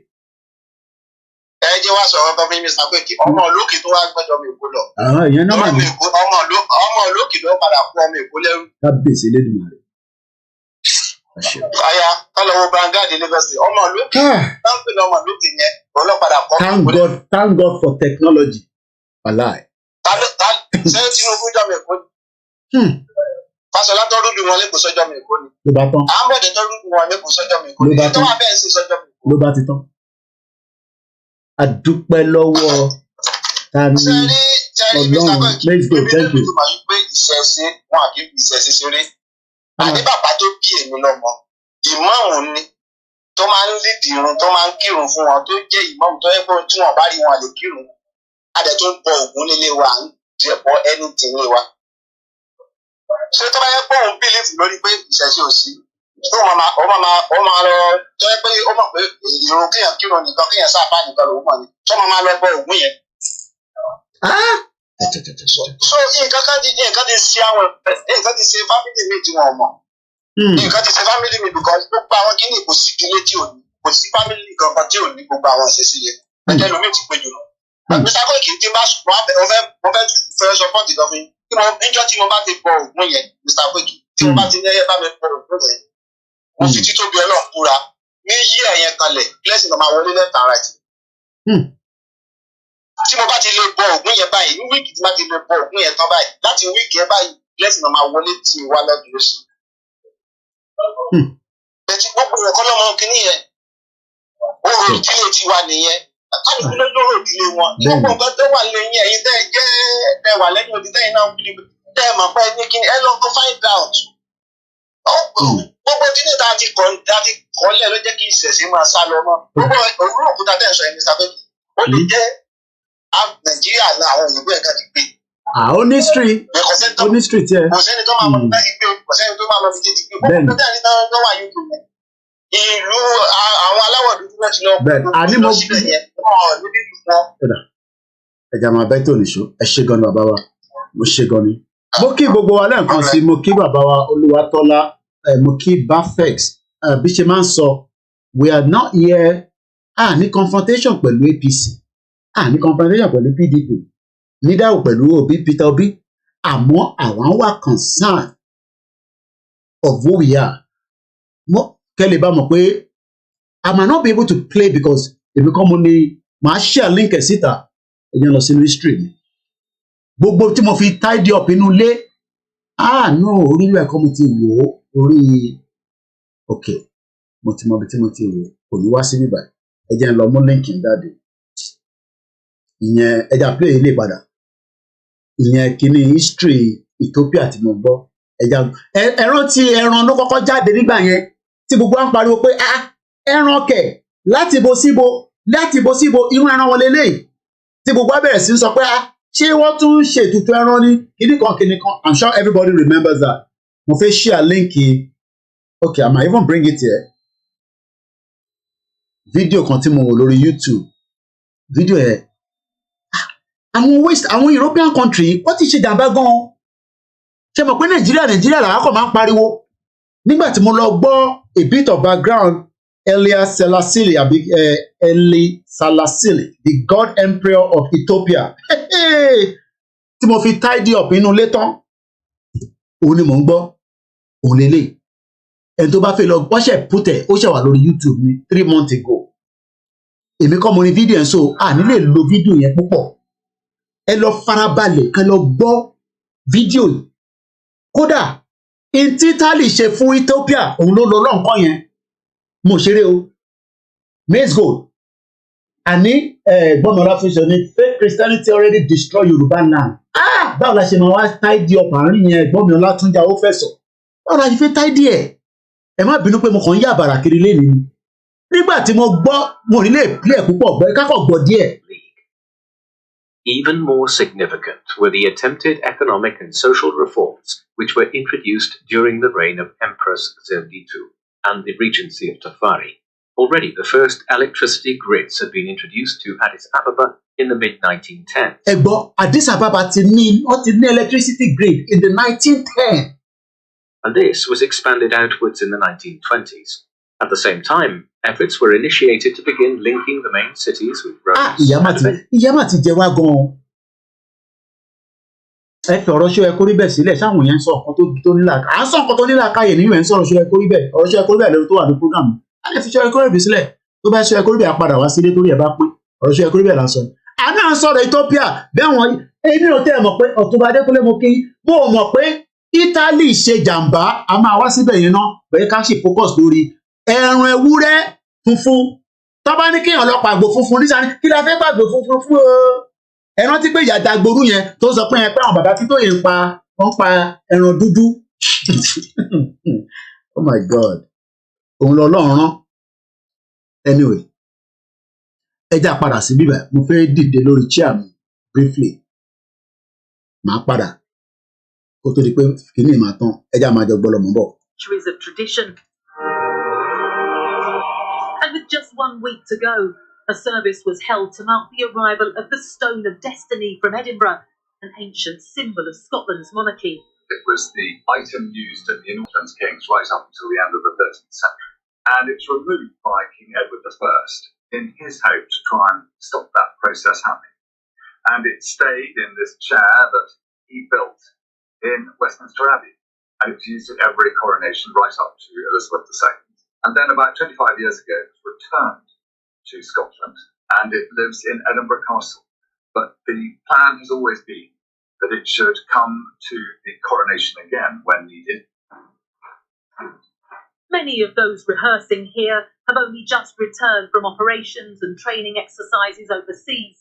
Ẹ jẹ́ wá sọ̀rọ̀ kan fún Mr. Koiki, ọmọ lókè tó wá gbẹ́jọ́ mi kó lọ. Ìyẹn náà mà ní. Ọmọ lókè ló padà kó ọmọ Èkó lẹ́rú. Kábíyèsí Elédùmarè. Aya kálọ̀wọ́ Bangadi Lagos ọmọ lókè náà ń pè ní ọmọ lókè yẹn òun ló padà kọ́. Thank God for technology. Wàláì. Ṣé Tinubu jọ mi Èkó ni? Fáṣọlá tó rúdù wọn lẹ́kọ̀ọ́ sọ́jọ́ mi Èkó ni. Ló bá tán. Ahmed tó rúdù wọn lẹ́kọ̀ọ́ sọ́jọ́ mi Èkó ni. Tó wà bẹ́ẹ̀ sí sọ́jọ́ mi Èkó. Ló bá ti tán. A dúpẹ́ lọ́wọ́ tani Ọlọ́run. Let's go, thank you. Pé ìṣẹ̀ṣe wọn àbí ìṣẹ̀ṣe ṣeré. Àní bàbá tó bí èmi lọ́mọ. Ìmáàmù ni tó máa ń lídìí irun tó máa ń kírun fún wọn tó jẹ́ ìmáàmù tó yẹ pé tí wọn bá rí wọn lè kírun. A dẹ̀ tó ń bọ Ògún nílé wa ń jẹ́ bọ ẹni tì nílé wa. Ṣé tó bá yẹ pé òun bílífù lórí pé ìṣẹ̀ṣe ò sí? Tó ó máa lọ tó yẹ pé ó mọ̀ pé ìrun kéèyàn kírun nìkan kéèyàn sábà nìkan lòún mọ̀ ni. Tó máa lọ bọ Ògún yẹn. So nǹkan ti ṣe àwọn nǹkan ti ṣe fámìlì mi tí wọn mọ̀. Nǹkan ti ṣe fámìlì mi because gbogbo àwọn kìíní kò sí ìdílé tí ò ní kò sí fámìlì kankan tí ò ní gbogbo àwọn ìṣesí yẹn. Ẹ̀jẹ̀ lómi ti pè jùlọ. Mr. Koiki tí bá mo fẹ́ sọpọ́ọ̀tì kan fún yín. Níjọ́ tí mo bá ti bọ Ògún yẹn Mr. Koiki tí mo bá ti ní ẹyẹ bá mi bọ Ògún yẹn. Mo fi títóbi Ọlọ́run búra ní yí ẹ̀yẹn kanlẹ̀ blessing náà máa wọlé left and right. Tí mo bá ti lè bọ Ògún yẹn báyìí ní wíìkì tí mo bá ti lè bọ Ògún yẹn tán báyìí láti wíìkì yẹn báyìí blessing náà máa wọlé tí wà lọ́dún lóṣù. Bẹ̀tí gbogbo ẹ̀kọ́ lọ́mọ kìíní yẹn orò ìdílé tiwa nìyẹn kálukú ló lóró ìdílé wọn. Gbogbo nǹkan tó wà lẹ́yìn ẹ̀yin tẹ́ wà lẹ́yìn òdì tẹ́yìn náà bíi tẹ́ ẹ̀ mọ̀ pé ní kíni ẹ lọ go find out. Gbogbo ìdílé tá a ti kọ́lẹ̀ ló jẹ́ kí ìṣẹ̀ṣẹ̀ máa sá lọ mọ́. Gbogbo òwúrò òkúta tẹ̀ ń sọ ẹ̀mí sábẹ́ ó lè jẹ́ Nàìjíríà náà àwọn òyìnbó ẹ̀ka ti gbé. Oníṣìírí tí ẹ. Kò sẹ́ni tó máa mọ̀ nígbà tí gbé kò sẹ́ni tó máa lọ fi tètè gbé. Gbogbo tó tẹ̀lé tó wà yóò gbé. Ìlú àwọn aláwọ̀ dúdú náà ti lọ gbogbo síbẹ̀ yẹn wọ́n níbi ìfún. Ẹja máa bẹ́ tó nìṣó ẹ ṣé gan ni bàbá wa mo ṣé gan ni. Mo kí gbogbo wa lẹ́ẹ̀kan sí mo kí bàbá wa Olúwatọ́lá mo kí Bafex bí ṣe máa ń sọ we are not here ní confrontation pẹ̀lú APC ní confrontation pẹ̀lú PDP nídàwọ̀ pẹ̀lú Peter Obi àmọ́ àwọn wà concern of who we are. Kẹ́lẹ̀ bá mọ̀ pé I might not be able to play because èmi kọ́ mo ní màá share link ẹ̀ síta ẹ̀yẹn lọ sínú history mi. Gbogbo tí mo fi tidy up inú ilé no orí ìlú ẹ̀kọ́ mo ti wò ó orí ok mo ti mọ ibi tí mo ti wò ó kò ní wá sí níbà ẹ̀jẹ̀ lọ mú link jáde ìyẹn ẹ̀jẹ̀ play ilé padà ìyẹn kíní history Ethiopia tí mo gbọ́ ẹran tí ẹran ló kọ́kọ́ jáde nígbà yẹn tí gbogbo wa ń pariwo pé ẹran kẹ̀ láti bo síbo irú ẹran wọlé léyìí tí gbogbo wa bẹ̀rẹ̀ sí ń sọ pé ṣé wọ́n tún ń ṣètùtù ẹran ní kíní kan I'm sure everybody remembers that mo fẹ́ share link okay I might even bring it here fídíò kan tí mo wò lórí YouTube fídíò yẹn àwọn European country wọ́n ti ṣe jàmbá gan-an ṣe mọ̀ pé Nàìjíríà làwọn kò máa ń pariwo nígbà tí mo lọ gbọ́ a bit of background Haile Selassie the God Emperor of Ethiopia tí mo fi tidy up inú ilé tán òun ni mò ń gbọ́ òun lélẹ̀ ẹni tó bá fẹ́ lọ gbọ́ṣẹ̀ pútẹ̀ ó ṣẹ̀ wà lórí YouTube ní 3 months ago èmi kọ́ mo ní fídíò yẹn so nílè lo fídíò yẹn púpọ̀ ẹ lọ farabalẹ̀ kẹ́ lọ gbọ́ fídíò yìí kódà intitali ṣe fún Ethiopia òun ló lọ lọ́nkàn yẹn mo ṣeré o maize gold àní gbọ́mọlá fún ṣe ní fake Christianity already destroy Yoruba land báwo la ṣe máa wá tidy up àárín yẹn gbọ́mọlá tún jà ó fẹ̀sọ̀ báwo la ṣe fẹ́ tidy ẹ má bínú pé mo kàn ń yà bàrà kiri lẹ́nu nígbà tí mo gbọ́ mo nílé ìpìlẹ̀ púpọ̀ gbọ́ kákọ̀ gbọ́ díẹ̀. Even more significant were the attempted economic and social reforms which were introduced during the reign of Empress Zewde II and the regency of Tafari, Already the first electricity grids had been introduced to Addis Ababa in the mid-1910s. Addis Ababa ti ní electricity grid in the 1910s. And this was expanded outwards in the 1920s. At the same time, efforts were initiated to begin linking the main cities with roads. Ìyá mà ti jẹ wá gan-an. Ẹ fi ọ̀rọ̀ ṣé ẹ kórí bẹ́ẹ̀ sílẹ̀ ṣáwọn yẹn ń sọ ọ̀kan tó nílà à ń sọ ọ̀kan tó nílà káyè nínú ẹ̀ ń sọ̀rọ̀ ṣé ẹ kórí bẹ́ẹ̀ ọ̀rọ̀ ṣé ẹ kórí bẹ́ẹ̀ lórí tó wà ní program a lè fi ṣé ẹ kórí bẹ́ẹ̀ sílẹ̀ tó bá ṣé ẹ kórí bẹ́ẹ̀ padà wá sílé torí ẹ̀ bá pé ọ̀rọ̀ ṣé ẹ kórí bẹ́ẹ̀ là ń sọ ni. Àná à ń sọ̀rọ̀ Ethiopia bẹ́ẹ̀ wọ́n èmi ò tẹ́ ẹ mọ̀ pé Ọ̀túnba Adékúnlé mo kí mo mọ̀ pé Italy ṣe jàǹbá a máa wá síbẹ̀ yẹn náà bẹ́ẹ̀ ká ṣe focus lórí ẹran ewúrẹ́ funfun tó bá ní kéèyàn lọ pàgbò funfun nísàlẹ̀ kí la fẹ́ pàgbò funfun fún o. Ẹ rántí pé ìyá Dagboru yẹn tó sọ pé àwọn bàbá tí tó yẹn wọ́n pa ẹran dúdú. Oh my God. Òun lọ lọ́run rán. Anyway, ẹ já padà sí bíbá. Mo fẹ́ dìde lórí chair mi briefly. Màá padà. Kó tó di pé kìíní máa tán. Ẹ já máa jọ gbọ́ lọ́mọ bọ̀. Centuries of tradition. And with just 1 week to go, a service was held to mark the arrival of the Stone of Destiny from Edinburgh, an ancient symbol of Scotland's monarchy. It was the item used at the Northern Kings right up until the end of the 13th century. And it's removed by King Edward I in his hope to try and stop that process happening. And it stayed in this chair that he built in Westminster Abbey. And it was used at every coronation right up to Elizabeth II. And then about 25 years ago, it was returned to Scotland, and it lives in Edinburgh Castle. But the plan has always been that it should come to the coronation again when needed. Many of those rehearsing here have only just returned from operations and training exercises overseas.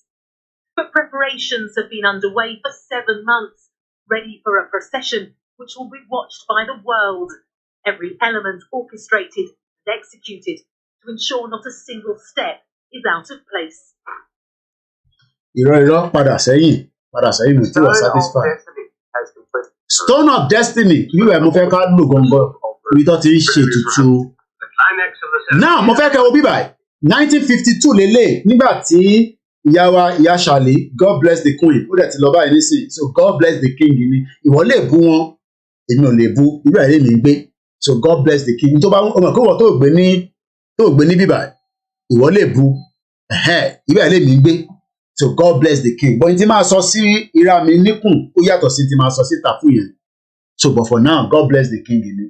But preparations have been underway for 7 months, ready for a procession which will be watched by the world. Every element orchestrated and executed to ensure not a single step is out of place. Padà sẹ́yìn mi tí wọ́n satisfied. Stone of Destiny yíwẹ̀ mo fẹ́ ká lò gangan ibi tó ti ń ṣe tutù. Now mo fẹ́ kẹ́ wo bíbá 1952 lélẹ̀ nígbà tí ìyá Ṣàlẹ̀ God bless the Queen ó dẹ̀ ti lọ báyìí nísìnyí so God bless the King ni ìwọ lè bú wọn èmi ò lè bú irú ẹ̀ lè mi gbé so God bless the King tó bá ọmọ kí wọ́n tó gbé ní bíbá ìwọ lè bu irú ẹ̀ lè mi gbé so God bless the King but tí máa sọ sí ìra mi níkùn ó yàtọ̀ sí tí máa sọ síta fún yẹn so but for now God bless the King ni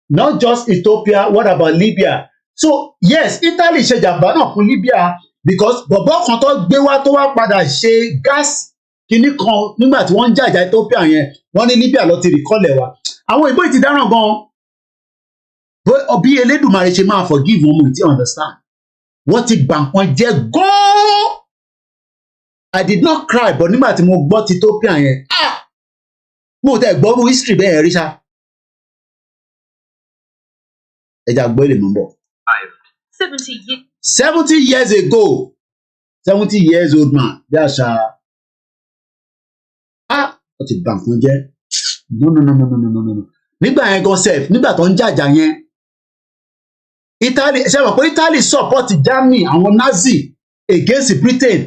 not just Ethiopia what about Libya so yes Italy ṣe jàmbá náà fún Libya because bọ̀bọ̀ kan tó gbé wá tó wá padà ṣe gas kinní kan nígbà tí wọ́n ń jàjà Ethiopia yẹn wọ́n ní Libya lọ ti rìkọ́lẹ̀ wa àwọn ìbò ti dáràn gan-an bí Elédùmarè ṣe máa forgive wọn mo ti understand wọ́n ti gbà nǹkan jẹ́ gan-an I did not cry but nígbà tí mo gbọ́ ti Ethiopia yẹn mo tẹ̀ gbọ́rú history bẹ́ẹ̀ rí ṣá ẹja gbọ́ ilé mọ́ bọ̀. 70 years ago 70 years old man bí àṣà ó ti gbà nǹkan jẹ́ no nígbà yẹn gan sef nígbà tó ń jàjà yẹn Italy ṣe mọ̀ pé Italy support Germany àwọn Nazi against Britain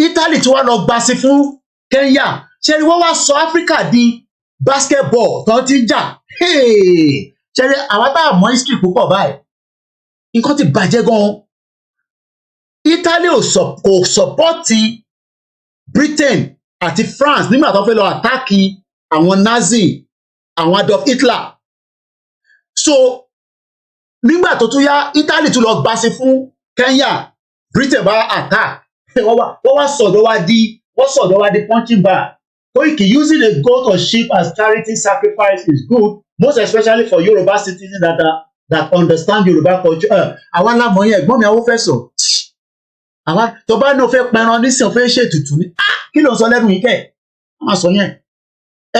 Italy tí wọ́n lọ gbàsí fún Kenya ṣe ni wọ́n wá sọ Africa di basketball tó ti jà ṣe ni àwọn bá mọ̀ history púpọ̀ báyìí nǹkan ti bàjẹ́ gan-an Italy kò support Britain àti France nígbà tó fẹ́ lọ àtàkì àwọn Nazi àwọn Adolf Hitler so nígbà tó tún yá Italy tún lọ gbàsí fún Kenya Britain bá attack wọ́n wá sọ̀dọ̀ wá di punching bag Koiki using a goat or sheep as charity sacrifice is good most especially for Yoruba citizens that understand Yoruba culture àwa lámọ̀ yẹn ẹ̀gbọ́n mi àwọn fẹ́ sọ àwa tó bá ní o fẹ́ pẹran nísìnyí o fẹ́ ṣètùtù ní kí ló ń sọ lẹ́nu yìí kẹ́ máa sọ yẹn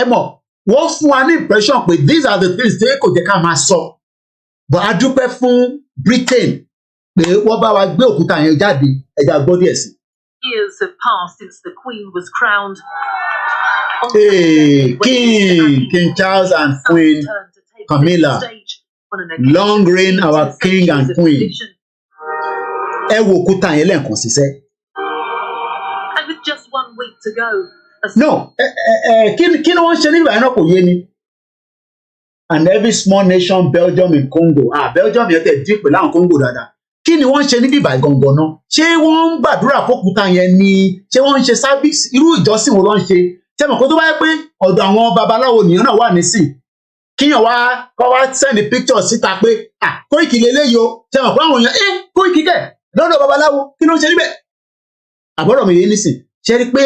ẹ mọ̀ wọ́n fún wa ní impression pé these are the things tí kò jẹ́ ká máa sọ but a dúpẹ́ fún Britain pé wọ́n bá wa gbé òkúta yẹn jáde ẹja gbọ́ díẹ̀ sí. Years have passed since the Queen was crowned. King Charles and Queen Camilla. Long reign our king and queen. Ẹ wo òkúta yẹn lẹ́ẹ̀kan ṣiṣẹ́. And with just 1 week to go. No, kí ni wọ́n ṣe nígbà yẹn náà kò yé ni. And every small nation, Belgium in Congo. Belgium yẹn tẹ̀ dín pẹ̀lú àwọn Congo dáadáa. Kí ni wọ́n ṣe níbí ìbàdàn gangan náà? Ṣé wọ́n ń gbàdúrà fókúta yẹn ni? Ṣé wọ́n ń ṣe sábìsì? Irú ìjọsìn wo ló ń ṣe? Ṣé mọ̀ kó tó bá yẹ pé ọ̀dọ̀ àwọn babaláwo nìyẹn náà wà nísìn? Kíyàn wá kọ́ wá send picture síta pé Koiki lélẹ́yìí o. Ṣé mọ̀ pé àwọn èèyàn Koiki kẹ̀ lọ́dọ̀ babaláwo kí ló ń ṣe níbẹ̀? Àbọ̀dọ̀ mi yé nísìn. Ṣé rí pé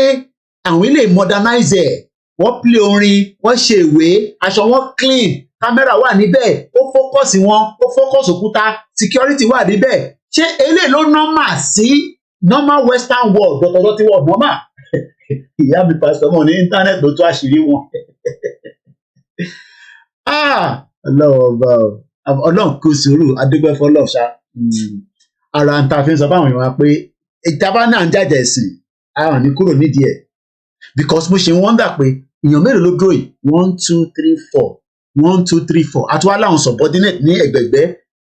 àwọn ilé modernize ẹ̀, wọ́n play orin, wọ́n ṣe ìwé, aṣọ wọn clean, kámẹ́rà wà níbẹ̀, ó focus wọn, ó focus òkúta, security wà níbẹ̀. Ṣé eléyìí ló normal sí normal western world dọ̀tọ̀dọ̀ tí wọ́n normal? Ìyá mi pásítọ̀ mọ̀ ní internet ló tó àṣírí wọn. Ọlọ́run kò sùúrù adúgbò fọlọ́ ṣá. Ara ń ta fi ń sọ fáwọn èèyàn pé ìjàmbá náà ń jàjà ẹ̀sìn àwọn ní kúrò nídìí ẹ̀. Because mo ṣe ń wọ́ndà pé èèyàn mélòó ló dúró yìí 1 2 3 4 1 2 3 4 àti wá láwọn subordinate ní ẹ̀gbẹ̀gbẹ́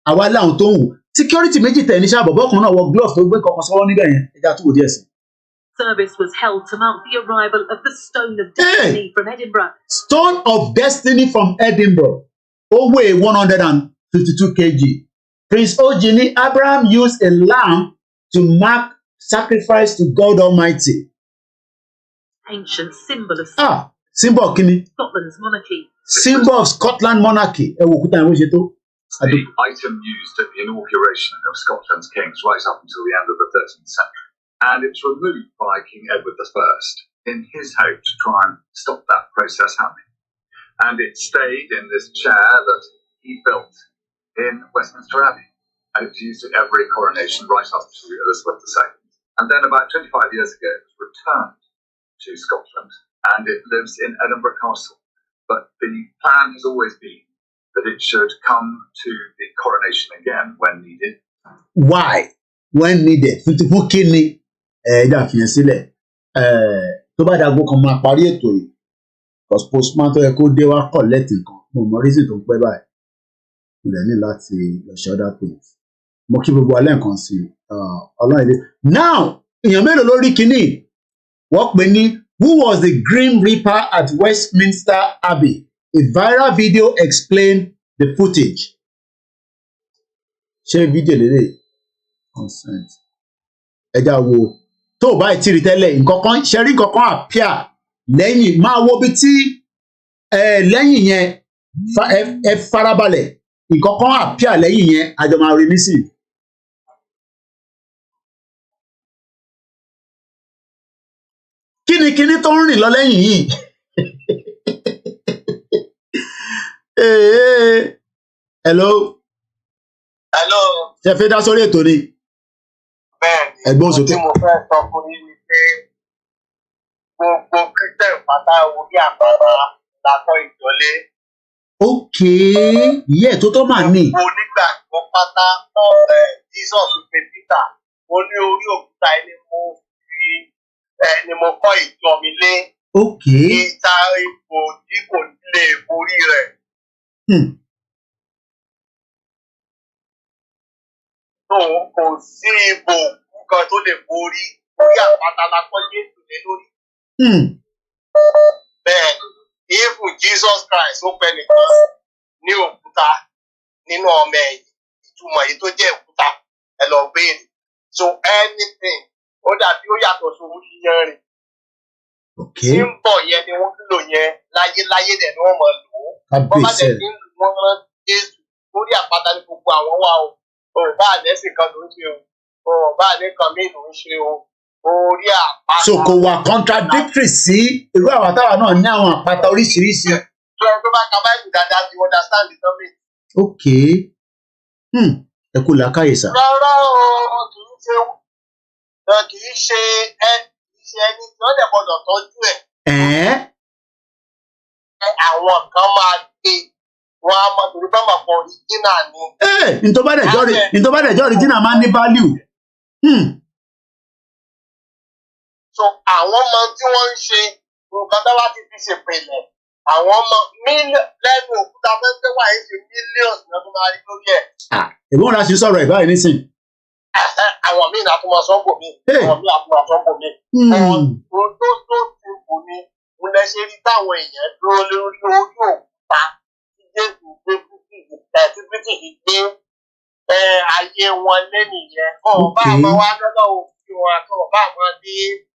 àwa láwọn tó ń wò security méjì tẹ̀ ní sábọ̀bọ̀ kan náà wọ gloves tó gbé kankan sọ́wọ́ níbẹ̀ yẹn ẹja tó wò díẹ̀ sí. Service was held to mark the arrival of the Stone of Destiny from Edinburgh. Stone of Destiny from Edinburgh. Ó weigh 152 kg. Prince Ojini Abraham used a lamb to mark sacrifice to God Almighty. Ancient symbol of symbol kini? Scotland's monarchy. Symbol of Scotland monarchy. Ẹ wo òkúta ìwé ṣe tó. The item used at the inauguration of Scotland's kings right up until the end of the 13th century. And it's removed by King Edward I in his hope to try and stop that process happening. And it stayed in this chair that he built in Westminster Abbey. And it was used at every coronation right up to Elizabeth II. And then about 25 years ago, it was returned to Scotland, and it lives in Edinburgh Castle. But the plan has always been that it should come to the coronation again when needed. Why? When needed. Fún kí ni ẹ̀ẹ́dà fi hàn sílẹ̀ tó bá dàgbò kan máa parí ètò yìí because postman tó yẹ kó dé wá collect nǹkan mo mọ reason tó ń pẹ́ báyìí mo lè ní láti lọ ṣe other things mo kí gbogbo alẹ́ nǹkan sí ọlọ́run ilé. Now èèyàn mélòó ló rí kínní wọ́n pè ní who was the Grim Reaper at Westminster Abbey? A viral video explained the footage. Ṣé fídíò lélẹ̀? Consent. Ẹja wo tó o bá ti rí tẹ́lẹ̀ nǹkan kan ṣe rí nǹkan kan appear lẹ́yìn máa wo bí tí lẹ́yìn yẹn ẹ farabalẹ̀ nǹkan kan appear lẹ́yìn yẹn àjọ máa rí nísìnyí. Kíni tó ń rìn lọ lẹ́yìn yìí? Hello. Hello. Ṣé fẹ́ dá sórí ètò ni? Bẹ́ẹ̀ni, ẹ̀gbọ́n sókè. tí mo fẹ́ sọ fún yín ni pé gbogbo Christian pátá orí àpárá lakọ ìjọlé. Okay, tó tó máa ní. Onígbàgbọ́ pátá Jesus pe Peter, ó ní orí òkúta ẹni mo kọ́ ìjọ mi lé. Okay. Ìta ipò tí kò lè borí rẹ̀. Kò sí ipò kan tó lè borí orí àpáta lakọ Jésù lé lórí. Bẹ́ẹ̀ even Jesus Christ ó pẹ́ nìkan ní òkúta nínú ọmọ ẹ̀yìn ìtumọ̀ èyí tó jẹ́ òkúta ẹ lọ béèrè. So anything ó dàbí ó yàtọ̀ sówó yíyan rìn. Tí ń bọ̀ yẹn ni wọ́n lò yẹn láyéláyé dẹ̀ ni wọ́n mọ̀ lò ó. Wọ́n bá dẹ̀ ti ń lò wọ́n rán Jésù lórí àpáta ní gbogbo àwọn wà o. Òrùbá àdẹ́sìn kan ló ń ṣe o. Òrùbá àdẹ́ kan mí ló ń ṣe o. Orí àpáta. So kò wà contradictory sí irú àwọn táwa náà ní àwọn àpáta oríṣiríṣi. Tó ẹ tó bá ka báyìí dáadáa you understand the topic. Okay. Ẹ kú làákàyè sà. Rárá o, kì í ṣe ẹni tí wọ́n dẹ̀ gbọ́dọ̀ tọ́jú ẹ̀. Àwọn kan máa gbé wọn á mọ torí bá máa pọ̀ original ni. Ntọ́bàdẹ̀jọ́ original máa ń ní value. So àwọn ọmọ tí wọ́n ń ṣe nǹkan tó bá ti fi ṣèpìlẹ̀ àwọn ọmọ lẹ́nu òkúta fẹ́fẹ́ wà yìí ṣe millions náà tó tó máa rí lórí ẹ̀. Ìwọ́n la ṣe sọ̀rọ̀ ẹ̀ báyìí nísìn. Àwọn míì náà tún máa sọ́ńbò mi. Àwọn míì náà tún máa sọ́ńbò mi. Ohun tó ti kù ni mo lẹ ṣe rí táwọn èèyàn dúró lórí orí òkúta tí Jésù gbé tí British gbé ayé wọn lẹ́nu yẹn. Ọba àmọ́ wa lọ́dọ̀ òfin wọn àti ọba àmọ́ ní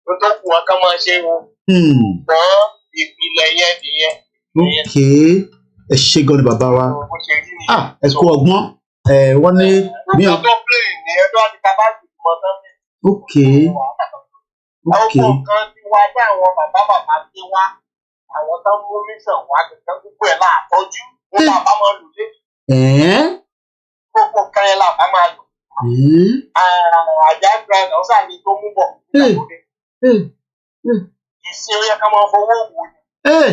ohun tó kù wọn kán máa ṣe wọn. Ṣùgbọ́n ìpìlẹ̀ yẹn nìyẹn. Ẹ ṣé gan ni bàbá wa. Ẹ kú ọgbọ́n. Wọ́n ní bí wọ́n tó play ní ẹjọ́ àti kábàtì mọ́ tán. Àwọn kan ti wá bá àwọn bàbá ti wá àwọn tó ń mú mission wá kẹ̀kẹ́ gbogbo ẹ̀ láàtọ́jú wọ́n bàbá máa lò lé. Gbogbo kan yẹn làbá máa lò. Àjà grand ọ̀sán ni tó mú bọ̀ nígbàgbọ́dé. Ìsìn ó yẹ ká máa fowó wò ni.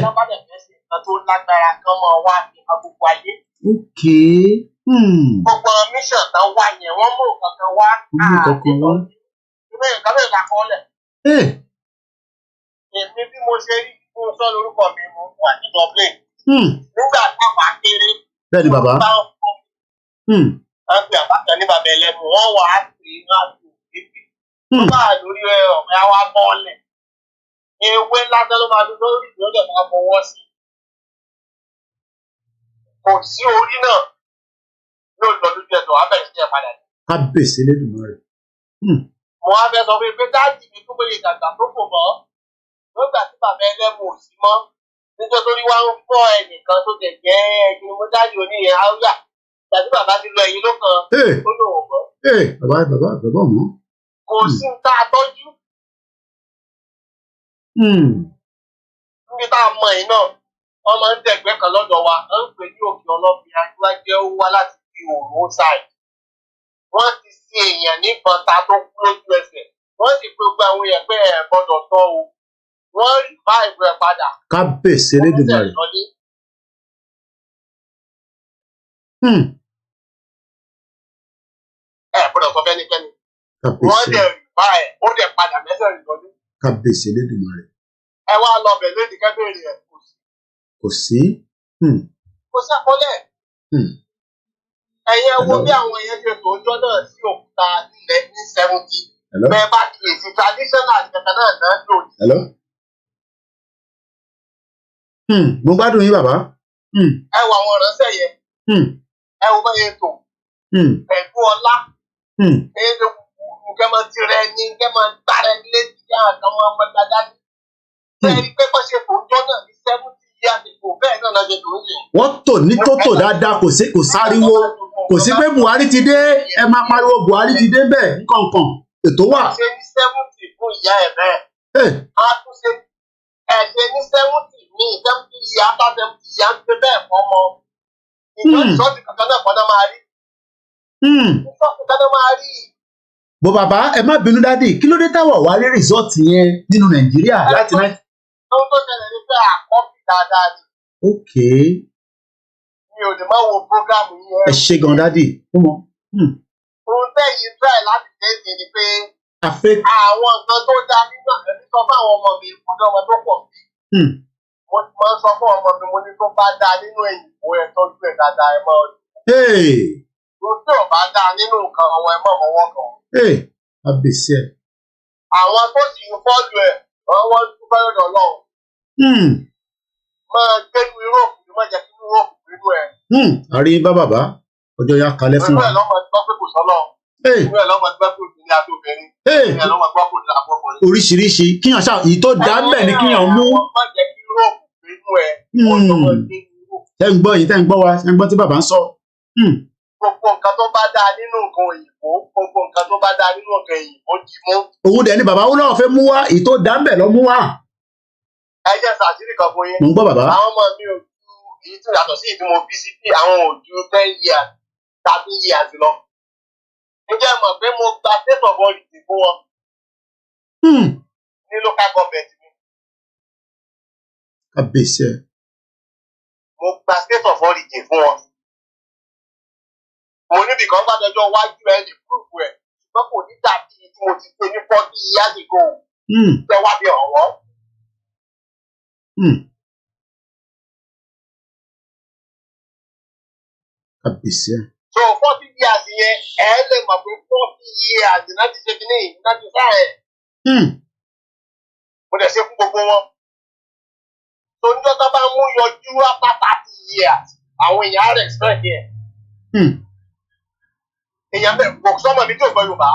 Lọ́ba dẹ̀ fẹ́ sí nǹkan tó lágbára kan máa wá ní gbogbo ayé. Gbogbo mission tán wá yẹn wọ́n mú kankan wá. Ìbéèrè kan bẹ́ẹ̀ la kọ́ lẹ̀. Èmi bí mo ṣe rí fún sọ lórúkọ mi mo wà ní Dublin. Nígbà táwa kéré. Bẹ́ẹ̀ni bàbá. Wọ́n pe àbákan ní bàbá ẹlẹ́mu wọ́n wà á pè é láti òkèèpè. Wọ́n bá lórí ọ̀pẹ àwa bọ́ọ̀lẹ̀. Ewé lásán ló máa dúró lórí ìdúró máa fọwọ́ sí. Kò sí orí náà yóò lọ lójú ẹ̀sọ́ wàá bẹ̀rẹ̀ sí ẹ̀ padà. Kábíyèsí lẹ́dùnmọ́ rẹ̀. Mo wá fẹ́ sọ pé dáàdì mi tó péye dàgbà tó kò mọ́ nígbà tí bàbá ẹlẹ́mu ò sí mọ́ nítorí wá ń fọ́ ẹnìkan tó tẹ̀ jẹ́ ẹni mo dáàdì oníyẹn áúyà tàbí bàbá ti lọ ẹ̀yìn ló kan ó lò wọ́n mọ́. Bàbá mọ́. Kò sí ń tá a tọ́jú. Níbi tá a mọ yìí náà wọ́n máa ń tẹ̀gbẹ́ kan lọ́dọ̀ wa wọ́n ń pè ní òkè ọlọ́fin àjúwájẹ́ ó wá láti fi òòrùn ṣáì. Wọ́n ti sin èèyàn níbọn ta tó kú lójú ẹsẹ̀. Wọ́n sì pé gbogbo àwọn èèyàn pé ẹ̀ gbọ́dọ̀ tọ́ o. Wọ́n rí báìbù ẹ̀ padà. Kábíyèsí lẹ́dùnmọ́ rẹ̀. Ẹ gbọ́dọ̀ sọ fẹ́nikẹ́ni. Wọ́n dẹ̀ rí báyìí ó dẹ̀ padà mẹ́sẹ̀ rìn lọ́dún. Kábíyèsí lẹ́dùnmọ́ rẹ̀. Ẹ wá lọ bẹ̀ lónìí kẹ́bẹ̀rẹ̀ ẹ̀ kò sí. Kò sí. Kò sápọ́lẹ̀. Ẹ̀yẹ wo bí àwọn èèyàn ṣe tòójọ́ náà sí òkúta ilẹ̀ ní 70. Bẹ́ẹ̀ bá kìí sí traditional kẹ̀kẹ́ náà náà lò ní. Mo gbádùn yín bàbá. Ẹ wo àwọn ìránṣẹ́ yẹn. Ẹ wo bẹ́ẹ̀ tó. Pẹ̀lú ọlá. Kẹ́ máa tirẹ̀ ní kẹ́ máa gbára ilé tí àwọn kan máa mọ dáadáa ní. Bẹ́ẹ̀ ni pé kọ́ ṣe tòójọ́ náà ní 70 years ago bẹ́ẹ̀ náà lọ́jọ́ tó ń yẹ. Wọ́n tò ní tótò dáadáa kò sáriwo kò sí pé Buhari ti dé ẹ máa pariwo Buhari ti dé bẹ́ẹ̀ nǹkan ètò wà. Ṣé ní 70 fún ìyá ẹ̀ bẹ́ẹ̀? A tún ṣe ẹ̀ṣẹ̀ ní 70 ní 70 ìyá bá 70 ìyá ń gbé bẹ́ẹ̀ fọ́ ọmọ. Ìjọ ìṣọ́ọ̀tì kankan náà kọ́ náà máa rí. Ìṣọ́ọ̀tì kankan náà máa rí. Bó bàbá ẹ má bínú dádì kí ló dé táwọ̀ wá rí rìsọ́ọ̀tì yẹn nínú Nàìjíríà láti náà. Ohun tó ṣẹlẹ̀ ní pé àkọ́bí dáadáa ni. Mi ò lè má wo prógámù yẹn. Ẹ ṣé gan dádì. Ohun tẹ̀yìn try láti tẹ̀sí ni pé àwọn nǹkan tó dáa nínú ẹ̀mí sọ fún àwọn ọmọ mi ìfúnná ọmọ tó pọ̀ sí. Mo ti máa ń sọ fún ọmọ mi mo ní tó bá dáa nínú èyìnbó ẹ̀ tọ́jú ẹ̀ dáadáa ẹ̀ máa dùn. Ohun tí ò bá dáa nínú nǹkan ọmọ ẹ̀ mọ̀ mọ́wọ́ kan. Abèsí ẹ̀. Àwọn tó sì ń fọ́ọ̀lù ẹ̀ wọ́n dúpẹ́ lọ́dọ̀ Ọlọ́run. Máa gbẹ́nu Europe ni má jẹ́ kí Europe gbẹ́nu ẹ̀. Àrí bá bàbá ọjọ́ ya kalẹ̀ fún wa. Ìlú ẹ̀ lọ́mọ gbọ́ pé kò sọ́lọ̀. Ìlú ẹ̀ lọ́mọ gbọ́ pé òbí ni àti obìnrin. Ìlú ẹ̀ lọ́mọ gbọ́ pé òbí àti ọkùnrin. Oríṣiríṣi kíyàn ṣáà èyí tó dá bẹ̀ ni kíyàn mú. Má jẹ́ kí Europe gbẹ́nu ẹ̀. Tẹ́ ń gbọ́ yìí tẹ́ ń gbọ́ wa tẹ́ ń gbọ́ tí bàbá ń sọ. Gbogbo nǹkan tó bá dáa nínú nǹkan òyìnbó gbogbo nǹkan tó bá dáa nínú nǹkan òyìnbó dì mú. Òun dẹ̀ ni bàbá ó náà fẹ́ mú wá èyí tó dá bẹ̀ lọ mú wá. Ẹ jẹ́ sàṣírí kan fún yín. Mo ń gbọ́ bàbá. Àwọn ọmọ mi ò ju èyí tí yàtọ̀ sí ìdí mo bí sí pé àwọn ò ju 10 years 30 years lọ. Ǹjẹ́ mọ̀ pé mo gba state of origin fún wọn. Ní local government mi. Kábíyèsí ẹ̀. Mo gba state of origin fún wọn. Mo níbi kan gbàdọjọ́ wájú ẹ̀ lè prove ẹ̀ ṣùgbọ́n kò ní dàbí tí mo ti pè ní 40 years ago. Ṣé wá bí ọ̀wọ́? Kábíyèsí. So 40 years yẹn ẹ lè mọ̀ pé 40 years láti ṣe kíní láti sáyẹn. Mo dẹ̀ ṣe fún gbogbo wọn. So níjọ́ tó bá mú yọjú after 30 years àwọn èèyàn á respect yẹn. Èèyàn bẹ̀ kò sọ́mọ mi tí ò gbọ́ Yorùbá.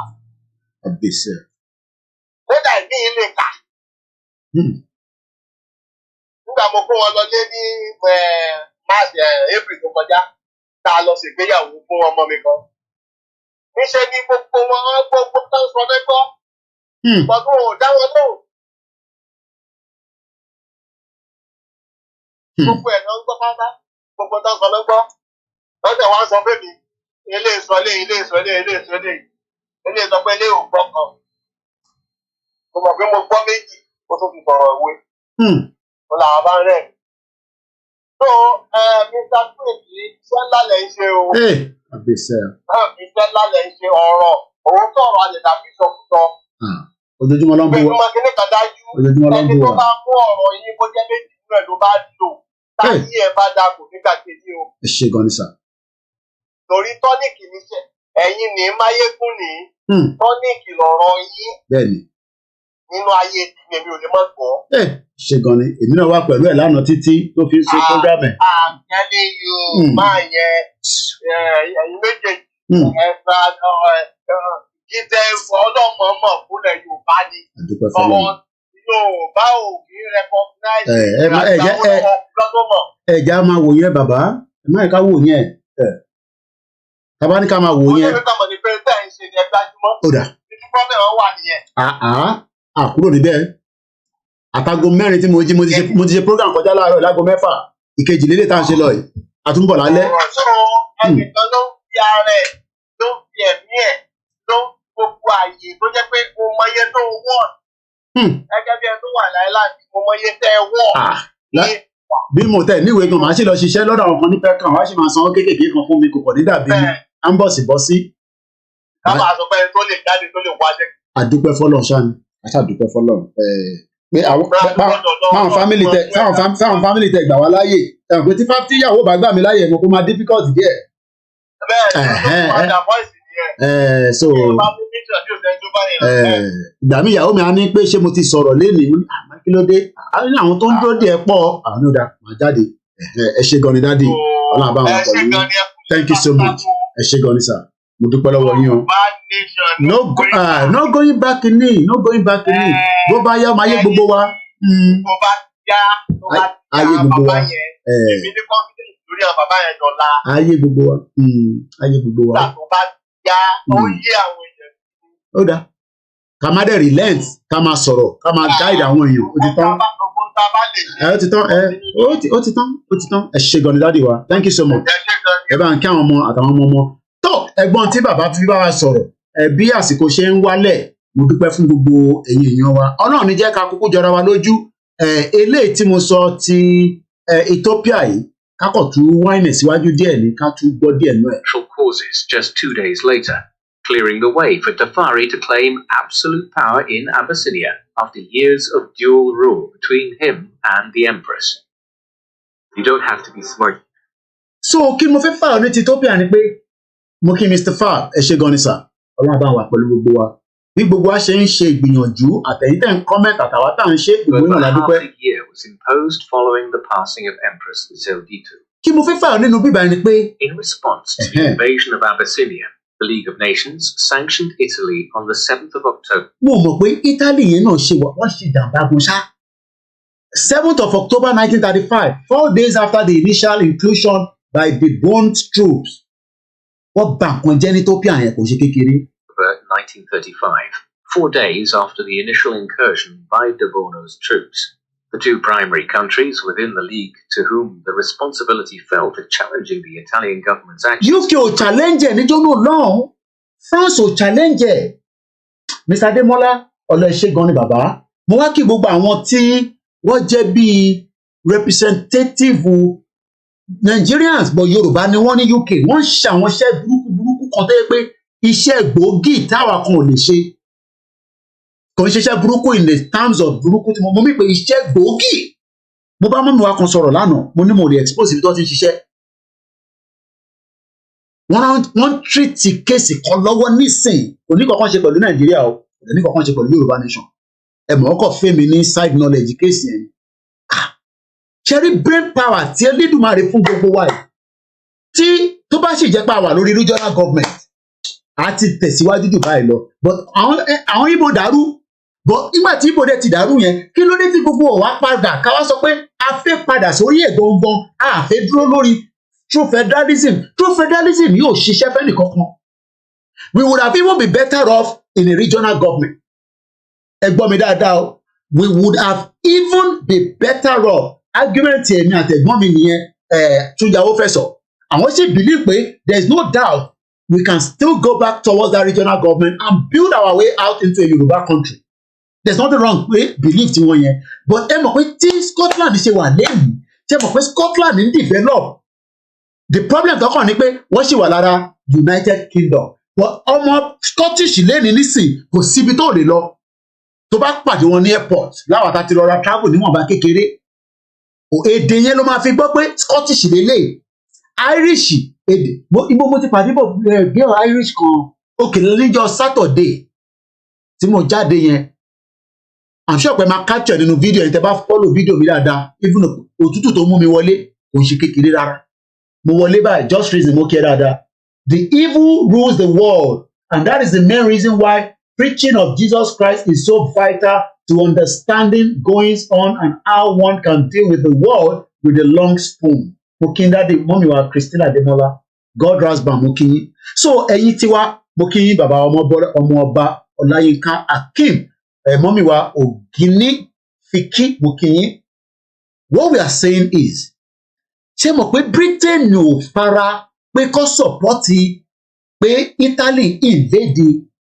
Kábíyèsí. Kódà ìní ilé kà. Nígbà mo kó wọn lọ lé ní March April tó kọjá tá a lọ ṣègbéyàwó fún ọmọ mi kan. Níṣẹ́ ni gbogbo wọn gbogbo tó ń sọ lẹ́gbọ́. Gbogbo ò dá wọn lóhùn. Gbogbo ẹ̀ ló ń gbọ́ pátá. Gbogbo tó ń sọ lẹ́gbọ́. Lọ́sẹ̀ wá ń sọ fún mi. Ilé ìsọlé ilé ìsọlé ilé ìsọlé. Ilé ìsọpẹ́ ilé ògbọ́ kan. Mo mọ̀ pé mo gbọ́ méjì kó tó fi sọ̀rọ̀ ìwé. Mo làwọn bá ń rẹ̀. So, Mr. Koiki, iṣẹ́ ńlá lẹ̀ ń ṣe o. Kábíyèsí. Iṣẹ́ ńlá lẹ̀ ń ṣe ọ̀rọ̀. Òun sọ̀rọ̀ àlèdà bí sọkúsọ. Ojoojúmọ́ ló ń bú wa. Ìgbìmọ̀ kìíní kan dájú. Ojoojúmọ́ ló ń bú wa. Ẹni tó bá mú ọ̀rọ̀ yín bó jẹ́ méjì nínú ẹ̀ ló bá lò. Táyé ẹ̀ bá da kò ní kàkéjì o. Ẹ ṣe gan ni sà. Torí tọ́níìkì níṣẹ́, ẹ̀yin ní máyégún ní. Tọ́níìkì lọ̀rọ̀ yín. Bẹ́ẹ̀ni. Nínú ayé tèmi èmi ò lè má gbọ́. Ṣe gan ni èmi náà wà pẹ̀lú ẹ̀ lánàá títí tó fi ń ṣe prógrámù ẹ̀. Àjẹ́lé yóò máa yẹ ẹ̀yin méjèèjì ẹ̀fà jíjẹ́ ọlọ́mọọmọ fúnlẹ̀ Yorùbá ni. Ọmọ Yorùbá ò kí recognize ẹ̀já máa wò yẹn bàbá ẹ̀ máa ká wò yẹn tàbá ní ká máa wò yẹn. Ó ní kàmọ̀ ní pé tẹ̀ ń ṣe ní ẹgbẹ́ ajúmọ́. Ó dà. Títí pọ́bẹ̀ wọn wà nìyẹn. Àkúrò níbẹ̀ àtàgò 4 tí mo ti ṣe program kọjá láàárọ̀ láago 6 ìkejì lélẹ̀ tá à ń ṣe lọ yìí àtúnbọ̀ lálẹ́. Ẹnìkan ló ń fi ara ẹ̀ ló ń fi ẹ̀mí ẹ̀ ló ń gbogbo àyè tó jẹ́ pé mo mọ iye tó wọ̀. Gẹ́gẹ́ bí ẹ tó wà láìláàdì mo mọ iye tẹ́ ẹ wọ̀. Bí mo tẹ̀ níwèé gan màá sì lọ ṣiṣẹ́ lọ́dọ̀ àwọn kan ní pẹ́ẹ́kàn wá sì máa sanwó kéékèèké kan fún mi kò pọ̀ ní dàbí ambọ̀sì bọ́ sí. Káwọn àsọpẹ́ tó lè jáde tó lè wájẹ́. Àdúpẹ́ fọlọ́run ṣáà ni àṣàdúpẹ́ fọlọ́run pé àwọn fámìlì tẹ gbà wá láàyè pé tí ìyàwó bá gbà mí láàyè mo kó máa difficult díẹ̀. So ìgbà mi ìyàwó mi á ní pé ṣé mo ti sọ̀rọ̀ lénìí àmọ́ kí ló dé àwọn tó ń dúró díẹ̀ pọ̀ àwọn ọ̀dà máa jáde ẹ ṣé gan ni dádì ọlọ́run àbá wọn pẹ̀lú thank you so much ẹ ṣé gan ni sir mo dúpẹ́ lọ́wọ́ yín o. No going back in it no going back in it bó bá yá ọmọ ayé gbogbo wa. Bó bá yá ayé gbogbo wa. Èmi ní confidence lórí àwọn bàbá yẹn dọ̀la. Ayé gbogbo wa. Ayé gbogbo wa. Nígbà tó bá yá ó yé àwọn èèyàn. Ó dáa ká má dẹ̀ relent ká máa sọ̀rọ̀ ká máa guide àwọn èèyàn ó ti tán. Ó ti tán ó ti tán ẹ ṣé gan ni dáàdi wa thank you so much. Ẹ bá ń kí àwọn ọmọ àtàwọn ọmọ tó ẹ̀gbọ́n tí bàbá fi bá wa sọ̀rọ̀ bí àsìkò ṣe ń wálẹ̀ mo dúpẹ́ fún gbogbo ẹ̀yin èèyàn wa Ọlọ́run ní jẹ́ ká kúkú jọra wa lójú eléyìí tí mo sọ ti Ethiopia yìí kákọ̀ tún wáìnì síwájú díẹ̀ ní ká tún gbọ́ díẹ̀ náà. Causes just 2 days later, clearing the way for Tafari to claim absolute power in Abyssinia after years of dual rule between him and the Empress. You don't have to be smart. So kí mo fẹ́ fà ní ti Ethiopia ni pé mo kí Mr. Farr ẹ ṣé gan ni sà Ọlọ́run bá wà pẹ̀lú gbogbo wa bí gbogbo wa ṣe ń ṣe ìgbìyànjú àtẹ̀yìntẹ̀ ń comment àtàwa tá à ń ṣe gbogbo náà ládùúpẹ́. Half a year was imposed following the passing of Empress Zewditu. Kí mo fẹ́ fà nínú bíbá ni pé. In response to the invasion of Abyssinia, the League of Nations sanctioned Italy on the 7th of October. Mo mọ̀ pé Italy yẹn náà ṣe wọ́n ṣe jàǹbá gun ṣá. 7th of October 1935 4 days after the initial inclusion by the Bond troops. Wọ́n bà nǹkan jẹ́ ní Ethiopia yẹn kò ṣe kékeré. 1935, 4 days after the initial incursion by de Bono's troops, the two primary countries within the League to whom the responsibility fell for challenging the Italian government's actions. UK ò challenge níjọ́ náà lọ́hùn, France ò challenge. Mr. Ademola ọlọ́ọ̀ṣẹ́ gan ni bàbá. Mo wá kí gbogbo àwọn tí wọ́n jẹ́ bíi representative Nigerians but Yorùbá ni wọ́n ní UK wọ́n ń ṣe àwọn iṣẹ́ burúkú kan tó yẹ pé iṣẹ́ gbòógì táwa kan ò lè ṣe kò ń ṣiṣẹ́ burúkú in the terms of burúkú tí mo mí pé iṣẹ́ gbòógì mo bá mọ́mí wa kan sọ̀rọ̀ lánàá mo ní mo lè expose ibi tó ti ń ṣiṣẹ́ wọ́n treat kéèsì kan lọ́wọ́ nísìn oníkankan ṣe pẹ̀lú Nàìjíríà o oníkankan ṣe pẹ̀lú Yorùbá nation ẹ mọ̀ ọkọ̀ fẹ́mi ní side knowledge kéèsì yẹn ṣe rí brain power tí Elédùmarè fún gbogbo wa yìí tí tó bá sì jẹ́ pé a wà lórí regional government a ti tẹ̀síwájú jù báyìí lọ but àwọn Ìgbò dàrú but nígbà tí Ìgbò dẹ̀ ti dàrú yẹn kí ló dé tí gbogbo wa padà ká wá sọ pé a fẹ́ padà sórí ẹ̀ gangan a fẹ́ dúró lórí true federalism yóò ṣiṣẹ́ fẹ́ nìkankan we would have even been better off in a regional government ẹ gbọ́ mi dáadáa o we would have even been better off argument èmi àtẹ̀gbọ́n mi nìyẹn Túnjáwó fẹ́ sọ àwọn sì believe pé there is no doubt we can still go back towards that regional government and build our way out into a Yoruba country there is nothing wrong with belief tí wọ́n yẹn but ẹ mọ̀ pé tí Scotland ṣe wà lẹ́yìn ṣe mọ̀ pé Scotland ń develop the problem tó kàn ní pé wọ́n ṣì wà lára United Kingdom but ọmọ Scottish lẹ́ni nísìn kò síbi tó lè lọ tó bá pàdé wọn ní airport láwọn àtàtì rọra travel níwọ̀nba kékeré èdè yẹn ló máa fi gbọ́ pé Scottish lélẹ̀ Irish èdè ibo mo ti pàdé bọ̀ girl Irish kan òkèlè níjọ́ Saturday tí mo jáde yẹn I'm sure pé máa capture nínú fídíò yẹn tẹ́ bá follow fídíò mi dáadáa even òtútù tó mú mi wọlé kò ń ṣe kékeré rárá mo wọlé báyìí just reason mo kí ẹ dáadáa the evil rules the world and that is the main reason why preaching of Jesus Christ is so vital to understanding goings on and how one can deal with the world with a long spoon. Mokindade mọ́mí wa Christina Demola God rasbam mokinyin. So ẹ̀yin tiwa mokinyin bàbá ọmọ ọba Ọláyínká Akeem mọ́mí wa Ògìní Fiki mokinyin. What we are saying is ṣé mọ̀ pé Britain ò fara pé kó sọ̀pọ́tì pé Italy invade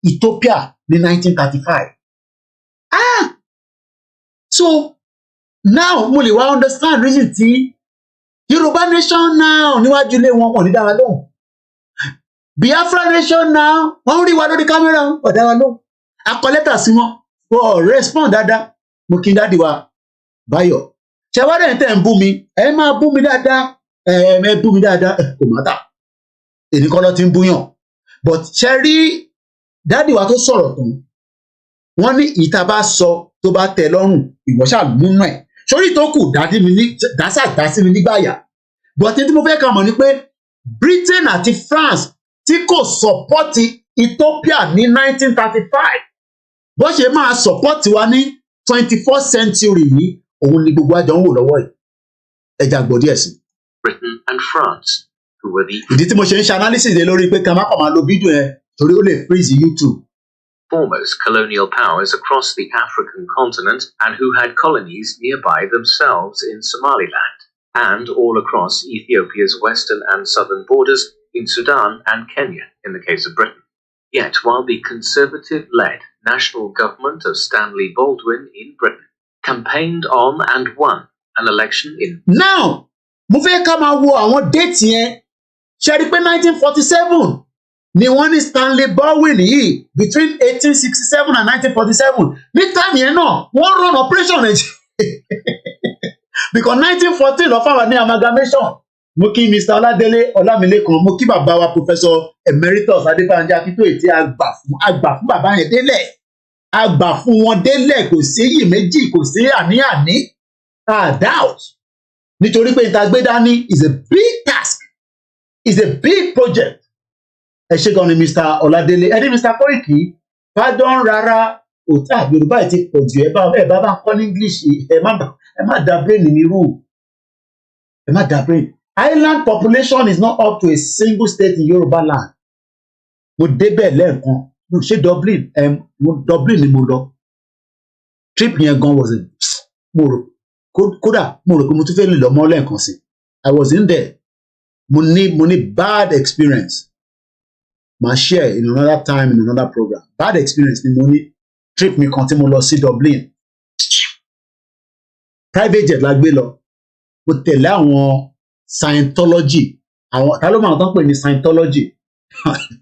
Ethiopia ní 1935. So now mo lè wá understand reason tí Yorùbá nation now níwájú ilé wọn ní dára lóhùn Biafra nation now wọ́n rí wa lórí kámẹ́rà wọn dára lóhùn akọ lẹ́tà sí wọn wọ́n respond dáadáa mo kí n dáàdi wa Báyọ̀ ṣẹwádẹ tẹ ń bú mi ẹ máa bú mi dáadáa ẹ bú mi dáadáa kò má tà èmi kọ́ ló ti ń búyàn but ṣe rí dáàdi wa tó sọ̀rọ̀ tán wọ́n ní ìta bá sọ tó bá tẹ́ lọ́rùn ìwọ ṣáà múnú ẹ̀ sórí tó kù dásí mi nígbàyà but tí mo fẹ́ kà mọ̀ ni pé Britain àti France tí kò sọpọ́tì Ethiopia ní 1935 bó ṣe máa sọpọ́tì wa ní 21st century yìí òun ni gbogbo àjọ ń wò lọ́wọ́ yìí ẹja gbọ́ díẹ̀ sí. Britain and France, who were the ìdí tí mo ṣe ń ṣe analysis lé lórí pé ká má kàn máa lo fídíò yẹn torí ó lè freeze YouTube. foremost colonial powers across the African continent and who had colonies nearby themselves in Somaliland and all across Ethiopia's western and southern borders in Sudan and Kenya in the case of Britain. Yet while the conservative-led national government of Stanley Baldwin in Britain campaigned on and won an election in now mo fẹ́ ká máa wo àwọn déètì yẹn ṣe rí pé 1947 ni wọ́n ní Stanley Baldwin yìí between 1867 and 1947 ní time yẹn náà wọ́n run operation because 1914 lọ fáwọn ní amalgamation mo kí Mr. Ọládélé Ọlámilékan mo kí bàbá wa Professor Emeritus Adébánjí Akíntóyè tí àgbà fún bàbá yẹn délẹ̀ àgbà fún wọn délẹ̀ kò sí iyì méjì kò sí àní-àní doubt nítorí pé ìtagbé dání is a big task is a big project ẹ ṣe gan ni Mr. Ọládélé ẹni Mr. Koiki pardon rárá òtá Yorùbá ẹ ti pọ̀ jù ẹ bá bá ń kọ́ ní English ẹ má da brain ní irú ẹ má da brain island population is not up to a single state in Yoruba land mo débẹ̀ lẹ́ẹ̀kan mo ṣe Dublin ni mo lọ trip yẹn gan was mo rò kódà mo rò pé mo tún fẹ́ lè lọ mọ́ lẹ́ẹ̀kan sí I was in there mo ní bad experience ma share in another time in another program bad experience ni mo ní trip mi kan tí mo lọ sí Dublin private jet la gbé lọ mo tẹ̀lé àwọn Scientology àwọn ta ló máa tán pè ní Scientology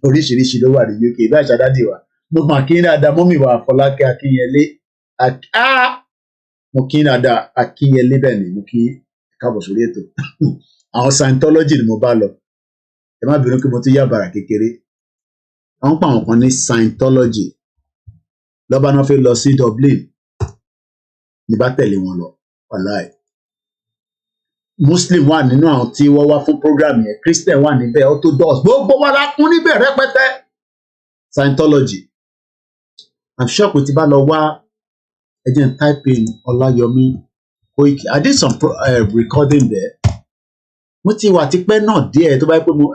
oríṣiríṣi ló wà ní UK bí àṣà dádì wa mo máa kí ní dáadáa mọ́mì wa Fọlákẹ́ Akínyẹlé mo kí ní dáadáa Akínyẹlé bẹ́ẹ̀ ni mo kí káàbọ̀ sórí ètò àwọn Scientology ni mo bá lọ ẹ má bínú kí mo tún yá bàrà kékeré wọ́n pa àwọn kan ní Scientology lọ́ba náà fẹ́ lọ sí Dublin ní bá tẹ̀lé wọn lọ wàláì Muslim wà nínú àwọn tí wọ́n wá fún program yẹn Christian wà níbẹ̀ Orthodox gbogbo wa la kún níbẹ̀ rẹpẹtẹ Scientology I'm sure pé tí bá lọ wá ẹ jẹ́ n type in Olayomi Koiki I did some recording there mo ti wà tipẹ́ náà díẹ̀ tó bá yẹ pé mo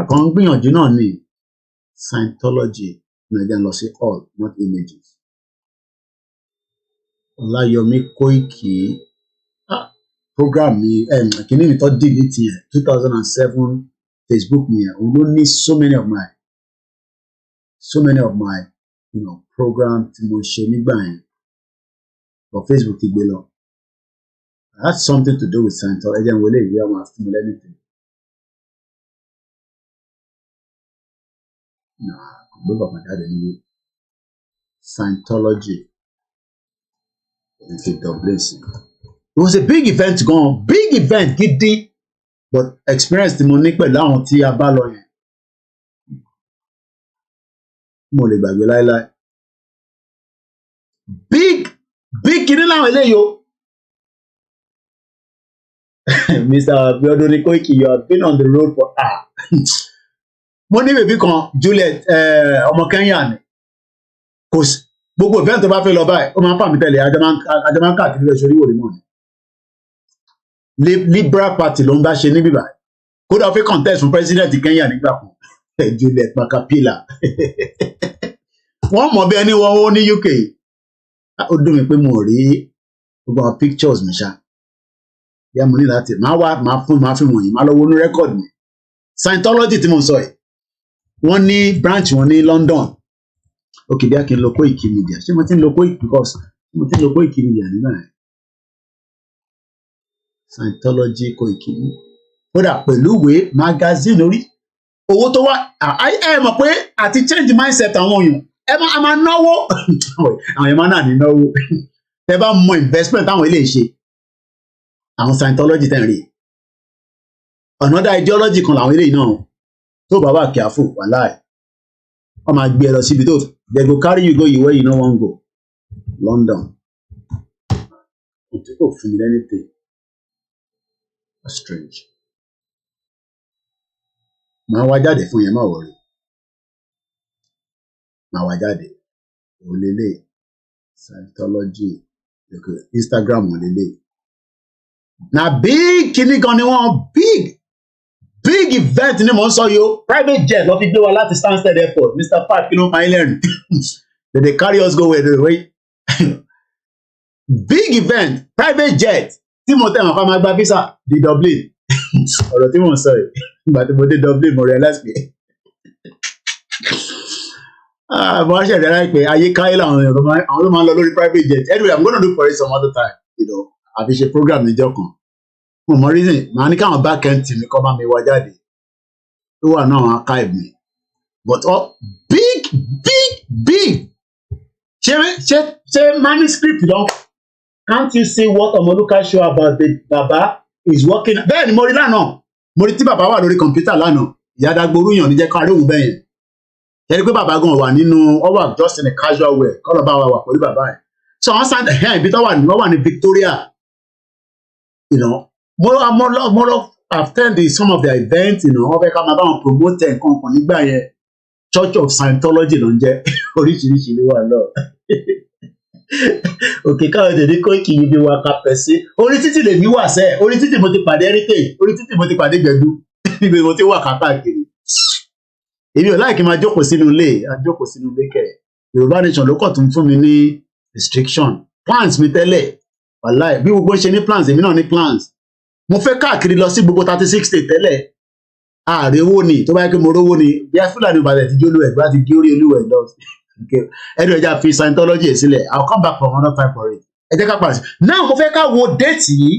kàn ń gbìyànjú náà ní Scientology ní ẹjẹ́ ń lọ sí all not images Olayomi Koiki program mi kìíní mi tó delete yẹn 2007 Facebook mi yẹn òun ló ní so many of my program tí mo ṣe nígbà yẹn but Facebook ti gbé lọ. I had something to do with Scientology. Again, we don't have to do anything. No, I don't know my dad anyway. Scientology. It was a big event gone. Big event, gidi. But experience the money pẹ̀lú àwọn tí a bá lọ yẹn. Mo lè gbàgbé láíláí. Big kìíní láwọn eléyìí o. Mr. Abiodun Koiki, you have been on the road for mo ní bèbí kan Juliet ọmọ Kenya ni kò sí gbogbo event tó bá fẹ́ lọ báyìí ó máa ń fà mí tẹ̀lé ajá máa ń káàkiri lọ sórí ìwòlè mọ́ ni Liberal Party ló ń bá ṣe níbí báyìí kódà ó fi contest fún president Kenya nígbà kan Juliet Makapila wọ́n mọ̀ bí ẹni wọ́n ó ní UK ó dùn mí pé mo rí gbogbo àwọn pictures mi ṣá yá mo ní láti máa fi wọ̀nyí máa lọ wọnú rẹ́kọ̀dì mi Scientology tí mo sọ yìí wọ́n ní branch wọn ní London ok bí a kì í lo koikimedia ṣé mo ti ń lo koikimedia nígbà yẹn Scientology koikimedia kódà pẹ̀lú ìwé magazine orí owó tó wá ẹ mọ̀ pé àti change mindset àwọn èèyàn a máa náwó àwọn èèyàn máa náà ní náwó ẹ bá mọ investment táwọn ilé ṣe àwọn Scientology tẹ̀ ń rí another ideology kan làwọn eléyìí náà tó bá wà careful wàláì wọ́n máa gbé ẹ lọ síbi tó they go carry you go where you no wan go London ètò kò fún mi lẹ́nìtẹ̀ strange máa wá jáde fún yẹn má wọrí máa wá jáde òlélẹ̀ Scientology Instagram òlélẹ̀ na big kìíní gan ni wọ́n big event ni mò ń sọ yìí o private jet lọ fi gbé wa láti Stansted Airport Mr. Pat kí ló ń pa yín lẹ́rìn they carry us go where they wait big event private jet tí mo tẹ̀ wọ́n fà máa gba visa di Dublin ọ̀rọ̀ tí mò ń sọ yìí ìgbà tí mo dé Dublin mo realize pé mo wá ṣẹ̀dá láì pé ayé káyé làwọn èèyàn àwọn ló máa ń lọ lórí private jet anyway I'm gonna look for it some other time àfi ṣe program níjọ́ kan mo mọ reason màá ní káwọn back end team kọ́ bá mi wá jáde tó wà náà archive mi but big ṣe manuscript lọ can't you see what Omoluka show about the baba is working bẹ́ẹ̀ ni mo rí lánàá mo rí tí bàbá wà lórí kọ̀ǹpútà lánàá ìyá dagboru yàn ní jẹ́ ká réhùn bẹ́ẹ̀ yẹn ẹni pé bàbá gan wà nínú ọwọ́ just in a casual way kọ́lọ̀ bá wà pẹ̀lú bàbá yẹn so wọ́n sàn ibi tó wà ní Victoria mo lọ attend some of their events wọ́n fẹ́ ká máa bá wọn promote nǹkan kan nígbà yẹn Church of Scientology ló ń jẹ́ oríṣiríṣi ló wà lọ òkè káwọn èdè ní Koiki yìí bí wàá kápẹ́ sí orí títì lèmi wà sẹ́ orí títì mo ti pàdé heritage orí títì mo ti pàdé gbẹ̀dú níbi mo ti wà káàkiri èmi ò láìkí máa jókòó sínú ilé kẹ̀ Yorùbá nation ló kọ̀ tún fún mi ní restriction plans mi tẹ́lẹ̀ wàláì bí gbogbo ṣe ní plans èmi náà ní plans mo fẹ́ káàkiri lọ sí gbogbo 36 state tẹ́lẹ̀ ààrẹ owó ni tó bá yẹ kí mo rówó ni bí Fúlàní ìbàdàn ti jólú ẹ̀ bá ti gé orí olúwẹ̀ lọ ẹnu ẹja fi Scientology sílẹ̀ I'll come back for another time for it ẹ jẹ́ ká parí sí now mo fẹ́ ká wo déètì yìí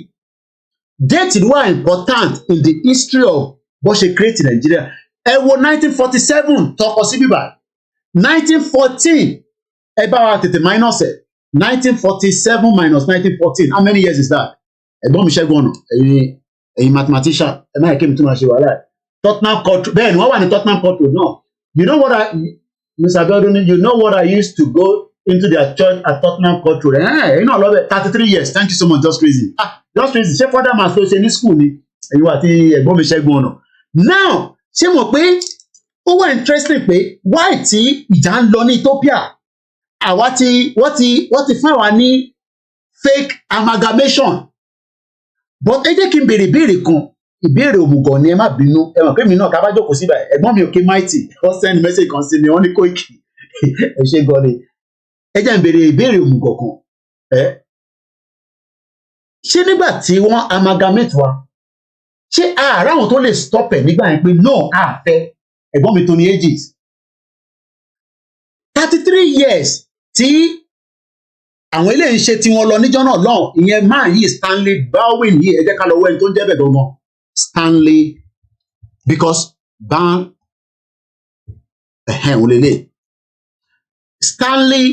déètì wà important in the history of bó ṣe create Nigeria ẹ wo 1947 tọkọ sí bíbá 1914 ẹ bá wa tètè minus ẹ 1947 minus 1914 how many years is that ẹ̀gbọ́n mi Ṣẹ́gun ọ̀nà ẹ̀yin mathematician ẹ máa kémi tó máa ṣe wàhálà Tottenham Court bẹ́ẹ̀ ni wọ́n wà ní Tottenham Court náà you know what Mr. Abiodun you know what I used to go into their church at Tottenham Court Road ẹ̀yin náà lọ́bẹ̀ 33 years thank you so much just crazy just crazy ṣé further mass ló ṣe ní school ni ẹ̀yin wà tí ẹ̀gbọ́n mi Ṣẹ́gun ọ̀nà now ṣé mo pé ó wà interesting pé why tí ìjà ń lọ ní Ethiopia wọ́n ti fún àwa ní fake amalgamation but ẹ jẹ́ kí n béèrè ìbéèrè kan ìbéèrè òmùgọ̀ ni ẹ má bínú ẹ mọ̀ pé mi náà ká bá jókòó síbẹ̀ ẹ̀gbọ́n mi òkè mighty wọ́n send message kan sí mi wọ́n ní Koiki ẹ ṣe gan ni ẹ jẹ́ n béèrè ìbéèrè òmùgọ̀ kan ṣé nígbà tí wọ́n amalgamate wa ṣé ààrẹ àwọn tó lè stop ẹ̀ nígbà yẹn pé no àfẹ́ ẹ̀gbọ́n mi tó ní ages 33 years tí àwọn ilé ìṣe tí wọ́n lọ níjọ́ náà lọ́hùn ìyẹn máa yìí Stanley Baldwin yìí ẹ jẹ́ ká lọ wọ ẹni tó ń jẹ́ bẹ̀ gangan Stanley because òun lélẹ̀ Stanley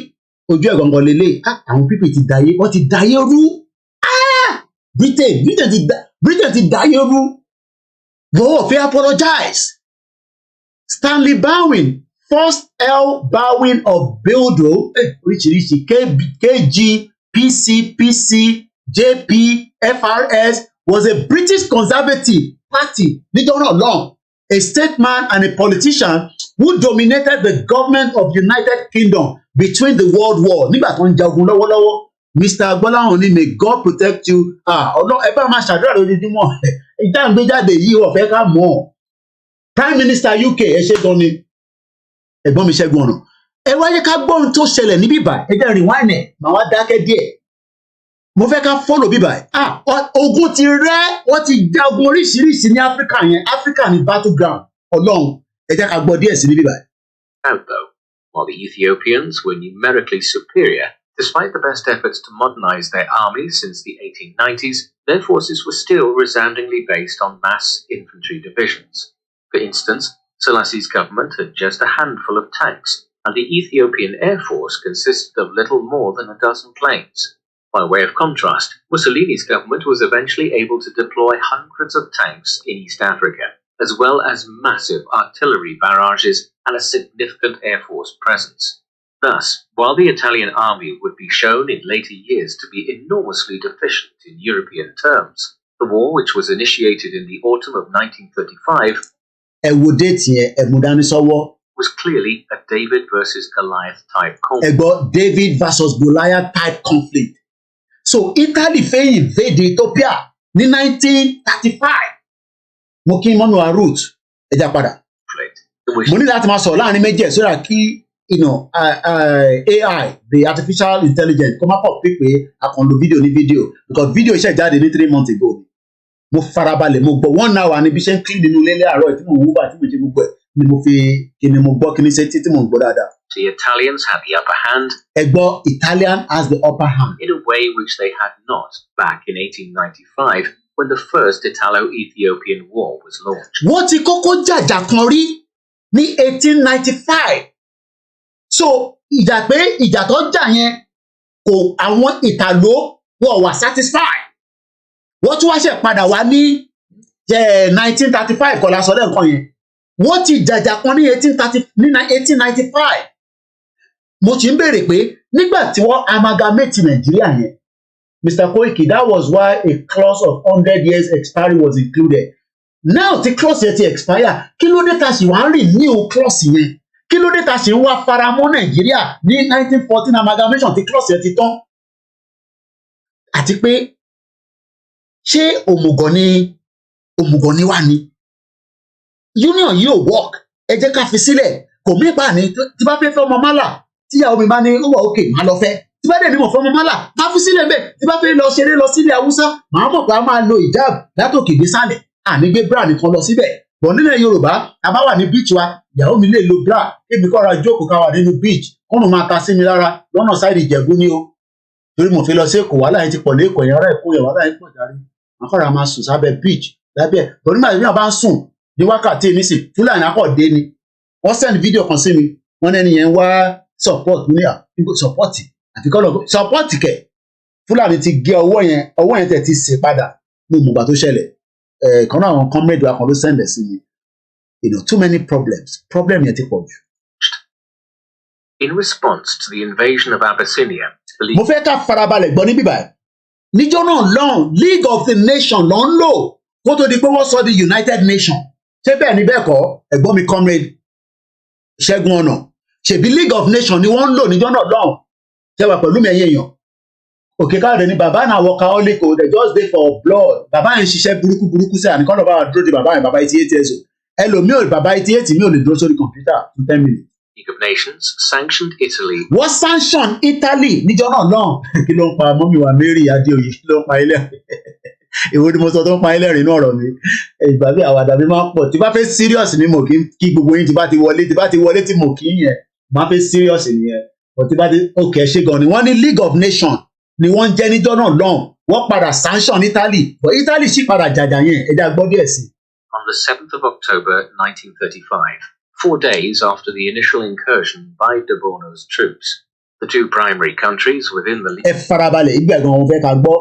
ojú ẹ̀ gangan lélẹ̀ àwọn pípì ti dayé wọ́n ti dayé rú Britain ti dayé rú wọ́n fẹ́ apologize Stanley Baldwin First L. Baldwin of Bildo, oríṣiríṣi KG, PC, JP, FRS was a British Conservative Party níjọ́ náà long, a statesman and a politician who dominated the government of United Kingdom between the World War. Nígbà tó ń jagun lọ́wọ́lọ́wọ́, Mr. Agbọ́láhàn ni may God protect you. Ọlọ́run ẹ bá máa ṣàdúrà lójoojúmọ́. Ìdáǹgbéjáde yìí wọ́n fẹ́ ká mọ̀. Prime Minister UK ẹ ṣe gan ni. Ẹ̀gbọ́n mi Ṣẹ́gun ọ̀nà ẹ wáyé ká gbọ́ ohun tó ṣẹlẹ̀ ní bíbá ẹ jẹ́ rewind ẹ̀ màá wá dákẹ́ díẹ̀ mo fẹ́ ká follow bíbá ẹ̀ ogun ti rẹ́ wọ́n ti jagun oríṣiríṣi ní Áfíríkà yẹn Áfíríkà ní battleground Ọlọ́run ẹ jẹ́ ká gbọ́ díẹ̀ sí ní bíbá ẹ̀. Though, while the Ethiopians were numerically superior, despite the best efforts to modernize their armies since the 1890s, their forces were still resoundingly based on mass infantry divisions. For instance, Selassie's government had just a handful of tanks, and the Ethiopian Air Force consisted of little more than a dozen planes. By way of contrast, Mussolini's government was eventually able to deploy hundreds of tanks in East Africa, as well as massive artillery barrages and a significant Air Force presence. Thus, while the Italian army would be shown in later years to be enormously deficient in European terms, the war, which was initiated in the autumn of 1935, was clearly a David versus Goliath type conflict. David versus Goliath type conflict. So Italy fẹ́ invade Ethiopia ní 1935. Mo kí mọ́nú root ẹja padà. Mo ní láti máa sọ̀rọ̀ láàrin méjì sódà kí AI the artificial intelligence kó má pọ̀ pípé àkànlò fídíò ní fídíò because fídíò iṣẹ́ jáde ní 3 months ago. Mo farabalẹ̀ mo gbọ́ 1 hour níbi iṣẹ́ ń clean nínú ilé àárọ̀ tí mo wú bá tí mo ṣe gbogbo ẹ̀ ni mo fi kíni mo gbọ́ kíni ṣe tí mo ń gbọ́ dáadáa. The Italians had the upper hand. Italian has the upper hand. In a way which they had not back in 1895 when the first Italo-Ethiopian War was launched. Wọ́n ti kọ́kọ́ jàjà kan rí ní 1895. So ìjà tó jà yẹn kò àwọn Ìtàló wọ́n wà satisfied. Wọ́n tún wá ṣe padà wá ní 1935 kọ́ la sọ lẹ́ẹ̀kan yẹn. Wọ́n ti jàjà kan ní 1895. Mo ti ń béèrè pé nígbà tí wọ́n amalgamate Nàìjíríà yẹn, Mr. Koiki, that was why a clause of 100 years expiry was included. Now tí clause yẹn ti expire, kí ló dé ta ṣì wá ń renew clause yẹn? Kí ló dé ta ṣì ń wá faramọ́ Nàìjíríà ní 1914 amalgamation tí clause yẹn ti tán? Àti pé ṣé òmùgọ̀ ni wá ni? Union yìí ò work, ẹ jẹ́ ká fi sílẹ̀, kò mí pa ní tí bá fẹ́ ọmọ mọ́là tíyàwó mi bá ní ó wà òkè má lọ fẹ́, tí bá dẹ̀ ní mo fẹ́ ọmọ mọ́là má fi sílẹ̀ bẹ́ẹ̀, tí bá fẹ́ lọ ṣeré lọ sílẹ̀ Haúsá màá mọ̀ pé a máa lo hijab látòkè dé sálẹ̀, àní gbé bra nìkan lọ síbẹ̀. Bọ̀ nílẹ̀ Yorùbá a bá wà ní beach wa, ìyàwó mi lè lo bra, kébi kọ́ra jókòó ká wà nínú beach, kọ́nù máa ta sí mi lára lọ́nà sáìdì Ìjẹ̀bú ni o. Torí mo fi lọ sí Èkó wàhálà yẹn ti pọ̀ lẹ́kọ̀ọ́ yẹn ará Èkó yẹn wàhálà yẹn pọ̀ járe. Wọ́n kọ́ra máa sùn sábẹ́ beach lábẹ́. Bọ̀ nígbà tí wọ́n bá ń sùn ní wákàtí nísìn Fúlàní akọ̀dé ni wọ́n send fídíò kan sí mi wọ́n ní ẹni yẹn wá support ní support àfi kọ́ lọ support kẹ̀ Fúlàní ti gé ọwọ́ yẹn tẹ̀ ti sè padà ní ìmùgbà tó ṣẹlẹ̀ kan náà àwọn comrade wa kan ló send ẹ̀ sí mi, too many problems, problem yẹn ti pọ̀ jù. In response to the invasion of Abyssinia, mo fẹ́ ká farabalẹ̀ gbọ́ níbí báyìí níjọ́ náà lọ́hùn League of the Nation ló ń lò kó tó di pé wọ́n sọ di United Nation. Ṣé bẹ́ẹ̀ ni bẹ́ẹ̀ kọ́ ẹ̀gbọ́n mi comrade Ṣẹ́gun Ọ̀nà, ṣèbí League of Nation ni wọ́n ń lò níjọ́ náà lọ́hùn. Ṣé wà pẹ̀lú mi ẹ̀yìn èèyàn? Òkè káàdé ni bàbá náà workaholic o, they just dey for blood. Bàbá yẹn ṣiṣẹ́ burúkú sí àníkọ́ lọ́ba dúró di bàbá yẹn, bàbá 88 years old. Ẹlòmíì ò bàbá 88 mi ò lè dúró sórí kọ̀mpútà fún 10 minutes. League of Nations sanctioned Italy. Wọ́n sanction Italy níjọ́ náà lọ́hùn. Kí ló ń pa mọ́mí wa Mary Adéoyè, kí ló ń pa ilé? Èwo ni mo sọ tó ń pa ilé rìn inú ọ̀rọ̀ mi? Ìgbà bí àwàdà mi máa ń pọ̀. Tí bá fẹ́ serious ni mo kí gbogbo yín tí bá ti wọlé tí mo kí yẹn, máa fẹ́ serious nìyẹn. But tí bá ti okay ṣe gan ni wọ́n ní League of Nations ni wọ́n ń jẹ́ níjọ́ náà lọ́hùn. Wọ́n padà sanction Italy, but Italy sì padà jàjà yẹn, ẹja gbọ́ díẹ̀ sí. On the 7th of October 1935, 4 days after the initial incursion by de Bono's troops, the two primary countries within the Ẹ farabalẹ̀ ìgbà gan wọn fẹ́ ká gbọ́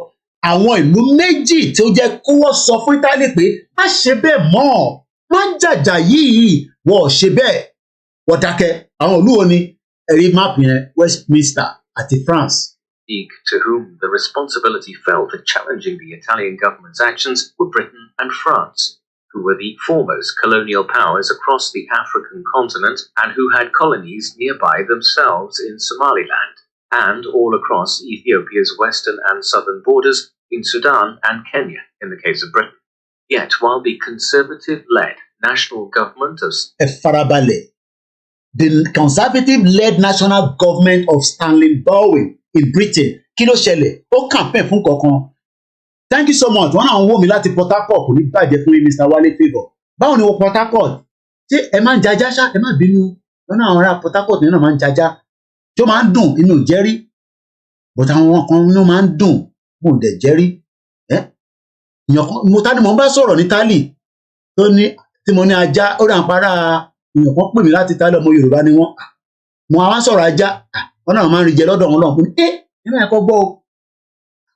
àwọn ìlú méjì tí ó jẹ́ kó wọ́n sọ fún Italy pé má ṣe bẹ́ẹ̀ mọ́, má jàjà yìí, wọ́n ò ṣe bẹ́ẹ̀, wọ́n dákẹ́. Àwọn ìlú wo ni ẹ̀rí máàpù yẹn? Westminster àti France. League to whom the responsibility fell for challenging the Italian government's actions were Britain and France, who were the foremost colonial powers across the African continent and who had colonies nearby themselves in Somaliland and all across Ethiopia's western and southern borders in Sudan and Kenya in the case of Britain. Yet while the conservative-led national government of the conservative-led national government of Stanley Baldwin in Britain, kí ló ṣẹlẹ̀? Ó campaign fún kankan. Thank you so much. Wọ́n náà ń wò mí láti Port Harcourt, kò ní bàjẹ́ fún Mr. Wale Favour. Báwo ni wọ́n Port Harcourt? Ṣé ẹ máa ń jajá ṣá? Ẹ má bínú. Wọ́n náà àwọn ará Port Harcourt nínú máa ń jajá. Tí ó máa ń dùn inú jẹ́rí. But àwọn kan inú máa ń dùn mò ń dẹ̀ jẹ́rí. Mo tá ni mò ń bá sọ̀rọ̀ ní Tálì tó ní tí mo ní ajá ó rà ń para èèyàn kan pè mí láti Tálì, ọmọ Yorùbá ni wọ́n. Mo àwọn sọ̀rọ̀ ajá. Wọ́n náà máa ń rí jẹ lọ́dọ̀ wọn lọ́hùn. Ẹ máa kọ́ gbọ́ o.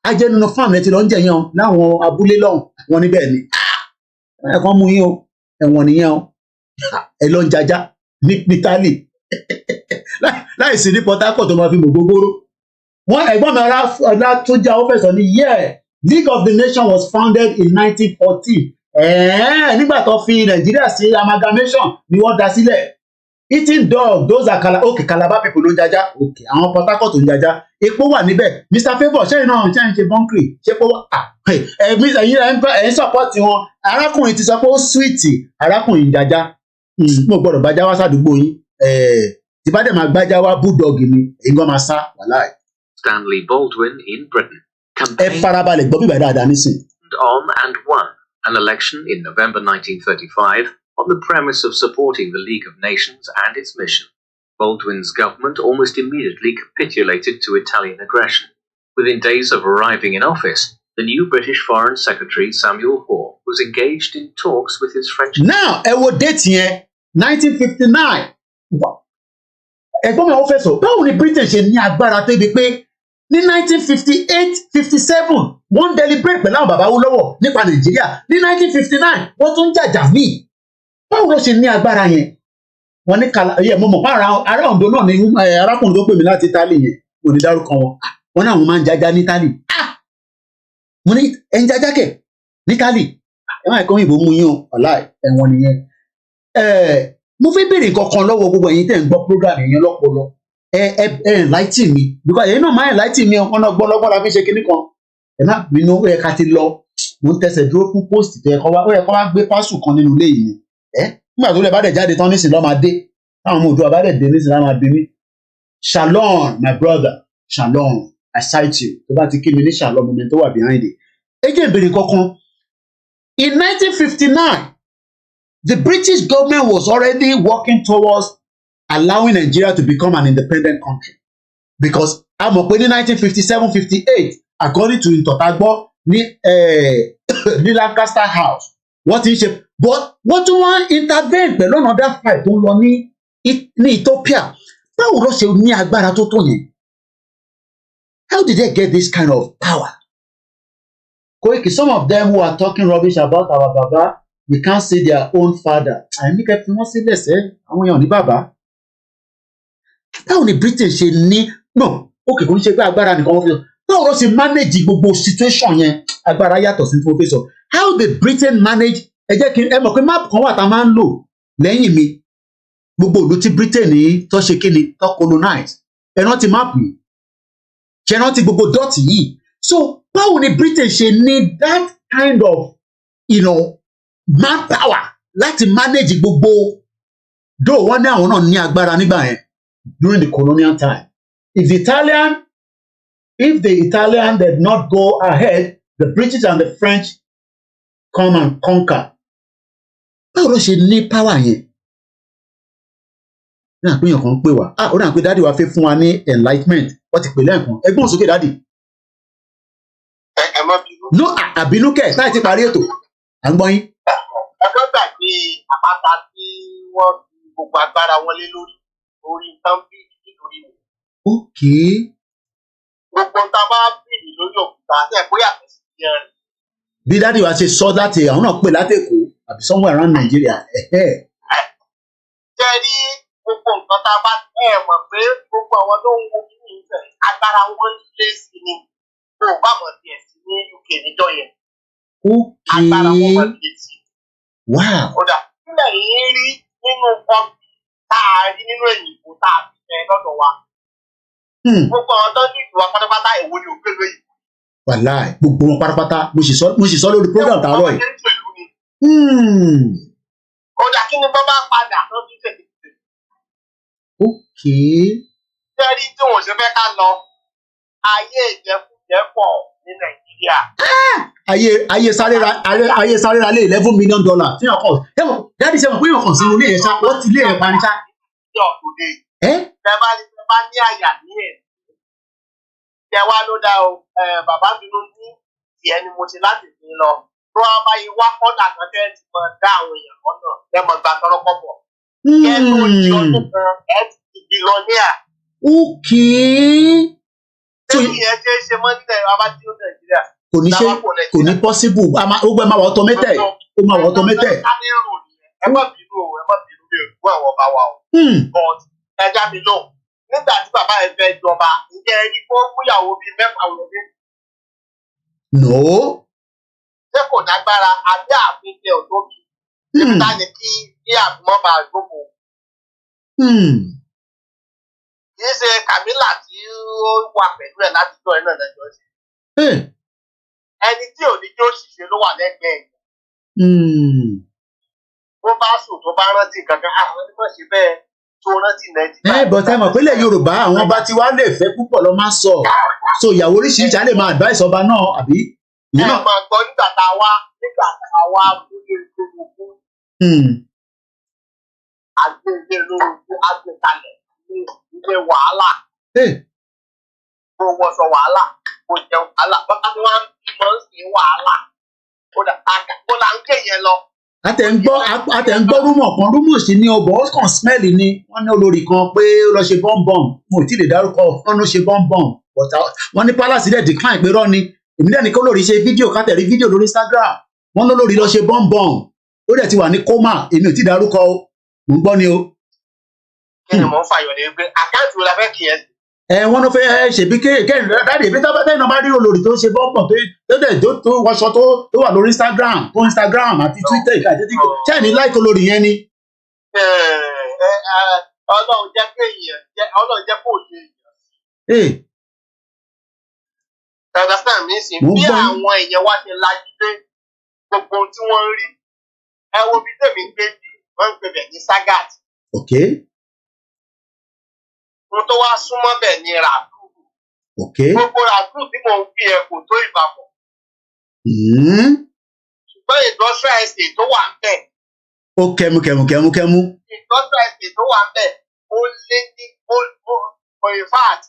Ajẹ́ nínú fáàmù ẹ ti lọ ń jẹ yẹn láwọn abúlé lọ́hùn. Wọ́n níbẹ̀ ni. Ẹ̀kan mú yín o, ẹ̀wọ̀n nìyẹn o. Ẹ lọ ń jajá ní Tálì. Láìsí ní Port Harcourt tó máa fi mọ̀ gbogbooro. Wọ́n ẹ̀gbọ́n mi ọlá tó já ó fẹ̀sọ̀ ní League of the Nation was founded in 1914. Nígbà tó fi Nàìjíríà sí amalgamation ni wọ́n dá sílẹ̀. Eating dog, those are Calabar people ló ń jajá. Okay, àwọn Port Harcourt tó ń jajá. Epo wà níbẹ̀. Mr. Favour, ṣé iná ọ̀hún ṣe bọ́ńkìrì? Ṣé epo wà? Ẹ̀yin support wọn. Arákùnrin ti sọ pé ó sweet. Arákùnrin ń jajá. Mo gbọ́dọ̀ bájá wá sádùúgbò yín. Tí bá dẹ̀ máa gbájá wá bulldog ni, èyí gan máa sá wàláì. Stanley Baldwin in Britain ẹ farabalẹ̀ gbọ́ bíbá dáadáa nísìn. On and won an election in November 1935 on the premise of supporting the League of Nations and its mission. Baldwin's government almost immediately capitulated to Italian aggression. Within days of arriving in office, the new British Foreign Secretary Samuel Hoare was engaged in talks with his French. Now, ẹ wo date yẹn 1959. Ẹ̀gbọ́n mi àwọn fẹ́ sọ, báwo ni Britain ṣe ní agbára tó ibi pé ní 1958-57 wọ́n deliberate pẹ̀lú àwọn bàbá Awólọ́wọ̀ nípa Nàìjíríà, ní 1959 wọ́n tún jàjà míì. Báwo ló ṣe ní agbára yẹn? Wọ́n ní mo mọ̀ pé ará Oǹdó náà ni arákùnrin tó pè mí láti Italy yẹn, kò ní dárúkọ wọn. Wọ́n ní àwọn máa ń jajá ní Italy. Mo ní ẹ̀ ń jajá kẹ̀ ní Italy. Ẹ máa kọ́ òyìnbó mú yín o, ọ̀la ẹ̀wọ̀n nìyẹn. Mo fẹ́ béèrè nǹkan kan lọ́wọ́ gbogbo ẹ̀yin tẹ́ ń gbọ́ program yẹn lọ́pọlọ. Enlighten mi, because ẹ̀yin náà máa enlighten mi ọ̀kan náà gbọ́lọ́gbọ́n la fi ṣe kinní kan. Ẹ má bínú, ó yẹ ká ti lọ. Mo ń tẹsẹ̀ dúró fún post tó yẹ kó wá gbé pásù kan nínú ilé yìí. Nígbà tó lè bá dẹ̀ jáde tán nísìnyí lọ́ máa dé. Táwọn ọmọ òdua bá dẹ̀ dé nísìnyí lọ́ máa bí mi. Shalom, my brother, shalom, I cite you. Tó bá ti kí mi ní shalom, moment tó wà behind it. Ẹ jẹ́ ìbéèrè kankan. In 1959, the British government was already working towards allowing Nigeria to become an independent country, because a mọ̀ pé ní 1957-58 according to Ntọ́tagbọ́ ní Lancaster House wọ́n ti ń ṣe, but wọ́n tún wá intervene pẹ̀lú another fight tó ń lọ ní Ethiopia. Báwo ló ṣe ní agbára tó tó yẹn? How did they get this kind of power? Koiki, some of them who are talking rubbish about our Baba, we can't see their own father. Àìní kẹfì wọ́n sílẹ̀ sẹ́, àwọn èèyàn ní bàbá. Báwo ni Britain ṣe ní no okay kò ní ṣe pé agbára nìkan wọ́n fi sọ báwo ló ṣe manage gbogbo situation yẹn agbára yàtọ̀ sí tó fẹ́ sọ how the Britain manage ẹ jẹ́ kí ẹ mọ̀ pé map kan wà tá a máa ń lò lẹ́yìn mi gbogbo ìlú tí Britain ní tó ṣe kí ni tó colonize ẹ rántí map yìí ṣe rántí gbogbo dot yìí so báwo ni Britain ṣe ní that kind of manpower láti manage gbogbo though wọ́n ní àwọn náà ní agbára nígbà yẹn during the colonial time. If the Italian did not go ahead, the British and the French come and conquer. Báwo ló ṣe ní power yẹn? Ní àpéyàn kan pè wá. Ó náà pé dáàdi wa fẹ́ fún wa ní enlightenment. Wọ́n ti pè lẹ́ẹ̀kan. Ẹgbọ́n sókè dáàdi. Ẹ má bínú. No àbínú kẹ̀ táì ti parí ètò. À ń gbọ́ yín. Ẹgbẹ́ gbàgbé àpáta tí wọ́n fi gbogbo agbára wọn lé lórí tánbí nítorí wọn. Okay. Gbogbo ta bá bìrì lórí òkúta ẹ̀ bóyá kò sí yẹn. Bí dáàdi wa ṣe sọ láti àwọn náà pè láti Èkó àbí somewhere around Nigeria. Jẹ́ rí gbogbo nǹkan tá a bá mọ̀ pé gbogbo àwọn tó ń wo kíní ìfẹ́ agbára wọn lé sí ni kò bá mọ̀ tiẹ̀ sí ní UK níjọ́ yẹn. Okay. Agbára wọn mọ̀ lé sí. Wow. Kódà sílẹ̀ yìí rí nínú kọ́ọ̀pì tá a rí nínú èyìnbó tá a fi fẹ́ lọ́dọ̀ wa. Gbogbo àwọn tó ní ìwà pátápátá èwo ni òkè lóyè. Wàláì gbogbo wọn pátápátá mo sì sọ lórí program tààrọ̀ yìí. Kódà kí ni bọ́ bá padà tó fi fẹ́ tètè. Okay. Sẹ́rí tí wọ́n ṣe fẹ́ ká lọ ayé ìjẹkújẹ pọ̀ ní Nàìjíríà. Ayé sáré ra lé $11 million tí yàn kọ̀ dáàdi ṣe mọ̀ pé yàn kàn sínú ilé yẹn ṣá wọ́n ti ilé yẹn pa ní ṣá. Tẹ bá ní àyà ní ẹ̀. Tẹ wá ló dá o, bàbá mi ló ní tiẹ̀ ni mo ṣe láti fi lọ. Tó wá bá yí wá kọ́nà kan tẹ́ ti mọ̀ dá àwọn èèyàn lọ́nà ẹ mọ̀ gbà tọrọ pọ̀pọ̀. Kẹ́ tó di ọdún kan ẹ ti di lọ ní à. Okay. Ṣé ìyẹn ṣe mọ́ nílẹ̀ abájí ó Nàìjíríà? Kò ní possible ó gbẹ́ máa wọ automated ó máa wọ automated. Ẹ má bínú mi ò gbọ́ àwọn ọba wa o. But ẹ já mi lò nígbà tí bàbá ẹ fẹ́ jọba ǹjẹ́ ẹni kó múyàwó bíi mẹ́fà wọlé. No. Ṣé kò dágbára àbí àfin jẹ òtóbi? Nígbà ní kí àbúmọ́ bá gbogbo. Kì í ṣe Kàmílà tí ó wà pẹ̀lú ẹ̀ láti jọ ẹ̀ náà lẹ́jọ́ sí. Ẹni tí ò ní kí ó ṣiṣẹ́ ló wà lẹ́gbẹ̀ẹ́ ẹ̀. Bó bá sùn tó bá rántí kankan àwọn ẹni náà ṣe bẹ́ẹ̀ tó rántí Nàìjíríà. But ẹ mọ̀ pé ilẹ̀ Yorùbá àwọn ọba tí wàá lè fẹ́ púpọ̀ lọ máa sọ so ìyàwó oríṣiríṣi á lè máa advice ọba náà àbí. Ẹ máa gbọ́ nígbà tá a wá lórí gbogbo àgbègbè lórí àgbèkalẹ̀ ilé wàhálà. Kó wọṣọ wàhálà kó jẹun wàhálà bọ́tà tí wọ́n á bímọ sí wàhálà kó là ń ké yẹn lọ. Àtẹ̀ǹgbọ́ rúmọ̀ sí ní ọbọ̀ ó kàn smell ni wọ́n ní olórí kan pé ó lọ ṣe bọ́m̀bọ̀m mo ò tí ì lè dárúkọ wọ́n ló ṣe bọ́m̀bọ̀m but wọ́n ní palace dẹ̀ decline pé rọ́ ni èmi dẹ̀ ní kó lórí ṣe fídíò kátẹ̀rí fídíò lórí Instagram wọ́n ló lórí lọ ṣe bọ́m̀bọ̀m ó dẹ̀ ti wà ní coma èmi ò tí ì dárúkọ mò ń gbọ́ ni o. Kí ni mò ń fàyọ̀ ní pé àkáǹtì wo la fẹ́ kí ẹ sí? Wọ́n ló fẹ́ ṣèbí kéèké dáàdì èmi tó bá tẹ́yìn náà bá rí olórí tó ṣe bọ́m̀bọ̀m tó wọṣọ tó wà lórí Instagram àti Twitter àti TikTok ṣé ẹ̀ ní láìkó olórí yẹn ni. Ọlọ́run jẹ́ kó ṣe èèyàn. Understand mi sí bí àwọn èèyàn wá ṣe lajú dé gbogbo ohun tí wọ́n rí ẹ wo bí tèmi ń gbé bí wọ́n ń pè bẹ̀ ní Sagat. Mo tó wá súnmọ́ bẹ̀ ní Ràdúrù. Gbogbo Ràdúrù tí mò ń fi kò tó Ìbàdàn. Ṣùgbọ́n industrial estate tó wà ń bẹ̀. Ó kẹmu. Industrial estate tó wà ń bẹ̀ ó lé ní in fact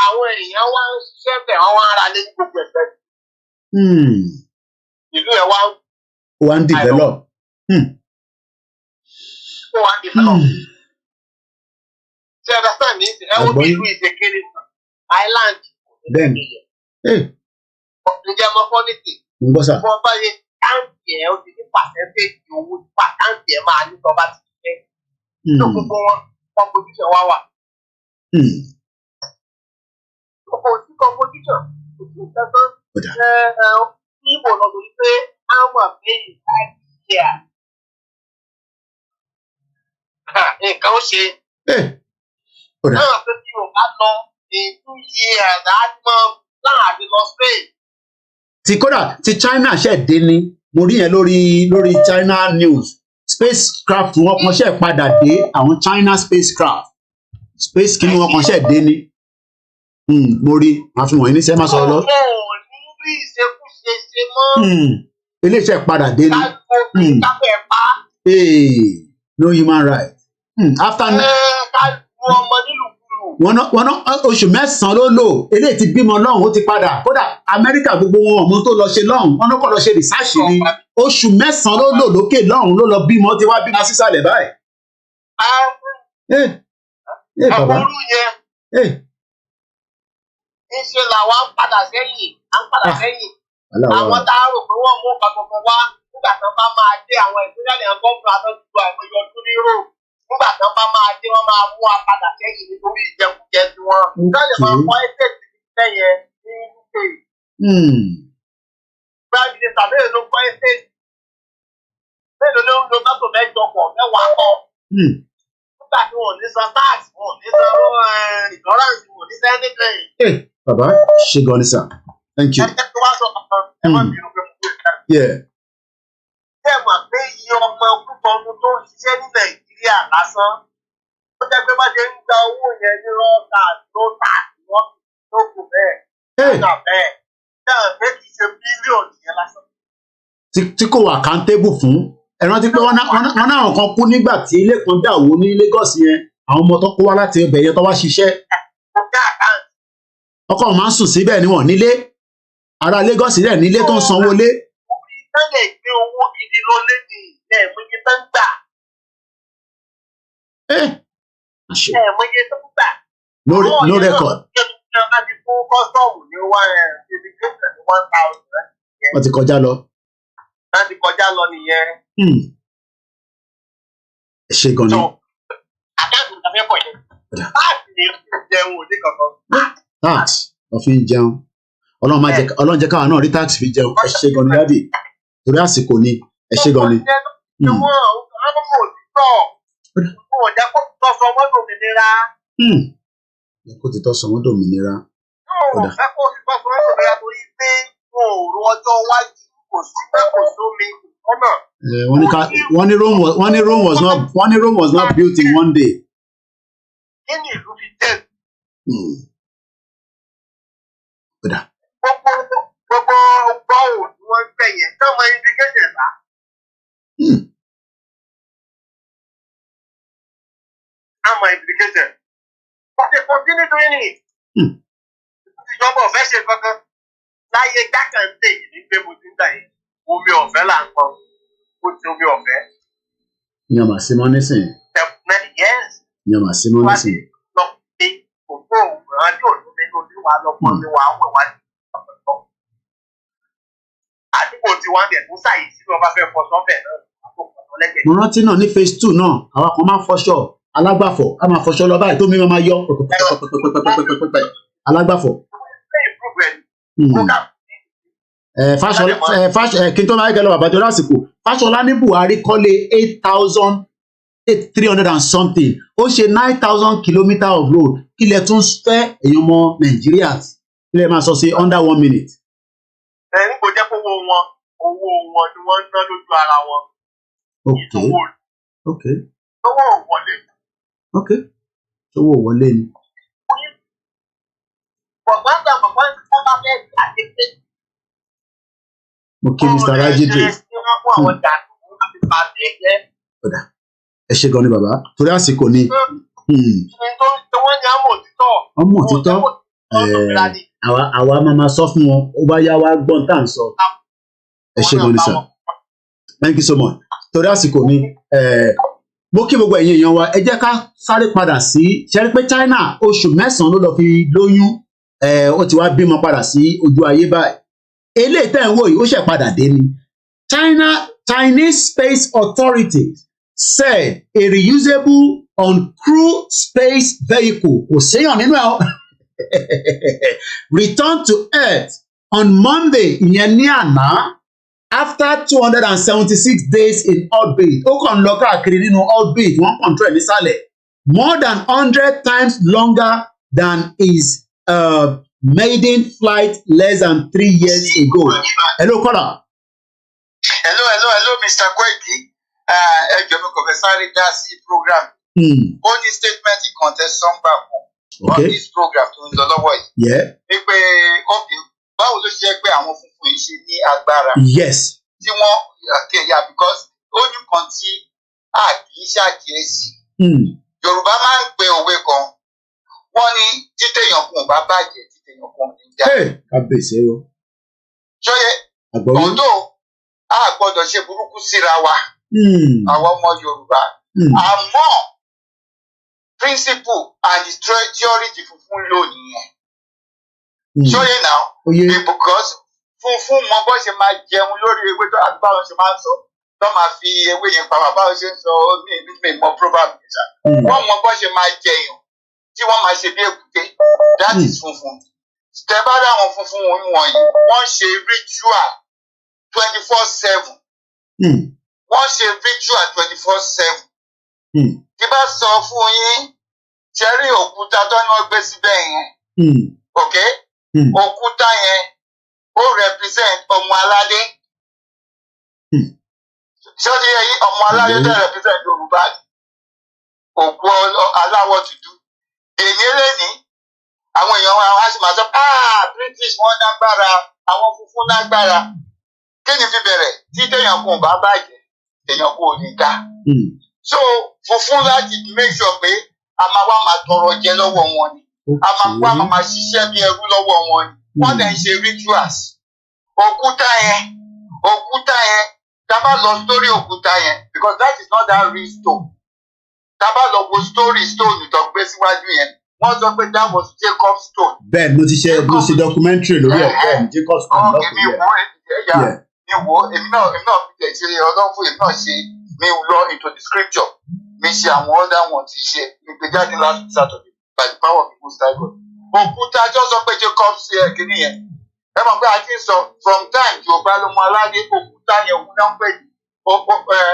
àwọn èèyàn wá ń ṣiṣẹ́ bẹ̀ wọ́n wá ń ra lé ní gbogbo ẹ̀fẹ́. Ìlú ẹ̀ wá ń develop. Ó wá ń develop. Ṣé understand mi? Ẹ wo bí ìlú ìṣèkéré island. ǹjẹ́ mo fọ́ nìkì. ń gbọ́ sà. mo bá yẹ táǹkì ẹ̀ ó ti ní pàṣẹ́ntéèjì owó nípa táǹkì ẹ̀ máa ní tọ́ba ti ṣe. tó gbogbo wọn competition wá wà. kò sí competition kò sí ìtẹ́tọ́ ní ìbò lọ lórí pé àwọn àbẹ́yìn láti ṣe à. nǹkan ó ṣe. náà pé tí o bá lọ ètò yìí àdájọ́ láàbí lọ Spain. ti kódà ti China ṣẹ̀ dé ni mo rí yẹn lórí China news spacecraft wọn kan ṣẹ̀ padà dé àwọn China spacecraft space kí ni wọn kan ṣẹ̀ dé ni mo rí màá fi wọ̀nyí ní sẹ́ẹ̀ má sọ̀rọ̀ lọ. ọ̀rọ̀ ò ní rí ìṣekúṣe ṣe mọ́. iléeṣẹ́ padà dé ni. káfẹ́ pa. No human right. After ká lu ọmọ nílùkulù. wọn oṣù mẹ́sàn-án ló lò eléyìí ti bímọ lọ́hùn ó ti padà kódà Amẹ́ríkà gbogbo wọn ọmọ tó lọ ṣe lọ́hùn wọn náà kọ́ lọ ṣe rìsáàṣì ni oṣù mẹ́sàn-án ló lò lókè lọ́hùn ló lọ bímọ ti wá bímọ sísàlẹ̀ báyìí. àbúrú yẹn ńṣe làwọn ń padà sẹ́yìn àwọn tá a rò pé wọ́n mú ọkọ̀ gbogbo wá nígbà tán bá máa dé àwọn ìpínlẹ̀ yẹn gómìnà àtọ́jú àìmọye ọdún ní rò nígbà tán bá máa dé wọ́n máa mú apádà sẹ́yìn nítorí ìjẹkújẹ tí wọ́n lọ́lẹ̀ máa kọ́ ẹ́sẹ̀tì sẹ́yìn ní UK. prime minister mélòó ló kọ́ ẹ́sẹ̀tì mélòó ló ń lo mọ́tò mẹ́jọ pọ̀ mẹ́wàá kọ́ nígbà tí wọn ò ní san tax wọn ò ní san insurance wọn ò ní san anything. Bàbá ṣe gan ni sir thank you. ẹ tó wá sọ kankan ẹ má bínú pé mo gbé ká. Ṣé ẹ mọ̀ pé iye ọmọ púpọ̀ ọdún tó ń ṣiṣẹ́ ní Nàìjíríà lásán ó jẹ́ pé bá ṣe ń gba owó yẹn ní rọ́ọ̀tà ló tà wọ́n tó kù bẹ́ẹ̀ lọ́nà bẹ́ẹ̀ náà pé kì í ṣe bílíọ̀nù yẹn lásán. tí kò wà accountable fún ẹ rántí pé wọn náà kan kú nígbà tí ilé kan dà wó ní Lagos yẹn àwọn ọmọ tó kó wá láti ibẹ̀ yẹn tó wá ṣiṣẹ́ ọkọ máa ń sùn síbẹ̀ níwọ̀n nílé ará Lagos rẹ̀ nílé tó ń sanwó lé. orí tẹ́lẹ̀ gbé owó gidi lọ lẹ́nu ẹ̀ẹ̀mọye tó ń gbà. ẹ̀ẹ̀mọye tó ń gbà. No record. a ti fún kọ́sọ̀mù ní immigration ní 1,000. wọ́n ti kọjá lọ. wọ́n ti kọjá lọ nìyẹn. ẹ ṣe gan ni. àkáǹtì ìtàfẹ́ pọ̀ yẹn. láti ní jẹun òní kankan. tax wọ́n fi ń jẹun ọlọ́run jẹ́ káwa náà rí tax fi jẹun ẹ ṣe gan ni dáàdì torí àsìkò ni ẹ ṣe gan ni. kó ti tọ́ sọ wọ́n dòmìnira. wọ́n ní Rome was not built in one day. kí ni ìlú fi tẹ̀? gbogbo bọ́ọ̀lù tí wọ́n ń gbẹ̀ yẹn tó mọ indication bá. àmọ́ indication. but they continue doing it. ìjọba ọ̀fẹ́ ṣe kankan láyé jákàndé yìí ní pé mo ti ń gbà yìí omi ọ̀fẹ́ là ń pọn ó ti omi ọ̀fẹ́. yàmà sí mọ́ nísìnyí. yes. yàmà sí mọ́ nísìnyí. lọ pé òkú òun àjò ní wàá lọ pọn ní wàá wẹ̀ wá ní ọ̀pọ̀lọpọ̀. àdúgbò tí wọ́n dẹ̀ tún ṣàyè sí wọn bá fẹ́ fọ sọ́fẹ̀ náà mo rántí náà ní phase 2 náà àwọn kan máa ń fọṣọ alágbàfọ̀ a máa fọṣọ lọ báyìí tó mi máa yọ pẹpẹpẹpẹpẹpẹpẹ alágbàfọ̀. kí n tó máa gẹ́lọ́ àbájọ lásìkò Fáṣọlá ní Buhari kọ́lé 8,300 and something ó ṣe 9,000 kilometre of road kí lẹ tún fẹ́ èèyàn ọmọ Nàìjíríà kí lẹ máa sọ sí under 1 minute. ẹ̀rín kò jẹ́ kó owó wọn ni wọ́n ń ná lójú ara wọn. owó wọlé ni. mo kí Mr. Rajide. ẹ ṣe gan ni bàbá torí àsìkò ni. ọmọ òtítọ́ àwa máa sọ fún wọn ó bá yá wa gbọ́n tá à ń sọ. ẹ ṣe gan ni sir thank you so much torí àsìkò ni mo kí gbogbo ẹ̀yin èèyàn wa ẹ jẹ́ ká sáré padà sí ṣẹ́rí pé China oṣù 9 ló lọ fi lóyún ó ti wá bímọ padà sí ojú ayé báyìí eléyìí tẹ́ ń wò yìí ó ṣẹ̀ padà dé ni. Chinese space authorities said a reusable uncrewed space vehicle kò séyàn nínú ẹ̀ returned to Earth on Monday ìyẹn ní àná after 276 days in orbit. Ó kàn ń lọ káàkiri nínú orbit wọ́n control nísàlẹ̀ more than 100 times longer than his maiden flight less than 3 years ago. Hello, caller. Hello, Mr. Koiki. Ẹ jọ̀ọ́ mi kò fẹ́ sáré dá sí program. Ó ní statement ìkọ̀ntẹ́sán gbà fún on this program tó ń lọ lọ́wọ́ yìí. Wípé báwo ló ṣe pé àwọn funfun yìí ṣe ní agbára. Yes. Tí wọ́n kẹ̀yà because ó ní kan tí a kì í ṣàkíyèsí. Yorùbá máa ń pe òwe kan. Wọ́n ní títẹ̀yàn kùn bá bàjẹ́ títẹ̀yàn kùn ní ìjà. Kábíyèsí o. Ṣóyè ọ̀dọ́ a gbọ́dọ̀ ṣe burúkú síra wa. Àwọn ọmọ Yorùbá. Àmọ́ principle and theory funfun lò nìyẹn. Ṣóyè náà because funfun mọ bó ṣe máa jẹun lórí ewé tó àbí báwọn ṣe máa ń sọ tó máa fi ewé yẹn pa báwọn ṣe ń sọ ní ìmọ̀ proverb nìta. Wọ́n mọ bó ṣe máa jẹyàn tí wọ́n máa ṣe bí èkúté that is funfun. Tẹ́ bá rí àwọn funfun wọ̀nyí wọ́n ṣe ritual 24/7. Wọ́n ṣe ritual 24/7. Tí bá sọ fún yín ṣe rí òkúta tó ní wọ́n gbé síbẹ̀ yẹn. Okay? Òkúta yẹn ó represent ọmọ aládé. Ṣé ó ti yẹ yín ọmọ aládé tó represent Yorùbá ni? Òkú aláwọ̀ dúdú. Èyí lẹ́ni àwọn èèyàn wa wá sì máa sọ British wọ́n lágbára àwọn funfun lágbára. Kí ni fi bẹ̀rẹ̀ tí téèyàn kò bá bàjẹ́ téèyàn kò ní ká. So funfun láti make sure pé a máa wá máa tọrọ jẹ lọ́wọ́ wọn ni. A máa wá máa ṣiṣẹ́ bí ẹrú lọ́wọ́ wọn ni. Wọ́n dẹ̀ ń ṣe rituals. Òkúta yẹn tá bá lọ sórí òkúta yẹn because that is not that real stone. Tá bá lọ wo stone tó gbé síwájú yẹn wọ́n sọ pé that was Jacob's stone. Bẹ́ẹ̀ ló ti ṣe documentary lórí ẹ̀ bẹ́ẹ̀ ni Jacob's stone lọ́kùnrin yẹn. Èmi náà fi ṣe ọlọ́fún èmi náà ṣe mi lọ into the scripture mi ṣe àwọn other ones ti ṣe ìgbéjáde last Saturday by the power of the Most High God. Òkúta jọ sọ pé Jacob's kìíní yẹn ẹ mọ̀ pé a ti sọ from time tí o bá lọ mọ aládé òkúta yẹn òun náà pè ní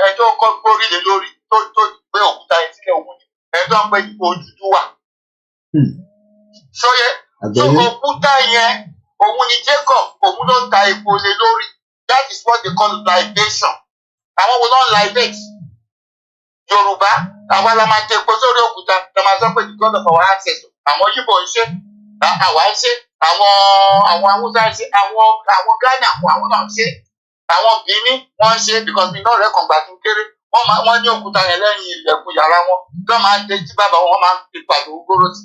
ẹjọ́ kọ́ gbórí lé lórí tó gbé òkúta yẹn sílẹ̀ òun ni ẹjọ́ pè ní Odùduwà. Ṣóyẹ so òkúta yẹn òun ni Jacob òun ló ta epo lé lórí that is what they call libation. Àwọn wo ló ń libate Yorùbá àwa la máa tẹ epo sórí òkúta la máa sọ pé the God of our ancestors àwọn Yíbò ń ṣe àwa ń ṣe àwọn Haúsá ń ṣe àwọn Ghana àwọn náà ń ṣe àwọn Benin wọ́n ń ṣe because mi náà rẹ́kàn gbà tún kéré wọ́n ní òkúta yẹn lẹ́yìn ilẹ̀kùn yàrá wọn tó máa ń tẹ tí bàbá wọn máa ń fi pàdé ogóró sí.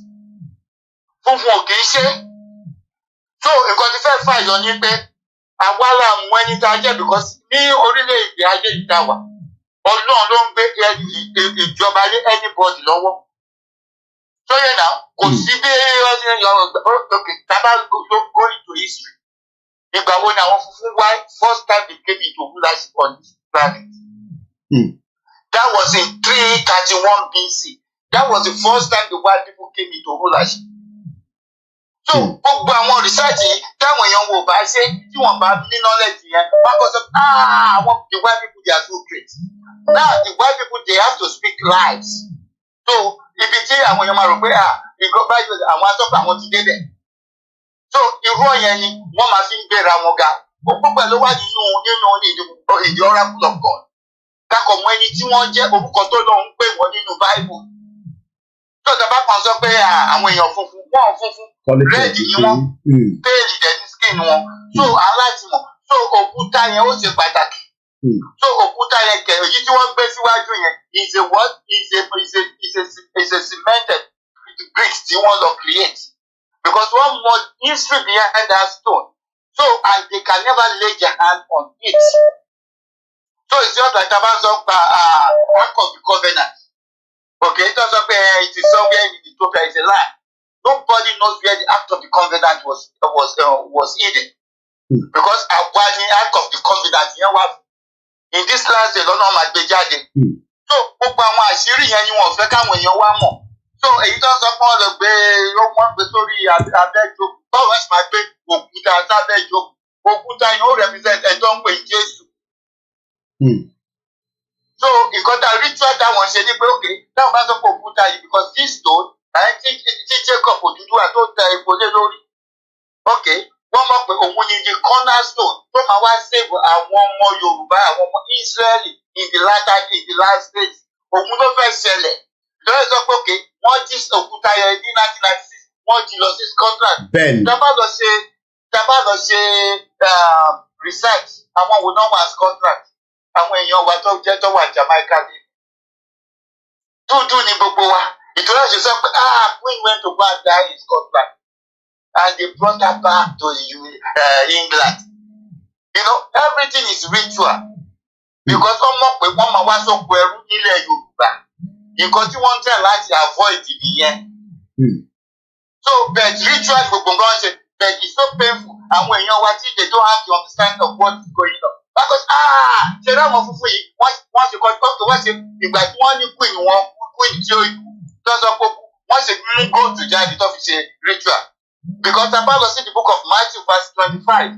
Funfun ò kì í ṣe so nǹkan tí fẹ́ fàyọ ni pé àwa là mú ẹni tá a jẹ́ because ní orílẹ̀-èdè ayé yìí dá wa Ọlọ́run ló ń gbé ìjọba lé anybody lọ́wọ́. So yẹn náà kò sí bí tábà go into history. Ìgbà wo ni àwọn funfun wá first time they came into rulership on this planet? That was in 331 BC. That was the first time the white people came into rulership. So gbogbo àwọn research yìí táwọn èèyàn wò bá ṣe tí wọ́n bá ní knowledge yẹn wọ́n kọ́ sọ àwọn the white people they are so great. Now the white people they have to speak lies. So ibi tí àwọn èèyàn máa rò pé nǹkan báyìí àwọn atọ́pọ̀ àwọn ti débẹ̀. So irú ọ̀yẹn ni wọ́n máa fi ń gbéra wọn ga. Gbogbo ẹ̀ ló wá nínú ìdí oracle of God. Kakọ̀ mọ ẹni tí wọ́n jẹ́ orúkọ tó lọ ń pè wọ́n nínú Bible. Tó ìjọba kan sọ pé àwọn èèyàn funfun wọ́n funfun rẹ́ẹ̀dì ni wọ́n péèlì dẹ̀ ní skin wọn. So aláìsímọ̀ so òkúta yẹn ó ṣe pàtàkì. So òkúta yẹn kẹ̀ èyí tí wọ́n gbé síwájú yẹn is a what is a cemented bricks tí wọ́n lọ create because one more history behind that stone so and they can never lay their hand on it. So it's just like Tabazo Ark of the Covenant. Okay, it doesn't say it is somewhere in Ethiopia, it's a lie. Nobody knows where the Ark of the Covenant was hidden. because àwa ni act of the confidence yẹn wà in this last day lọ́nà máa gbé jáde. So gbogbo àwọn àṣírí yẹn ni wọ́n fẹ́ káwọn èèyàn wá mọ̀. So èyí tó ń sọ pé wọ́n lọ gbé wọ́n gbé sórí abẹ́jọ báwo ẹ̀ sì máa gbé òkúta sábẹ́jọ òkúta yóò represent ẹjọ́ ń pè Jésù. So nǹkan tá ritual táwọn ṣe ni pé okay táwọn bá sọ pé òkúta yìí because this stone tí Jacob Odùduwà tó tẹ epo lé lórí okay wọ́n mọ̀ pé òun ni the cornerstone tó máa wá save àwọn ọmọ Yorùbá àwọn ọmọ Israeli in the last days òun ló fẹ́ ṣẹlẹ̀ lọ́wọ́ sọ pé okay wọ́n jí òkúta yẹn ní 1996 wọ́n jí lọ sí Scotland tábà lọ ṣe research àwọn wo náà wà Scotland àwọn èèyàn wa tó jẹ́ tó wà Jamaica ní dúdú ni gbogbo wa ìtura ṣe sọ pé Queen went to go and die in Scotland and they brought her back to England. You know, everything is ritual because wọ́n mọ̀ pé wọ́n máa wá sóko ẹrú nílẹ̀ Yorùbá nǹkan tí wọ́n ń tẹ̀ láti avoid nìyẹn. So but ritual gbogbo nǹkan ṣe but it's so painful àwọn èèyàn wa tí they don't have the understanding of what is going on. Because ṣe láwọn funfun yìí wọ́n ṣe kọ́ ọ́kẹ́ wọ́n ṣe ìgbà tí wọ́n ní queen wọn queen tí ó tó sọ pé wọ́n ṣe mú góòtù jáde tó fi ṣe ritual. Because I'm about to see the book of Matthew verse 25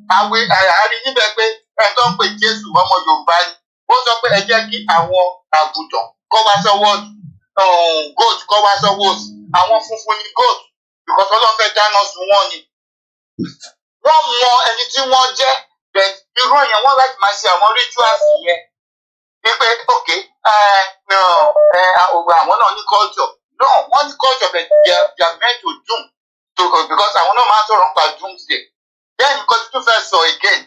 àárín níbẹ̀ pé ẹ̀ tó ń pè Jésù ọmọ Yorùbá ni ó sọ pé ẹ jẹ́ kí àwọn àgùntàn kọ́ wá sọ́wọ́ goat kọ́ wá sọ́wọ́ òsì àwọn funfun ní goat because Ọlọ́run fẹ́ dáná sun wọ́n ni. Wọ́n mọ ẹni tí wọ́n jẹ́ irú yẹn wọ́n láti máa ṣe àwọn rituals yẹn wípé ok àwọn náà ní culture no wọ́n ní culture but they are meant to doom because àwọn náà máa ń sọ̀rọ̀ nípa doomsday. Then nǹkan tí tún fẹ́ sọ again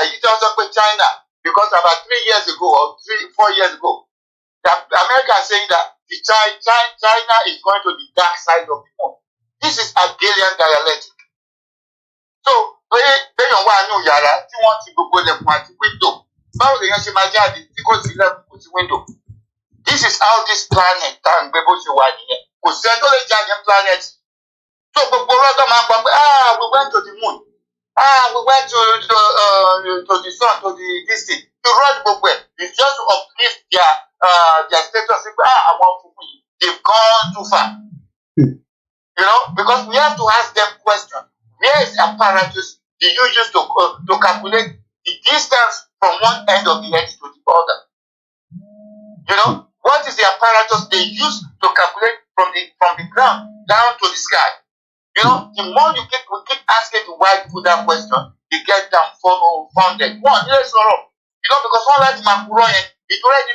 èyí tí wọ́n sọ pé China because about 3 years ago or 4 years ago America is saying that the China is going to the dark side of the moon. This is Hegelian dialectic. So béèyàn wà ní yàrá tí wọ́n ti gbogbo lẹ̀kùn àti window báwo lèèyàn ṣe máa jáde tí kò sí lẹ̀kùn kò sí window. This is how this planet tá à ń gbé bó ṣe wà nìyẹn kò sí ẹni tó lè jáde planet. So gbogbo ọlọ́dọ̀ máa ń gbọ́ pé we went to the moon we went to the sun to the this thing to run gbogbo ẹ̀ it's just to uplift their status pé àwọn funfun yìí they've gone too far. You know because we have to ask them questions. Where is the apparatus they use to calculate the distance from one end of the earth to the other? You know, what is the apparatus they use to calculate from the ground down to the sky? You know, the more we keep asking the white people that question, they get them founded. One, yes or no? You know, because one like Makuro it already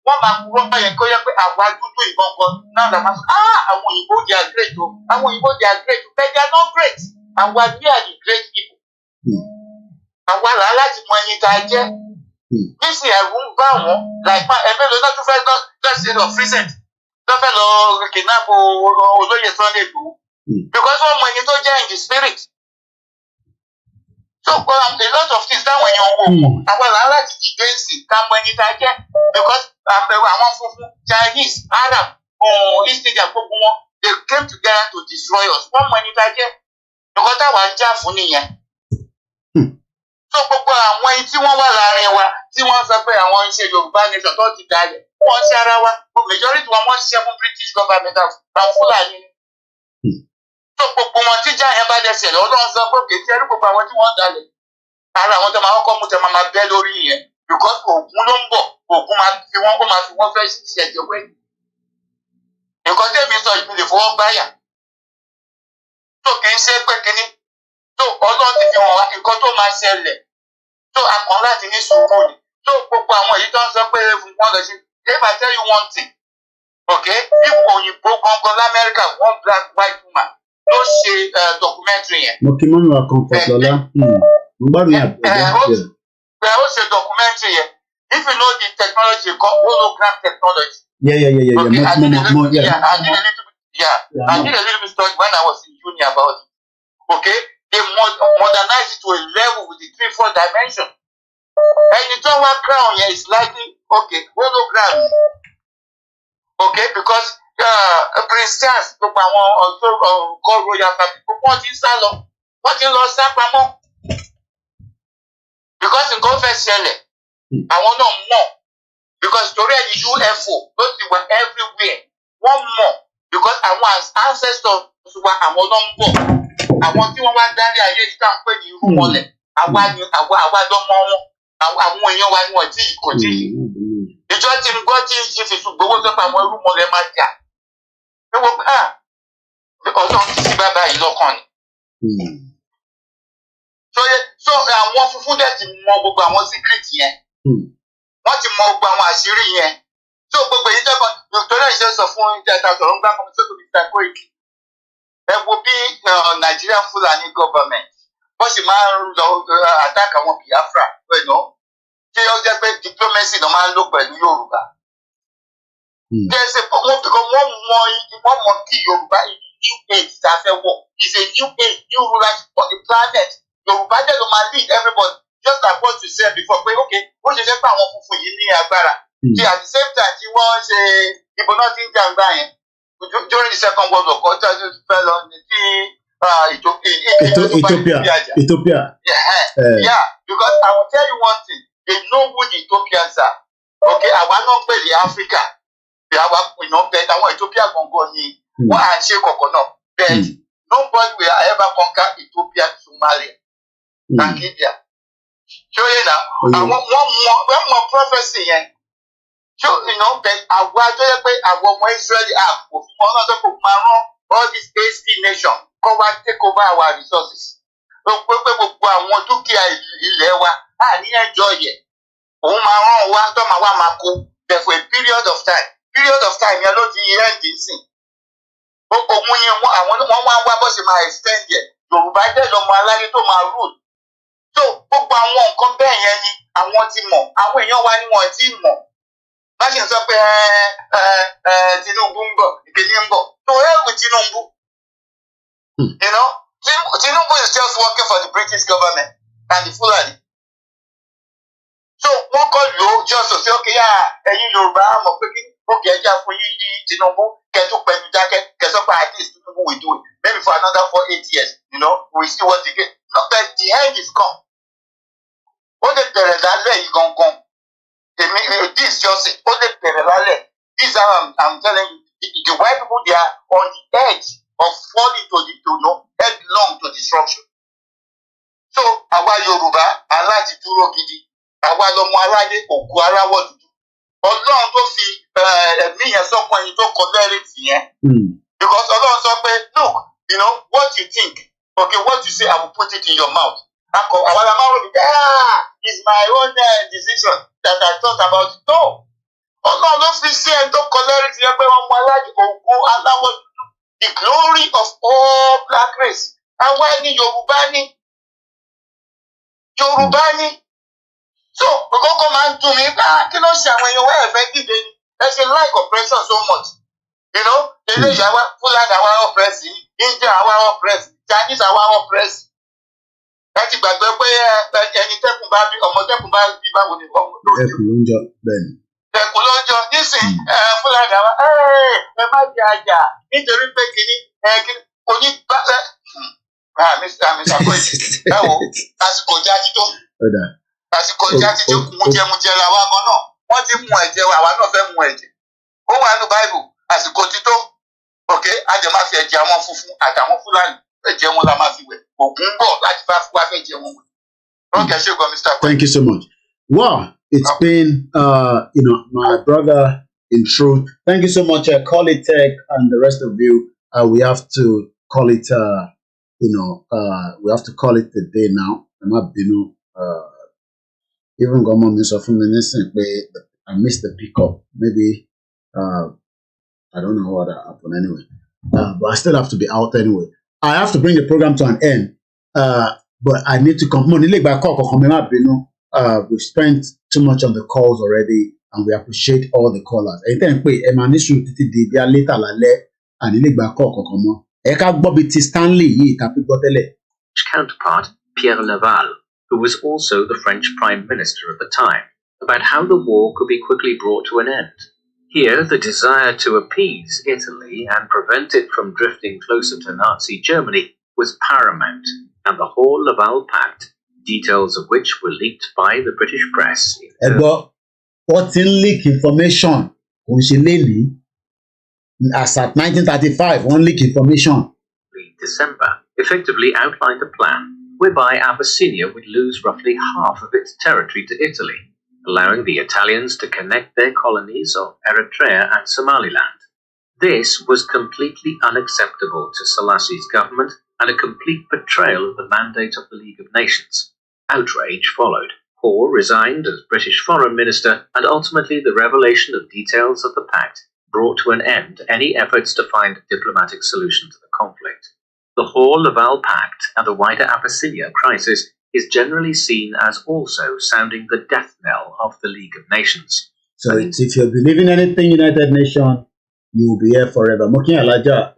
one Makuro and Koyake are white people in Congo. Now the mass àwọn òyìnbó they are great, àwọn òyìnbó they are great, but they are not great. And we are the great people. And while I like to money that this year won't bow like my ML not to find that's it of recent. Don't fellow kidnap or Sunday too. Because one money to in the spirit. So a lot of things that when you and well I like to against it, come when it again. Because I want Chinese, Arab, or East India, they came together to destroy us. One money again. Nǹkan táwa ń jà fún nìyẹn. So gbogbo àwọn ẹni tí wọ́n wà láàrin wa tí wọ́n sọ pé àwọn ń ṣe Yorùbá nation tó ti dalẹ̀ wọ́n ṣe ara wa majority wọn wọ́n ṣiṣẹ́ fún British government àwọn Fúlàní ni. So gbogbo wọn tíjà yẹn bá dẹ̀ ṣẹlẹ̀ Ọlọ́run sọ pé kìí ṣe ẹrú gbogbo àwọn tí wọ́n dalẹ̀ ara àwọn tó máa kọ́kọ́ mú tẹ máa bẹ́ lórí yẹn because Ògún ló ń bọ̀ Ògún máa fi wọ́n fẹ́ ṣẹ̀jẹ̀ wẹ̀. Nǹkan tẹ̀mí sọ ìpínlẹ̀ fọwọ́ gbáyà. So kì í ṣe pé kínní so Ọlọ́run ti fi hàn wá nǹkan tó máa ṣẹlẹ̀ so akàn láti ní sùúrù ni so gbogbo àwọn èyí tó ń sọ pé wọ́n lọ sí if I tell you one thing okay ipò òyìnbó gangan l'Amẹ́ríkà one black white woman ló ṣe documentary yẹn. Mo kí mọ́mí wa Comfort Lọ́lá mo gbọ́dọ̀ ní àpẹẹrẹ. Ó ṣe documentary yẹn if you know the technology called hologram technology. Yeah. I did a little bit study when I was in uni about it. Okay, they modernized it to a level with the 3-4 dimension. And the tower crown here is likely hologram. Okay, because Prince Charles, also called royal family, wọ́n ti lọ sá pamọ́ because nǹkan fẹ́ ṣẹlẹ̀ àwọn náà mọ̀ because torí ẹni UFO ló ti wà everywhere wọ́n mọ̀ because àwọn ancestors wa àwọn náà ń bọ̀ àwọn tí wọ́n wá dárí ayé yìí tá à ń pè ní irúnmọlẹ̀ àwa lọ́mọ wọn àwọn èèyàn wa ni wọ́n ti kò tí ìjọ tí ń gbọ́ tí ń ṣe fìṣù gbowó sọ́pọ̀ àwọn irúnmọlẹ̀ máa jà ẹ wọ́n pé ọlọ́run ti sí bàbá yìí lọ́kàn ni. So àwọn funfun dẹ̀ ti mọ gbogbo àwọn secret yẹn wọ́n ti mọ gbogbo àwọn àṣírí yẹn so gbogbo èyí tẹ́kọ̀ nítorí ìṣe sọ fún ìjẹta sọ̀rọ̀ ń gbá kan sókè Mr. Koiki ẹ wo bí Nigerian Fulani government wọ́n sì máa ń lọ attack àwọn Biafra pẹ̀lú tí ó jẹ́ pé diplomacy náà máa ń lò pẹ̀lú Yorùbá. Wọ́n mọ kí Yorùbá new age tá a fẹ́ wọ̀ is a new age new rulers for the planet. Yorùbá jẹ́ ló máa lead everybody just like what you said before pé okay ó ṣe jẹ́ pé àwọn funfun yìí ní agbára. Tí at the same time tí wọ́n ṣe ìbò náà ti ń jàǹgbá yẹn during the Second World War kọjá tó ti fẹ́ lọ ní tí Ethiopia. Yeah, because I will tell you one thing they know who the Ethiopians are. Okay, àwa náà pè ní Africa bí àwa ìná bẹ́ẹ̀ àwọn Ethiopia gbọ̀ngàn ni wọ́n à ń ṣe kọ̀ọ̀kan náà bẹ́ẹ̀ nobody will ever conquer Ethiopia, Somalia and India. Ṣé o yẹ na àwọn wọ́n mọ prophecy yẹn. So, but àwa tó yẹ pé àwọn ọmọ Israeli òfin wọn náà tó kò máa rán all these hasty nations kọ́ wá take over our resources. Ó pé gbogbo àwọn dúkìá ilẹ̀ wa á ní ẹjọ́ yẹ. Òun máa rán wa tó máa wá máa kó there for a period of time. Period of time yẹn ló ti end sìn. Òun yẹn àwọn wọ́n wá bó ṣe máa extend yẹ. Yorùbá jẹ́ lọ́mọ aláyé tó máa rule. So, gbogbo àwọn nǹkan bẹ́ẹ̀ yẹn ni àwọn ti mọ̀. Àwọn èèyàn wa ni wọ́n ti mọ̀. Láti sọ pé Tinubu ń bọ̀, ìkíní ń bọ̀. To hell with Tinubu. Tinubu is just working for the British government and the Fulani. So wọ́n kọ́ lò ó just to say okay ẹ̀yin Yorùbá mọ̀ pé kí ókè ẹja fún yín ní Tinubu kẹtù pẹ̀lú jákẹ́ kẹsọ́pá at least Tinubu will do it maybe for another 4-8 years we see what he get. No, but the end is come. Ó lè bẹ̀rẹ̀ lálẹ́ yìí gangan. This just it. Ó lè bẹ̀rẹ̀ lálẹ́. This is how I'm telling you. The white people they are on the edge of falling headlong to destruction. So àwa Yorùbá aláti dúró gidi. Àwa lọmọ aláyé òkú aráwọ̀ dúdú. Ọlọ́run tó fi ẹ̀mí yẹn sọ́kàn ẹni tó kọ lẹ́rìtì yẹn. Because Ọlọ́run sọ pé look what you think okay what you say I will put it in your mouth. Àwa la máa ń rò bí it's my own decision that I thought about it. No. Ọlọ́run ló fi sí ẹni tó kọ lẹ́rìtì yẹn pé wọ́n mọ aláyé òkú aláwọ̀ dúdú. The glory of all black race. Àwa ni Yorùbá ni. Yorùbá ni. So, kókó máa ń dùn mí kí ló ṣe àwọn èèyàn wá ẹ̀fẹ́ dìde ni. Ẹ ṣe like oppression so much. Eléyìí àwa Fúlàní àwa oppress India àwa oppress Chinese àwa oppress. Ẹ ti gbàgbé pé ẹni tẹ́kùn bá bí ọmọ tẹ́kùn bá bí báwo ni ọmọ tó ń jọ. Ẹkùn ló ń jọ bẹ́ẹ̀ ni. Ẹkùn ló ń jọ nísìnyí Fúlàní àwa ẹ má jẹ àjà nítorí pé kìíní onígbà Mr. Koiki ẹ wo àsìkò jáde tó. Àsìkò jáde tó mujẹmujẹ la wá gan náà wọ́n ti mú ẹ̀jẹ̀ wa àwa náà fẹ́ mú ẹ̀jẹ̀. Ó wà nínú Bible àsìkò tító àjẹ máa fi ẹ̀jẹ̀ àwọn funfun àtàwọn Fúlàní ẹ̀jẹ̀ wọn la máa fi wẹ̀ ògùn bọ̀ láti bá fún wa fẹ́ jẹ wọn wẹ̀. Okay, ṣé gan Mr. Koiki. Thank you so much. Wow, it's been my brother in truth. Thank you so much, Call It Tech and the rest of you. We have to call it we have to call it a day now. I'm not even Gomo means of I missed the pickup. Maybe I don't know what happened anyway. But I still have to be out anyway. I have to bring the program to an end. But I need to come. We've spent too much on the calls already, and we appreciate all the callers. Counterpart, Pierre Laval, who was also the French Prime Minister at the time, about how the war could be quickly brought to an end. Here, the desire to appease Italy and prevent it from drifting closer to Nazi Germany was paramount, and the whole Laval Pact, details of which were leaked by the British press. What in leak information? As at 1935, one leak information. December effectively outlined a plan whereby Abyssinia would lose roughly half of its territory to Italy, allowing the Italians to connect their colonies of Eritrea and Somaliland. This was completely unacceptable to Selassie's government and a complete betrayal of the mandate of the League of Nations. Outrage followed. Hoare resigned as British Foreign Minister, and ultimately the revelation of details of the pact brought to an end any efforts to find a diplomatic solution to the conflict. The Hoare-Laval Pact and the wider Abyssinia crisis is generally seen as also sounding the death knell of the League of Nations. So if you believe in anything United Nations, you will be here forever. Muki Alaja,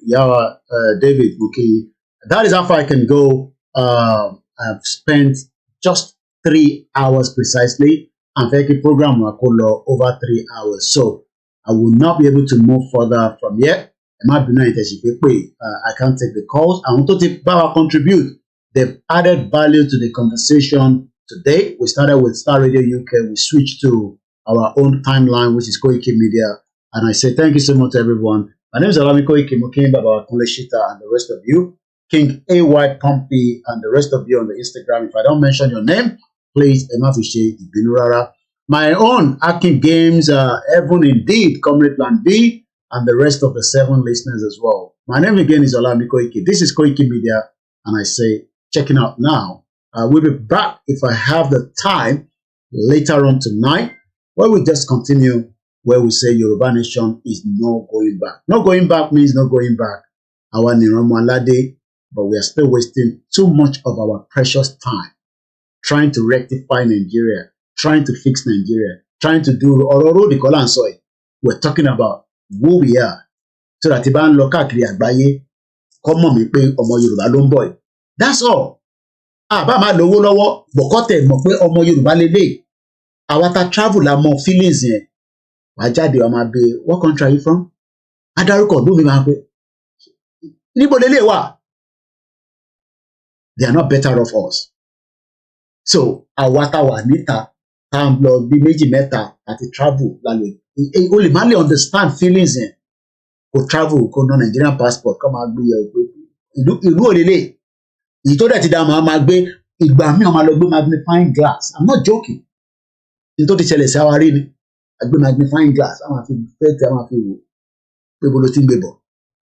Yawa, David, Muki. That is how far I can go. I've spent just 3 hours precisely, and the program will call over 3 hours. So I will not be able to move further from here. I can't take the calls. I want to take power contribute. They've added value to the conversation today. We started with Star Radio UK. We switched to our own timeline, which is Koikimedia. And I say thank you so much to everyone. My name is Alami Koiki, Mukim Baba Kuleshita, and the rest of you. King AY Pompey and the rest of you on the Instagram. If I don't mention your name, please, Emafishe Ibinurara. My own Akin Games, Heaven Indeed, Comrade Plan B, and the rest of the 7 listeners as well. My name again is Olami Koiki. This is Koiki Media, and I say, checking out now. We'll be back if I have the time later on tonight, where we just continue where we say Yoruba Nation is no going back. No going back means no going back. Our Niramwalade, but we are still wasting too much of our precious time trying to rectify Nigeria, trying to fix Nigeria, trying to do Ororo the Kolan Soy. We're talking about who we are. So that Iban Loka Kriagbaye, come on, me pay Omo Yoruba Lomboy. That's all. Ba ma lowo lowo, bokote mo pe Omo Yoruba lele. Awata travel la mo feelings yen. Wa jade wa ma be, what country are you from? Adaruko do mi ma pe. Nibo lele wa. They are not better off us. So, awata wa nita, tam lo bi meji meta ati travel la le. Only man understand feelings in. Go travel, go no Nigerian passport, come and be ìlú olele. Ìtò dẹ̀ ti dá máa gbé ìgbà mi ó máa lọ gbé magnifying glass. I'm not joking. Ìtò ti ṣẹlẹ̀ sí àwa rí ni. A gbé magnifying glass. A máa fi fẹ́ tí a máa fi wò. Pé bolo ti ń gbé bọ̀.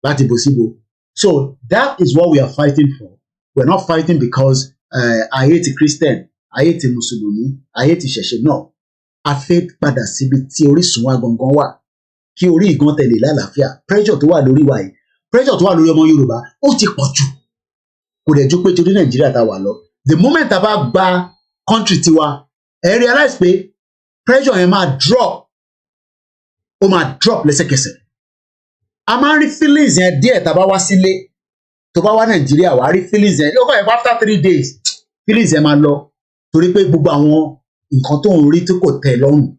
Láti bò síbo. So that is what we are fighting for. We're not fighting because I hate a Christian, I hate a Muslim, I hate a Ṣẹ̀ṣẹ̀. No. A fẹ́ padà síbi tí orísun wa gangan wà. Kí orí ìgan tẹ̀lé lálàáfíà. Pressure tó wà lórí wa yìí. Pressure tó wà lórí ọmọ Yorùbá. Ó ti pọ̀ jù. Kò dẹ̀ jó pé torí Nàìjíríà tá wà lọ. The moment tá bá gba country tiwa, ẹ realize pé pressure yẹn máa drop. Ó máa drop lẹ́sẹ̀kẹsẹ̀. A máa ń rí feelings yẹn díẹ̀ tá bá wá sílé. Tó bá wá Nàìjíríà wá rí feelings yẹn. Ó kọ́ ẹ̀ after 3 days. Feelings yẹn máa lọ. Torí pé gbogbo àwọn nǹkan tó ń rí tí kò tẹ́ lọ́rùn.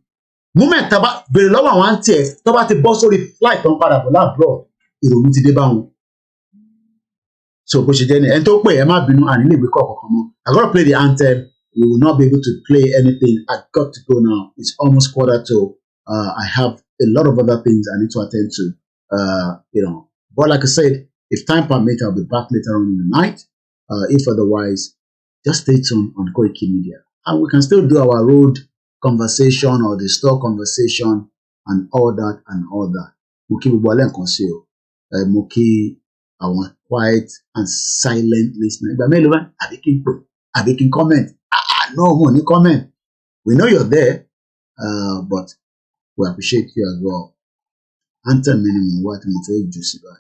Moment tá bá bèrè lọ́wọ́ àwọn àǹtí ẹ̀ tó bá ti bọ́ sórí flight tó ń padà bọ̀ láàbùrọ̀ ìrònú ti dé bá wọn. So bó ṣe jẹ́ ni ẹni tó pè ẹ má bínú àní lè gbé kọ́ ọ̀kọ̀ọ̀kan mọ́. I gotta play the anthem. We will not be able to play anything. I got to go now. It's almost 1:45. I have a lot of other things I need to attend to. But like I said, if time permits, I'll be back later on in the night. If otherwise, just stay tuned on Koiki Media. And we can still do our road conversation or the store conversation and all that and all that. Muki Bubale and Conseo. Muki, I want quiet and silent listening. But Melovan, I can comment. No money comment. We know you're there, but we appreciate you as well. Answer minimum what I'm very juicy by.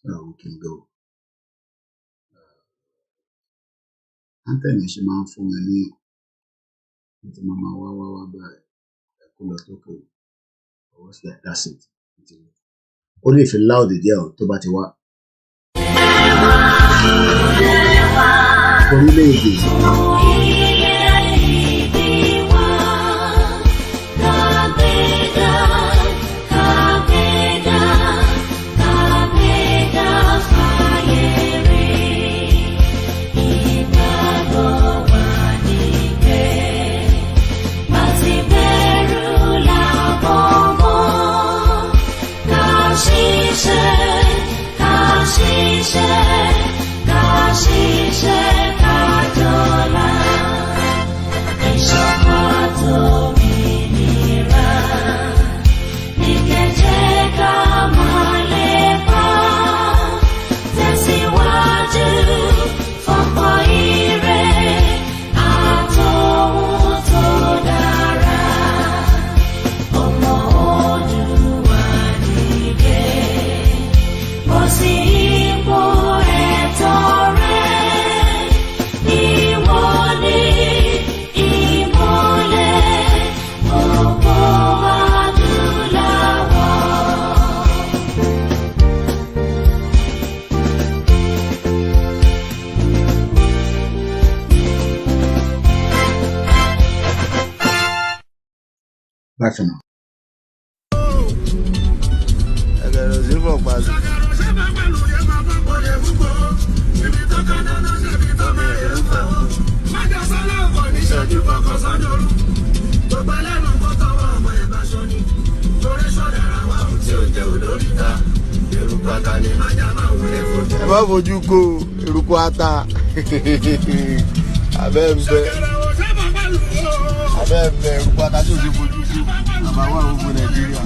So we can go. Answer me, she man for me. Mama wa by. What's that? That's it. Only if you allow the deal to bat what. Bye for now. Ẹ má fojú ko eruku ata abẹ́ ń bẹ eruku ata tí o ti fojú ko bàbá wà gbogbo Nàìjíríà.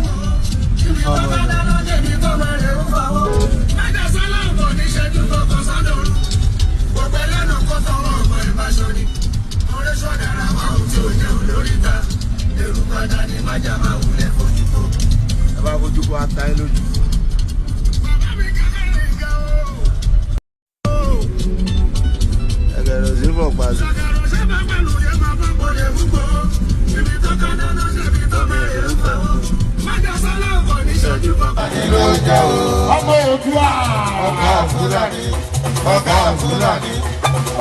Ẹ má fojú ko ata ẹ lójú. Ọmọ Oòduà.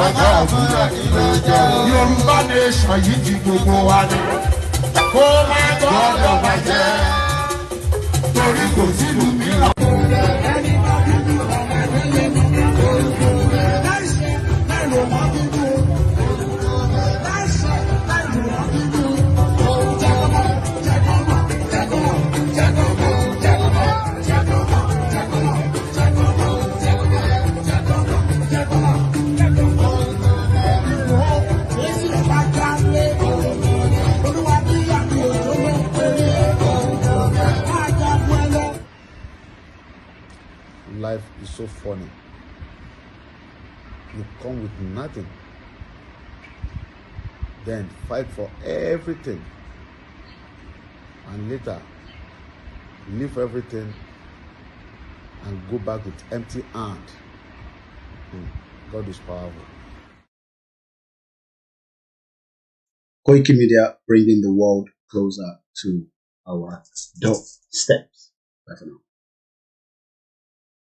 Ọ̀gá Fúlàní ló jẹ́ o. Yorùbá nation yìí ti gbogbo wa ni. Kó má gbọ́dọ̀ bàjẹ́. Torí kò sílùú mìíràn. Life is so funny. You come with nothing, then fight for everything, and later leave everything and go back with empty hand. God is powerful. Koiki Media, bringing the world closer to our doorsteps. Bye for now.